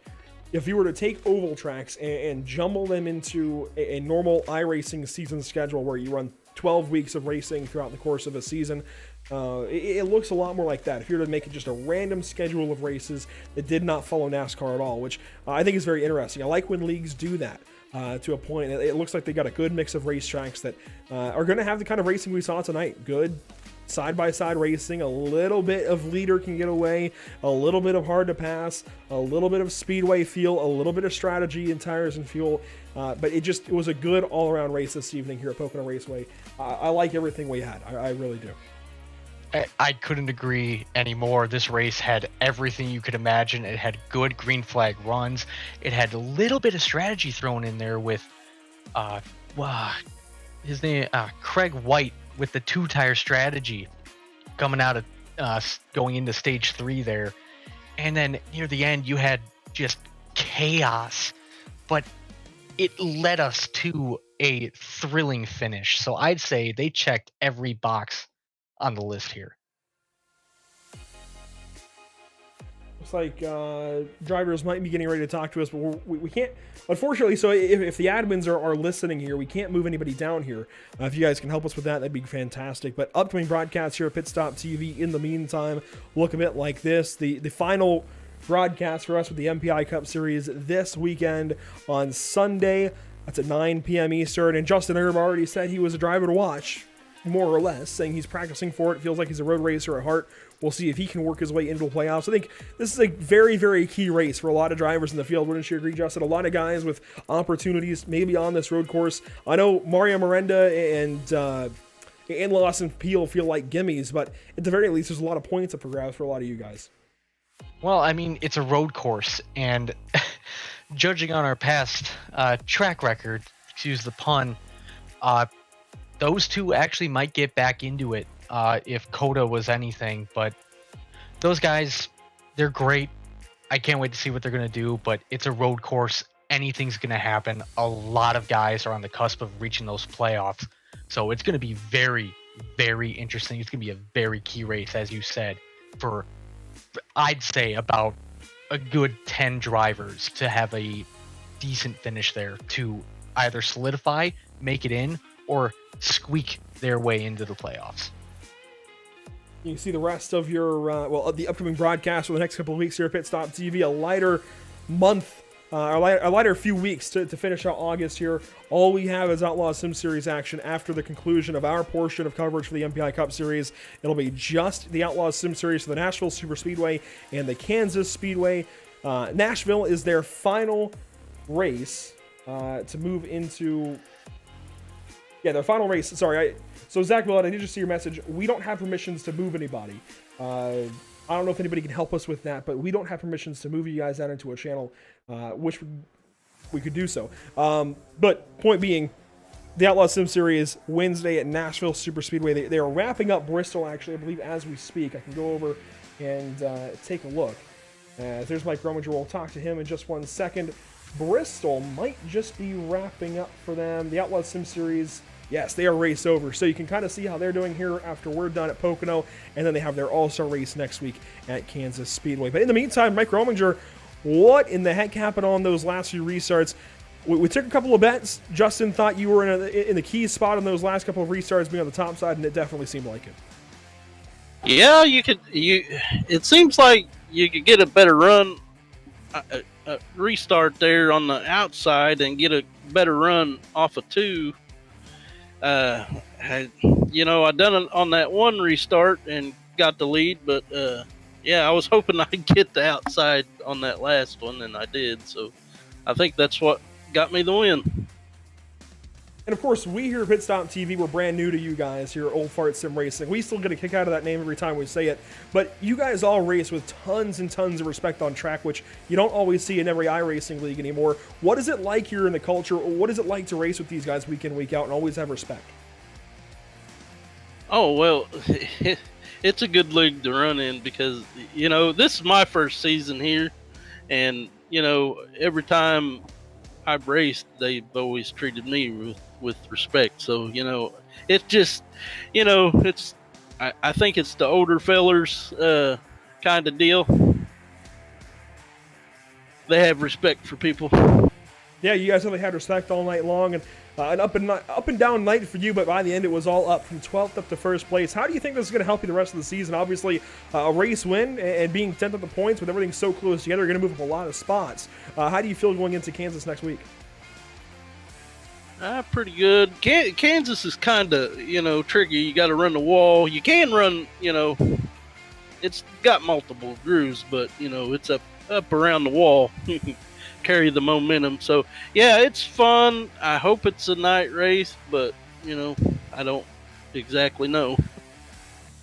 if you were to take oval tracks and jumble them into a normal iRacing season schedule where you run 12 weeks of racing throughout the course of a season, it looks a lot more like that. If you were to make it just a random schedule of races that did not follow NASCAR at all, which I think is very interesting. I like when leagues do that to a point. It looks like they got a good mix of racetracks that are going to have the kind of racing we saw tonight. Good side-by-side racing, a little bit of leader can get away, a little bit of hard to pass, a little bit of speedway feel, a little bit of strategy in tires and fuel, but it was a good all-around race this evening here at Pocono Raceway. I like everything we had. I really do. I couldn't agree anymore. This race had everything you could imagine. It had good green flag runs. It had a little bit of strategy thrown in there with his name, Craig White, with the two-tire strategy coming out of going into stage 3 there. And then near the end, you had just chaos, but it led us to a thrilling finish. So I'd say they checked every box on the list here. Looks like drivers might be getting ready to talk to us, but we can't, unfortunately. So if the admins are listening here, we can't move anybody down here. If you guys can help us with that, that'd be fantastic. But upcoming broadcasts here at PitStop TV in the meantime look a bit like this. The final broadcast for us with the MPI Cup Series this weekend on Sunday. That's at 9 p.m. Eastern. And Justin Erb already said he was a driver to watch, more or less, saying he's practicing for it. Feels like he's a road racer at heart. We'll see if he can work his way into the playoffs. I think this is a very, very key race for a lot of drivers in the field. Wouldn't you agree, Justin? A lot of guys with opportunities maybe on this road course. I know Mario Miranda and Lawson Peel feel like gimmies, but at the very least, there's a lot of points up for grabs for a lot of you guys. Well, I mean, it's a road course, and judging on our past track record, excuse the pun, those two actually might get back into it if Coda was anything. But those guys, they're great. I can't wait to see what they're going to do, but it's a road course. Anything's going to happen. A lot of guys are on the cusp of reaching those playoffs. So it's going to be very, very interesting. It's going to be a very key race, as you said, for, I'd say, about a good 10 drivers to have a decent finish there to either solidify, make it in, or squeak their way into the playoffs. You can see the rest of your, the upcoming broadcast for the next couple of weeks here at PitStop TV. A lighter month, a lighter few weeks to finish out August here. All we have is Outlaw Sim Series action after the conclusion of our portion of coverage for the MPI Cup Series. It'll be just the Outlaw Sim Series for the Nashville Super Speedway and the Kansas Speedway. Nashville is their final race to move into... Yeah, their final race. Sorry. So, Zach Millett, I did just see your message. We don't have permissions to move anybody. I don't know if anybody can help us with that, but we don't have permissions to move you guys out into a channel, which we could do so. But point being, the Outlaw Sim Series Wednesday at Nashville Super Speedway. They are wrapping up Bristol, actually, I believe, as we speak. I can go over and take a look. There's Mike Rominger. We'll talk to him in just 1 second. Bristol might just be wrapping up for them. The Outlaw Sim Series, yes, they are race over. So you can kind of see how they're doing here after we're done at Pocono. And then they have their all-star race next week at Kansas Speedway. But in the meantime, Mike Rominger, what in the heck happened on those last few restarts? We took a couple of bets. Justin thought you were in the key spot on those last couple of restarts, being on the top side, and it definitely seemed like it. Yeah, it seems like you could get a better run, restart there on the outside and get a better run off of 2. I done it on that one restart and got the lead, but I was hoping I'd get the outside on that last one, and I did. So I think that's what got me the win. And of course, we here at PitStop TV, we're brand new to you guys here at Old Fart Sim Racing. We still get a kick out of that name every time we say it, but you guys all race with tons and tons of respect on track, which you don't always see in every iRacing league anymore. What is it like here in the culture? What is it like to race with these guys week in, week out, and always have respect? Oh, well, it's a good league to run in because, this is my first season here, and, every time I've raced, they've always treated me with respect. So, it's just, I think it's the older fellers kind of deal. They have respect for people. Yeah, you guys really had respect all night long, and an up and down night for you, but by the end it was all up from 12th up to first place. How do you think this is going to help you the rest of the season? Obviously, a race win and being 10th at the points with everything so close together, you're going to move up a lot of spots. How do you feel going into Kansas next week? Pretty good. Kansas is kind of, tricky. You got to run the wall. You can run, it's got multiple grooves, but, it's up around the wall. Carry the momentum. So, yeah, it's fun. I hope it's a night race, but, I don't exactly know. Well,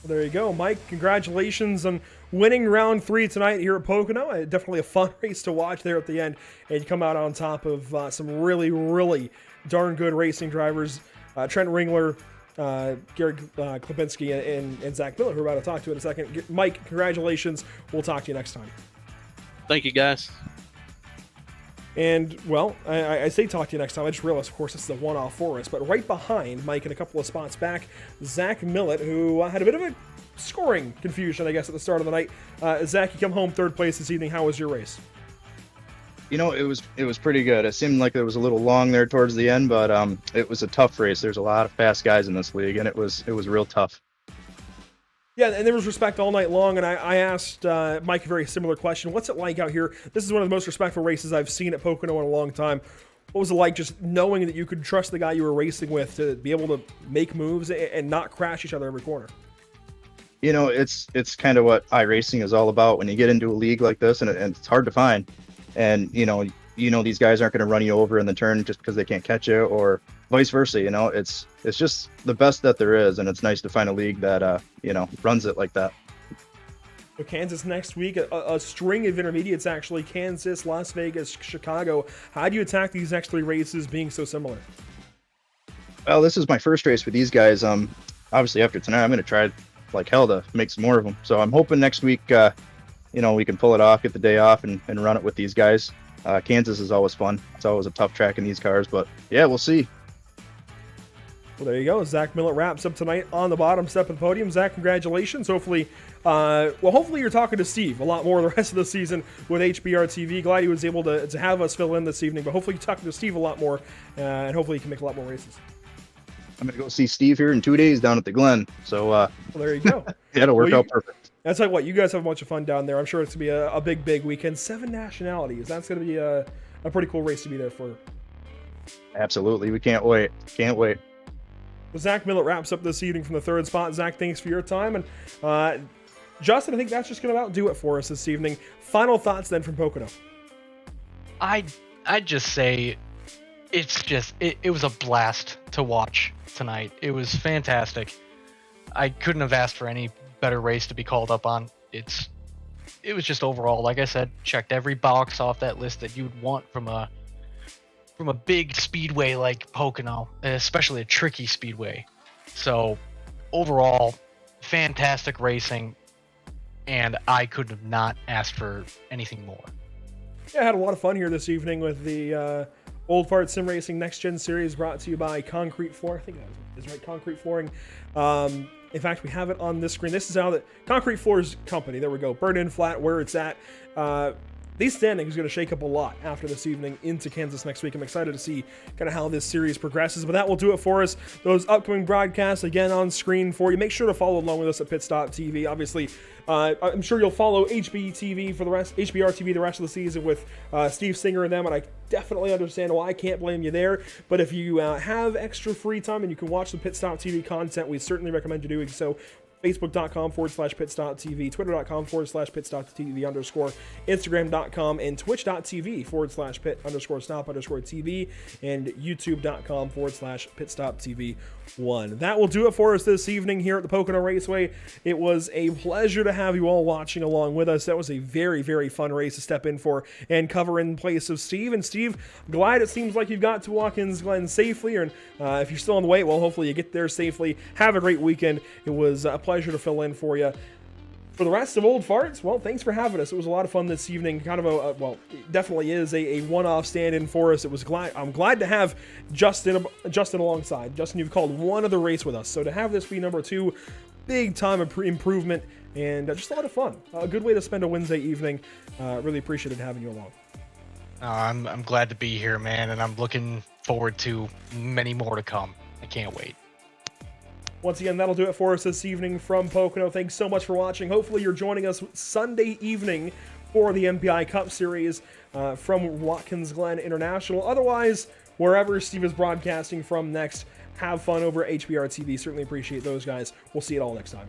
there you go, Mike. Congratulations on winning round 3 tonight here at Pocono. Definitely a fun race to watch there at the end, and you come out on top of some really, really darn good racing drivers. Trent Ringler, Garrett Klipinski, and Zach Miller, who we're about to talk to in a second. Mike, congratulations. We'll talk to you next time. Thank you, guys. And, well, I say talk to you next time. I just realized, of course, this is a one-off for us. But right behind Mike and a couple of spots back, Zach Millett, who had a bit of a scoring confusion, I guess, at the start of the night. Zach, you come home third place this evening. How was your race? It was pretty good. It seemed like it was a little long there towards the end, but it was a tough race. There's a lot of fast guys in this league, and it was real tough. Yeah, and there was respect all night long, and I asked Mike a very similar question. What's it like out here? This is one of the most respectful races I've seen at Pocono in a long time. What was it like just knowing that you could trust the guy you were racing with to be able to make moves and not crash each other every corner? It's kind of what iRacing is all about. When you get into a league like this, and it's hard to find, and these guys aren't going to run you over in the turn just because they can't catch you, or vice versa. It's just the best that there is, and it's nice to find a league that runs it like that. So Kansas next week, a string of intermediates actually: Kansas, Las Vegas, Chicago. How do you attack these next 3 races being so similar? Well, this is my first race with these guys. Obviously after tonight, I'm going to try like hell to make some more of them. So I'm hoping next week, we can pull it off, get the day off, and run it with these guys. Kansas is always fun. It's always a tough track in these cars, but yeah, we'll see. Well, there you go. Zach Millett wraps up tonight on the bottom step of the podium. Zach, congratulations. Hopefully you're talking to Steve a lot more the rest of the season with HBR TV. Glad he was able to have us fill in this evening, but hopefully you're talking to Steve a lot more, and hopefully he can make a lot more races. I'm going to go see Steve here in 2 days down at the Glen. So well, there you go. It'll work out perfect. That's like what you guys have a bunch of fun down there. I'm sure it's going to be a big weekend. 7 nationalities. That's going to be a pretty cool race to be there for. Absolutely. We can't wait. Can't wait. Well, Zach Millett wraps up this evening from the 3rd spot. Zach, thanks for your time. And Justin, I think that's just going to about do it for us this evening. Final thoughts then from Pocono. I'd just say it was a blast to watch tonight. It was fantastic. I couldn't have asked for any better race to be called up on. It was just overall, like I said, checked every box off that list that you'd want from a big speedway like Pocono, especially a tricky speedway. So overall, fantastic racing, and I could have not asked for anything more. Yeah, I had a lot of fun here this evening with the Old Fart Sim Racing Next Gen Series, brought to you by Concrete Floor. I think that is right, Concrete Flooring. In fact, we have it on this screen. This is how the Concrete Floors company. There we go. Burn-in flat where it's at. These standings are going to shake up a lot after this evening into Kansas next week. I'm excited to see kind of how this series progresses, but that will do it for us. Those upcoming broadcasts, again, on screen for you. Make sure to follow along with us at PitStop TV. Obviously, I'm sure you'll follow HBR TV the rest of the season with Steve Singer and them, and I definitely understand why. I can't blame you there. But if you have extra free time and you can watch the PitStop TV content, we certainly recommend you doing so. Facebook.com/PitStop TV, Twitter.com/PitStop TV _, Instagram.com, and Twitch.tv/Pit_Stop_TV, and YouTube.com/PitStop TV 1. That will do it for us this evening here at the Pocono Raceway. It was a pleasure to have you all watching along with us. That was a very, very fun race to step in for and cover in place of Steve. And Steve, glad it seems like you've got to Watkins Glen safely, and if you're still on the way, well, hopefully you get there safely. Have a great weekend. It was a pleasure to fill in for you. For the rest of Old Farts, well, thanks for having us. It was a lot of fun this evening. Kind of well, it definitely is a one-off stand-in for us. I'm glad to have Justin alongside. Justin, you've called one other race with us, so to have this be number 2, big time improvement, and just a lot of fun. A good way to spend a Wednesday evening. Really appreciated having you along. I'm glad to be here, man, and I'm looking forward to many more to come. I can't wait. Once again, that'll do it for us this evening from Pocono. Thanks so much for watching. Hopefully you're joining us Sunday evening for the MPI Cup Series from Watkins Glen International. Otherwise, wherever Steve is broadcasting from next, have fun over HBR TV. Certainly appreciate those guys. We'll see you all next time.